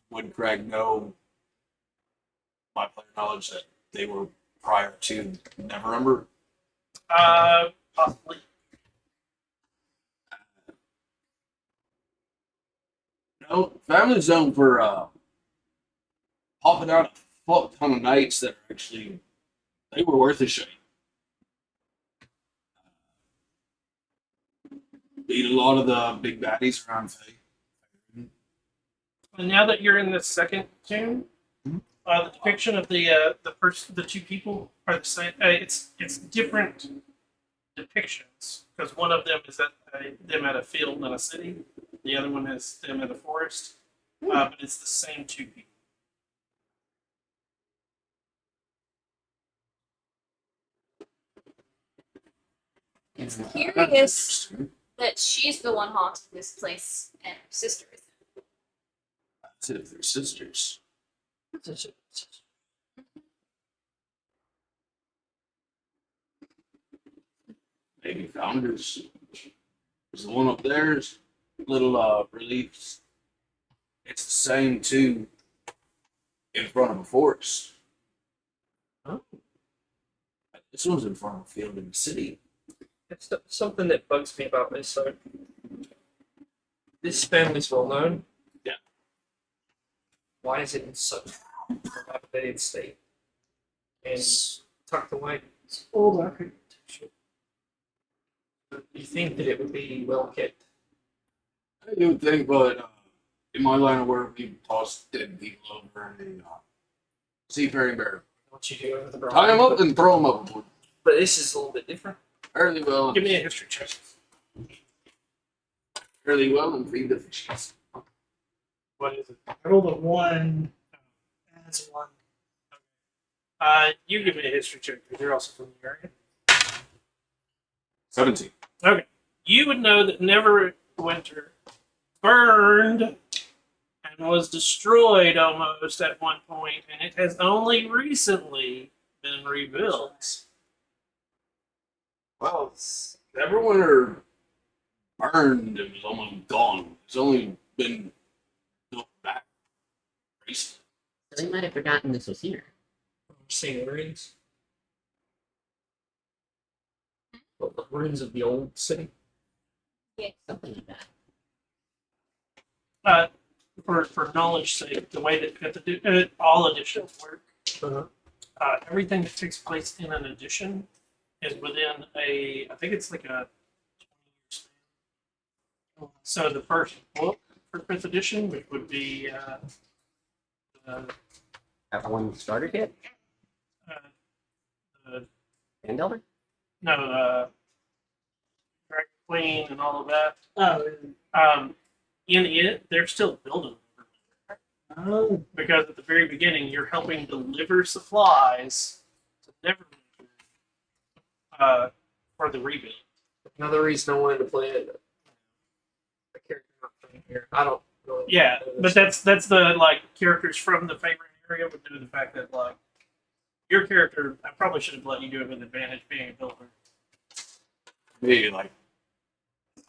would Craig know my player knowledge that they were prior to Neverember? Possibly. No, family's known for popping out a fuck ton of knights that are actually they were worth a shit. Beat a lot of the big baddies around Fae. And now that you're in the second tomb, Mhm. the depiction of the two people are the same. It's different depictions because one of them is them at a field in a city, the other one is them at a forest, but it's the same two people. It's That's curious interesting. that she's the one haunting this place and her sister isn't. That's it, they're sisters. Maybe founders. There's the one up there is little reliefs. It's the same two in front of a forest. Oh. This one's in front of a field in the city. It's something that bugs me about this. So, this family's well known. Yeah. Why is it in such a dilapidated state and tucked away? It's old architecture. You think that it would be well kept? You would think, but in my line of work, we toss dead people over in a seafaring barrel. What you do over the brine. Tie them up and throw them overboard. But this is a little bit different. Fairly well. Give me a history check. Fairly well and feed the fishes. What is it? I rolled a 1. That's 1. You give me a history check because you're also from the area. 17. Okay. You would know that Neverwinter burned and was destroyed almost at one point, and it has only recently been rebuilt. Well, everyone are burned and was almost gone. It's only been built back recently. They might have forgotten this was here. Seeing the ruins. Well, the ruins of the old city. Yeah. Something like that. For knowledge sake, the way that all editions work, everything that takes place in an edition is within I think it's like a 20-year span. So the first book for 5th edition, which would be That one starter kit? And Elder? Dragon Queen and all of that. Oh, In it, they're still building oh. because at the very beginning, you're helping deliver supplies to Neverwinter for the rebuild. Another reason I wanted to play it. A character not from here. I don't really. Yeah, know but this. that's the like characters from the favorite area would do the fact that like your character. I probably should have let you do it with advantage being a builder Me, like,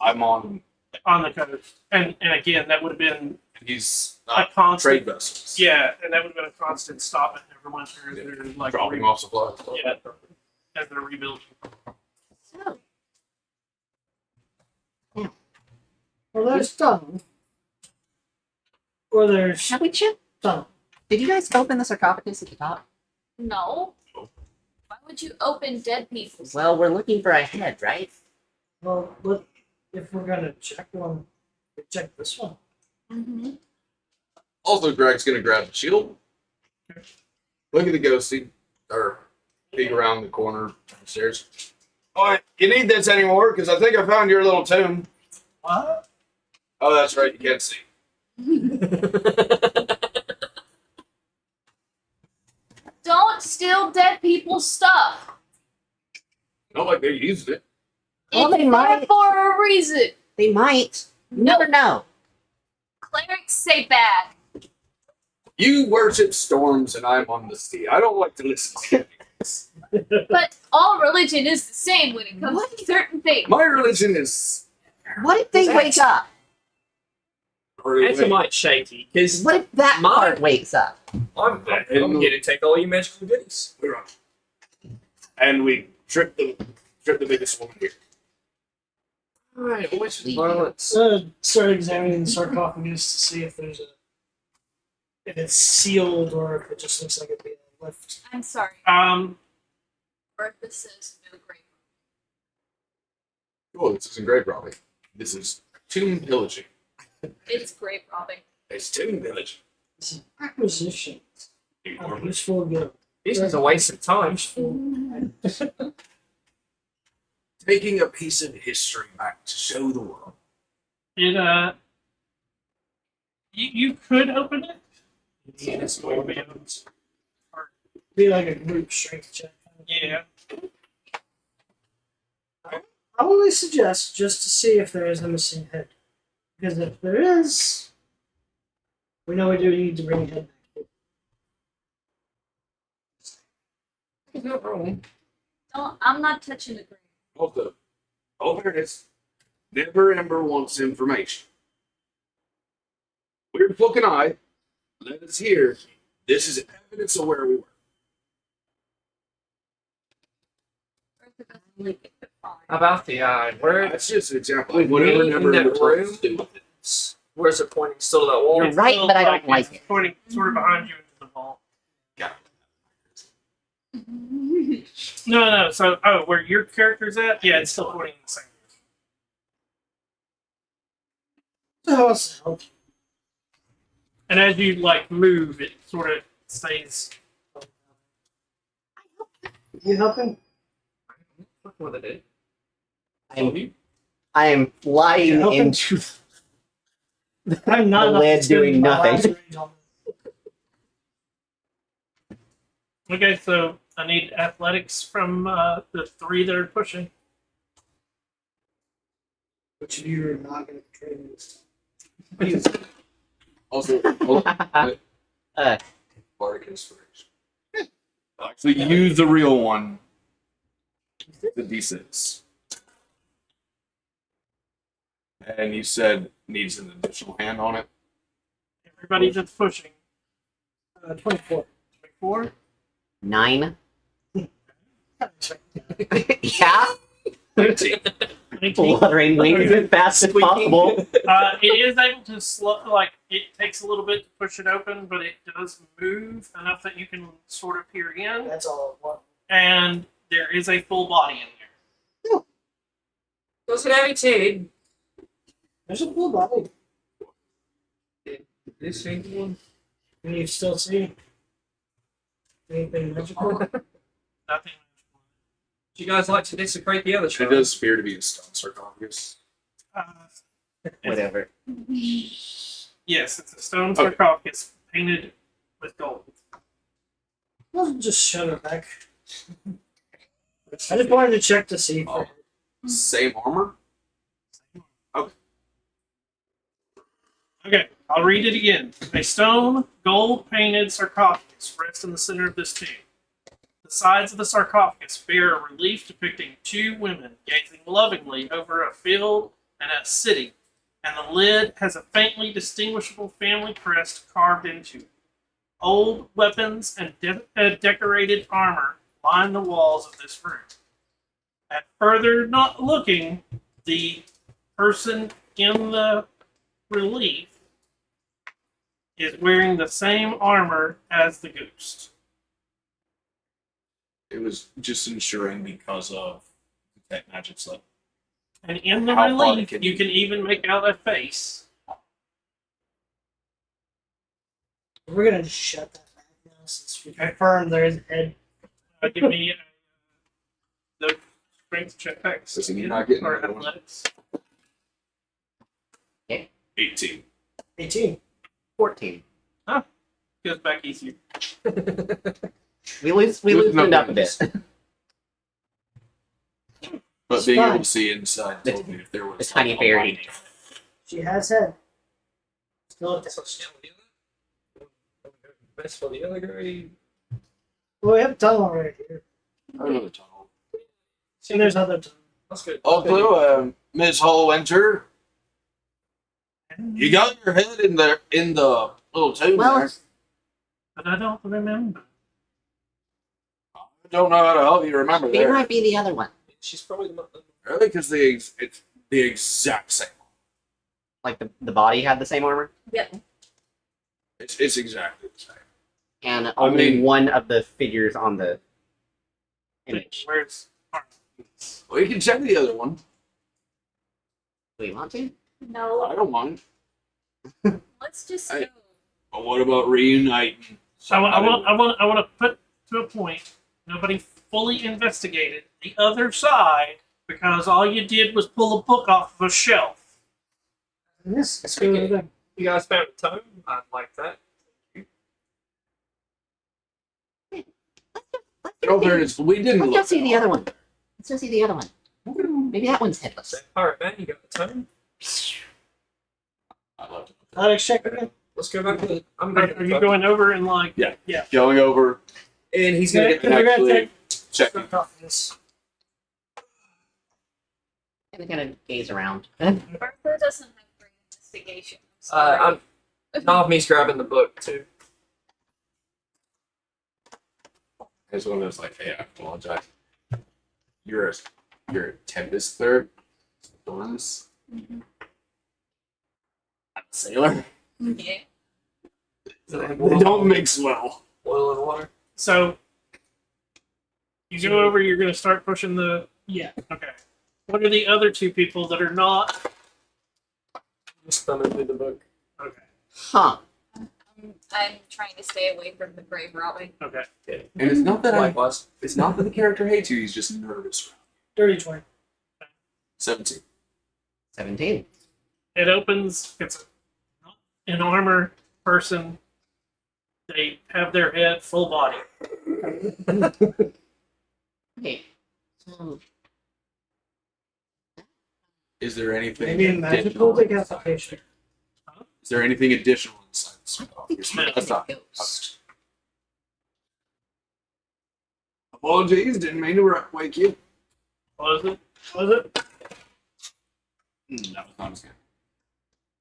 I'm on. on the coast, and again that would have been He's a not constant. trade vessels. Yeah, and that would have been a constant stop at Neverwinter as they're like Dropping off supplies. Yeah, as they're rebuilding. So, Well, there's tunnel. Or there's have we checked? tunnel. Did you guys open the sarcophagus at the top? No. Why would you open dead people's? Well, we're looking for a head, right? Well, if we're gonna check one, we check this one. Mm-hmm. Also, Greg's gonna grab the shield. Look at the ghosty. or peek around the corner downstairs. Oh, you need this anymore? Because I think I found your little tomb. What? Oh, that's right. You can't see. Don't steal dead people's stuff. Not like they used it. Well, It's they there might. for a reason. They might. You never know. Clerics say bad. You worship storms, and I'm on the sea. I don't like to listen to it. But all religion is the same when it comes to certain things. My religion is. What if they wake up? That's a might shaky, because What if that My- part wakes up? I'm here to take all your magical goodies. We're on. And we trick the biggest one here. Alright, what's Leave. violence? Start examining the sarcophagus to see if if it's sealed or if it just looks like it'd be a lift. I'm sorry. Bertha says no grave. Oh, this isn't grave robbing. This is tomb pillaging. It's grave robbing. It's tomb pillaging. It's an acquisition of useful good. This is a waste of time. Taking a piece of history back to show the world. It you could open it. Yeah, It's going to be Be like a group strength check. yeah. I only suggest just to see if there is a missing head. Because if there is, we know we do need to bring a head back. He's not wrong. I'm not touching the grave. Also, there it is. Never Ember wants information. Weird Cloak and I, let us hear. This is evidence of where we were. Bertha doesn't like it, but fine. How about the where? That's just an example. With Whatever me Never in that Ember told us room? to do with it. Where's it pointing? Still to that wall? You're right, Still but I don't like it's it. Pointing sort of behind you into the vault. Got No. So, where your character's at? Yeah, it's still pointing in the same. So how else to help? And as you like move, it sort of stays. You helping? What they did? I am flying You're helping? into. I'm not The enough lid to doing my nothing. last range on Okay, so I need athletics from the three that are pushing. which of you are not going to betray me this time? Also, Bardic Inspiration. Actually, use the real one. The D6. And you said needs an additional hand on it. Everybody that's pushing. 24. 24. 9. Yeah. Yeah. 19. Fluttering wings as fast as possible. It is able to slow, like, it takes a little bit to push it open, but it does move enough that you can sort of peer in, That's all I want. and there is a full body in there. Does it have a head? There's a full body. This single one? Can you still see anything magical? Nothing. Would you guys like to desecrate the other It shrine? does appear to be a stone sarcophagus. Whatever. Yes, it's a stone Okay. sarcophagus painted with gold. I'll just shut it back. I just wanted to check to see. Oh. Same armor? Okay, I'll read it again. A stone, gold painted sarcophagus rests in the center of this tomb. The sides of the sarcophagus bear a relief depicting two women gazing lovingly over a field and a city, and the lid has a faintly distinguishable family crest carved into it. Old weapons and decorated armor line the walls of this room. At further not looking, the person in the relief is wearing the same armor as the ghost. It was just ensuring because of the tech magic slip. And in the How far relief, can you you- can even make out a face. We're gonna just shut that back now since we confirmed there is a head Give me the strength check. Listen, you're not getting or another one. athletics. 18. 18. 14. Goes back easier. We loosened up a bit. But It's being fine. able to see inside told me if there was The tiny like, a fairy. lining. She has head. Still So still the other. Best for the other guy. Well, we have a tunnel right here. Another tunnel. And there's other tunnel. That's good. Also, Miss Hallwinter, you got your head in the little tube Well, there. But I don't remember. I don't know how to help you remember it there. might be the other one. She's probably the. Really? Because it's the exact same. Like the body had the same armor, Yeah. It's exactly the same. and only mean- one of the figures on the image. Where's Well, you can check the other one. Do we want to? No. I don't mind. Let's just Hey. go. But what about reuniting? I want to put to a point. Nobody fully investigated the other side because all you did was pull a book off of a shelf. Yes, let's go over there. You guys found a tome? I'd like that. No, fairness, we didn't Let's look go see that the hard. other one. Let's go see the other one. Maybe that one's headless. So, Pirate Man, you got the tome? I love it. Alex, check again. Let's go back to the. I'm Are, gonna are you going over and like? Yeah. Going over, And he's gonna get We're gonna actually take checking. stuff off this. And kind of gaze around. Arthur doesn't have great investigation. I'm sorry. I'm. Navmi's grabbing the book too. It's one of those like, hey, I apologize. You're a Tempest third. Storms. Mhm. I'm a sailor. Yeah. They don't mix well. Oil and water. So you go over. You're going to start pushing the. Yeah. Okay. What are the other two people that are not? Just thumbing through the book. Okay. Huh. I'm trying to stay away from the grave robbing. Okay. And it's not that Likewise. it's not that the character hates you, he's just nervous. Dirty 20. 17. 17. It opens. It's an armor person. They have their head, full body. Okay. So, Is there anything Maybe a magical additional? decapitation. Is there anything additional inside this? I don't think No, it's that's a not- ghost. Apologies, didn't mean to wake you. What is it? What is it? That was not as good.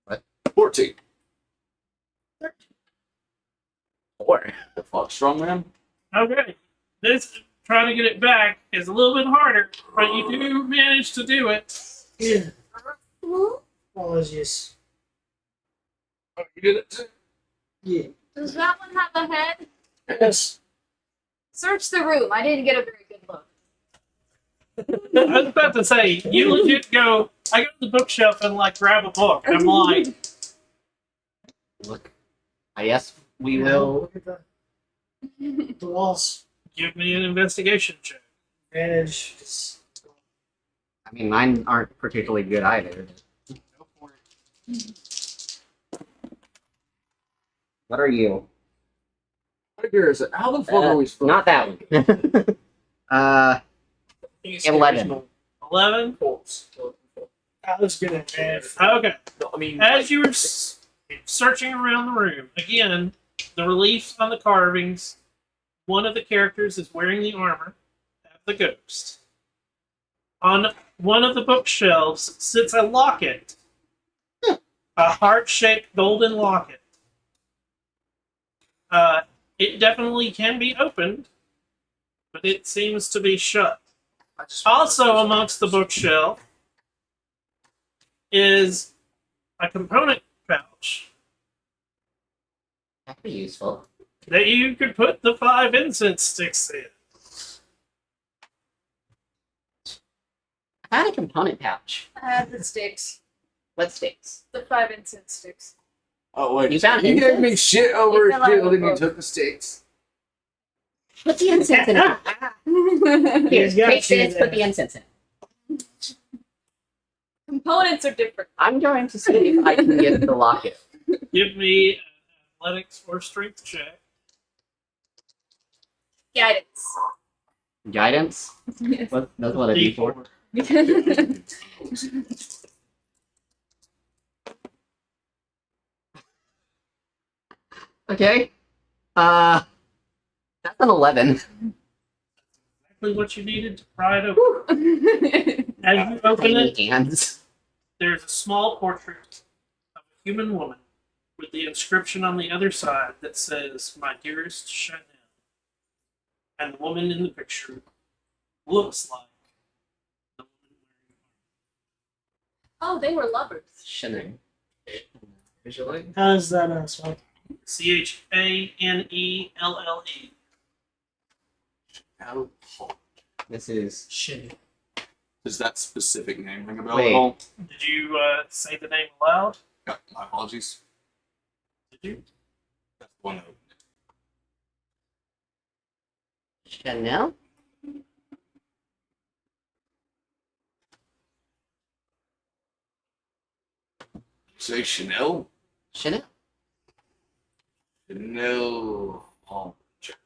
What? 14. 4. The fuck, strong man? Okay. This trying to get it back is a little bit harder, but you do manage to do it. Yeah. Apologies. Oh, you did it too? Yeah. Does that one have a head? Yes. Search the room. I didn't get a very good look. I was about to say, you legit go. I go to the bookshelf and like grab a book, and I'm like, Look. Yes, we will. Look at the walls. give me an investigation check. Advantage. Is- I mean, mine aren't particularly good either. Go for it. What are you? How the fuck are we supposed Not that one. 11. 11. Corpse. Alex get advantage. Okay. No, I mean, As you were searching around the room, again, the reliefs on the carvings, one of the characters is wearing the armor of the ghost. On one of the bookshelves sits a locket, a heart-shaped golden locket. It definitely can be opened, but it seems to be shut. I just Also, amongst the bookshelf is a component pouch That'd be useful. that you could put the 5 incense sticks in. I found a component pouch. I have the sticks. What sticks? The 5 incense sticks. Oh, wait. You found He gave me incense? shit over You his fell out of shield the and you book. took the sticks. Put the incense in it. Here, He's got take you this, there. put the incense in it. Components are different. I'm going to see if I can get the locket. Give me an athletics or strength check. Guidance. Guidance? Yes. That's what I do for. Okay. That's an 11. Exactly what you needed to pry it open. As you open Tiny it, hands. there's a small portrait of a human woman with the inscription on the other side that says, "My dearest Chanel." And the woman in the picture looks like the woman Oh, they were lovers. Chanel. Visually. How does that spell? wearing Chanelle. This is. Shit. Does that specific name ring a bell Wait. at all? Did you say the name aloud? Yeah, my apologies. Did you? That's the one that opened it. Chanel? Say Chanel? Chanel? Chanel. Oh, check.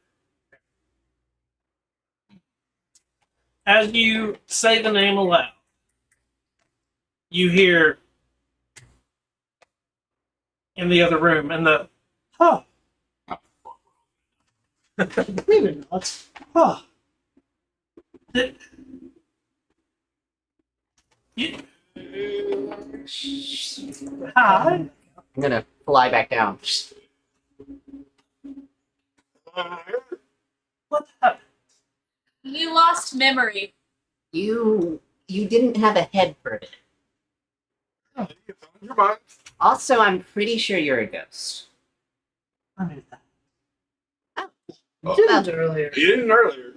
As you say the name aloud, you hear in the other room, and the huh. Maybe not. Huh. Did, you, hi. I'm gonna fly back down. What happened? You lost memory. You didn't have a head for it. You found your mind. Also, I'm pretty sure you're a ghost. I knew that. You didn't earlier. You didn't earlier.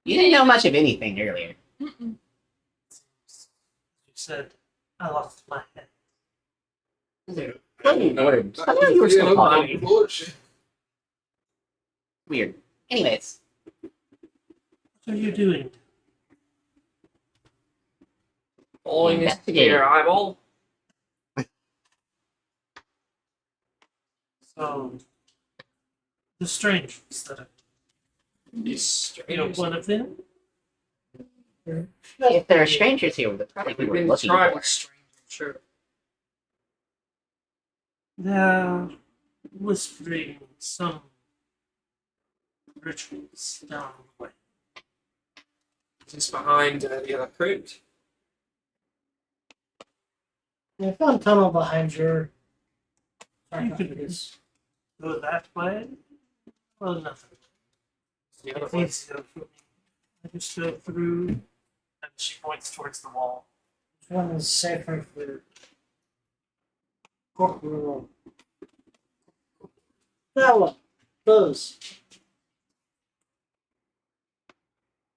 You didn't know much of anything earlier. Mm-mm. You said I lost my head. Funny words. I thought you were still talking. Bullshit. Weird. Anyways, What are you doing? Pulling his Investigating. ear eyeball. So, the strangers that These you're strangers. one of them. if there are strangers here, we're probably We've were been looking described for. as strangers. Sure. They're whispering some rituals down the way. Just behind the other crypt. I found a tunnel behind your. You could go that way. Well, nothing. The other It's one. easier for me. I just go through, and she points towards the wall. Which one is safer for corporal? That one. Those.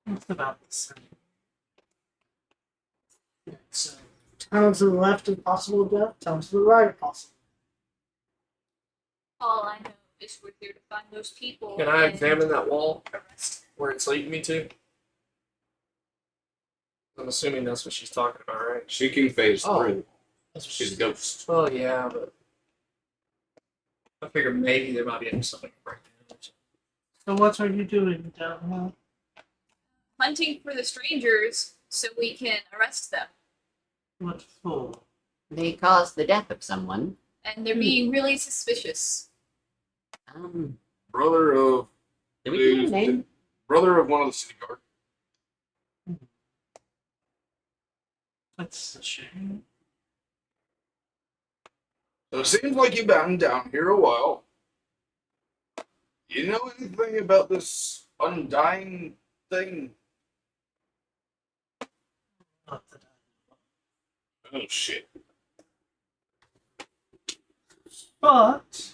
It's about the same. So, tunnel to the left if possible death, tunnel to the right if possible. All I know is we're here to find those people. Can I and examine that wall arrest where it's leading me to? I'm assuming that's what she's talking about, right? She can phase Oh. through. That's what She's a ghost. Well, yeah, but I figured maybe there might be something right there. So what are you doing down here? hunting for the strangers so we can arrest them. What for? They caused the death of someone. And they're being really suspicious. Brother of Did we give him a name? brother of one of the city guard. That's a shame. So it seems like you've been down here a while. You know anything about this undying thing? Not that Oh shit. But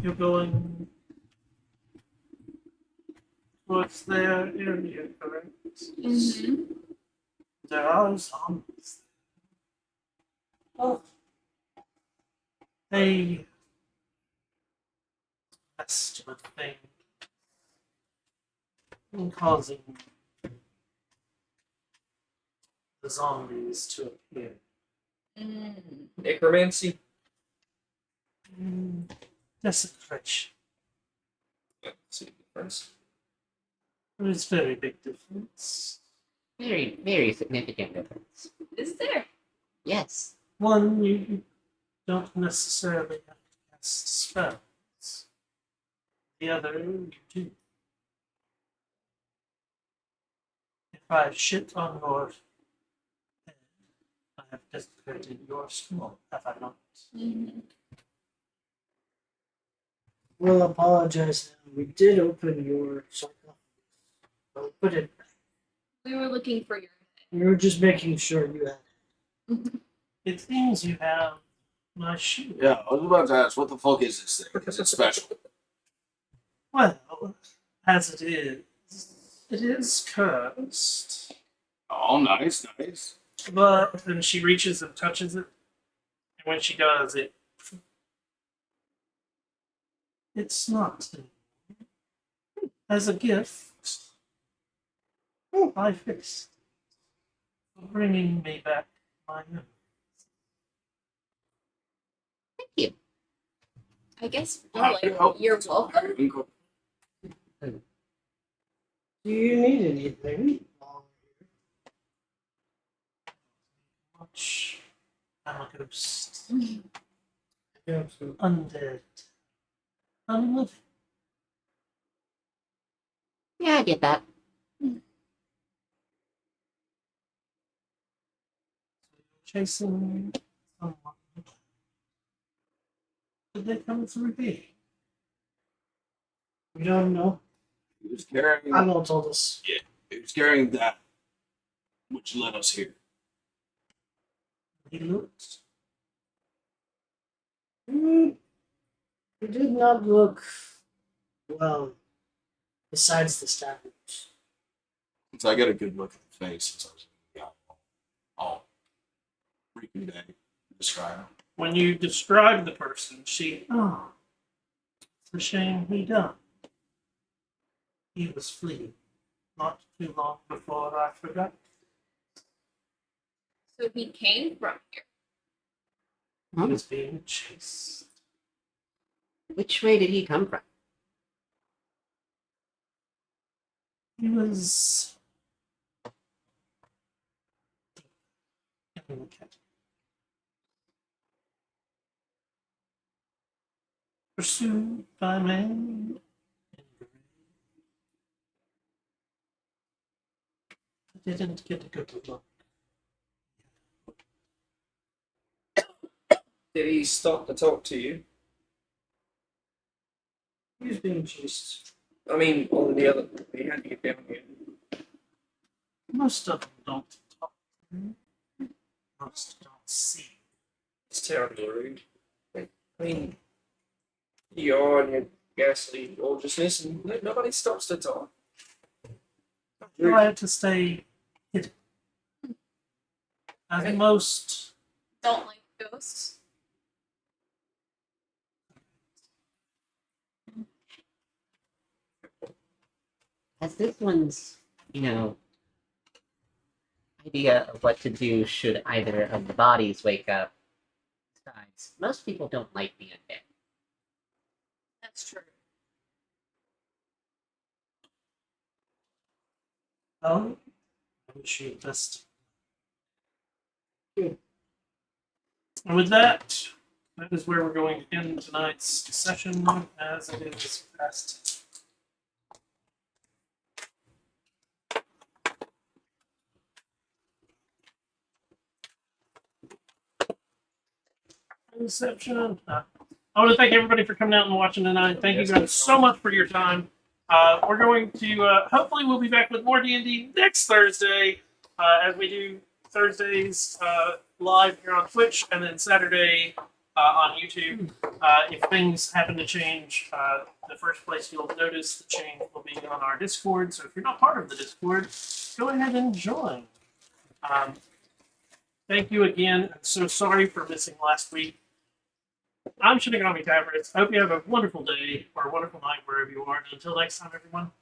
you're going towards their area, correct? Mm-hmm. There are zombies. Oh. They messed with things and causing the zombies to appear. Necromancy. Desecration. See the difference. There's very big difference. Very, very significant difference. Is there? Yes. One, you don't necessarily have to cast spells. The other, you do. If I shit on your head, I have desecrated your skull, have I not? We'll apologize now. We did open your sarcophagus. But we put it back. We were looking for your We were just making sure you had it. It seems you have my shoe. Yeah, I was about to ask, what the fuck is this thing? Is it special? Well, as it is cursed. Oh, nice, nice. But then she reaches and touches it, and when she does, it's not. As a gift, I fixed it, for bringing me back my own. I guess How more can I like help? you're welcome. Do you need anything? Much. I'm a ghost. Yeah, so Undead. Unliving. Yeah, I get that. Chasing someone. Did they come through here? we don't know. He was carrying, I won't told us. he was carrying that, which led us here. He looked. It did not look well. Besides the statues. Since I got a good look at the face, since I was all freaking day describe. When you describe the person, oh, it's a shame he died. He was fleeing not too long before I forgot. So he came from here. He was being chased. Which way did he come from? He was in the cat. Pursued by men. I didn't get a good look. Did he stop to talk to you? He was being chased. I mean, all the other. He had to get down here. Most of them don't talk. Most don't see. It's terribly rude. I mean, you are in your ghastly gorgeousness, and nobody stops to talk. Try to stay hidden. As most Don't like ghosts. As this one's, idea of what to do should either of the bodies wake up. Besides, most people don't like the undead. That's true. oh, I wish you the best. And with that, that is where we're going to end tonight's session, as it is past. Inception. I want to thank everybody for coming out and watching tonight. Thank you guys so much for your time. We're going to hopefully we'll be back with more D&D next Thursday, as we do Thursdays live here on Twitch, and then Saturday on YouTube. If things happen to change, the first place you'll notice the change will be on our Discord. So if you're not part of the Discord, go ahead and join. Thank you again. I'm so sorry for missing last week. I'm Shinigami Taverns. I hope you have a wonderful day or a wonderful night wherever you are. And until next time, everyone,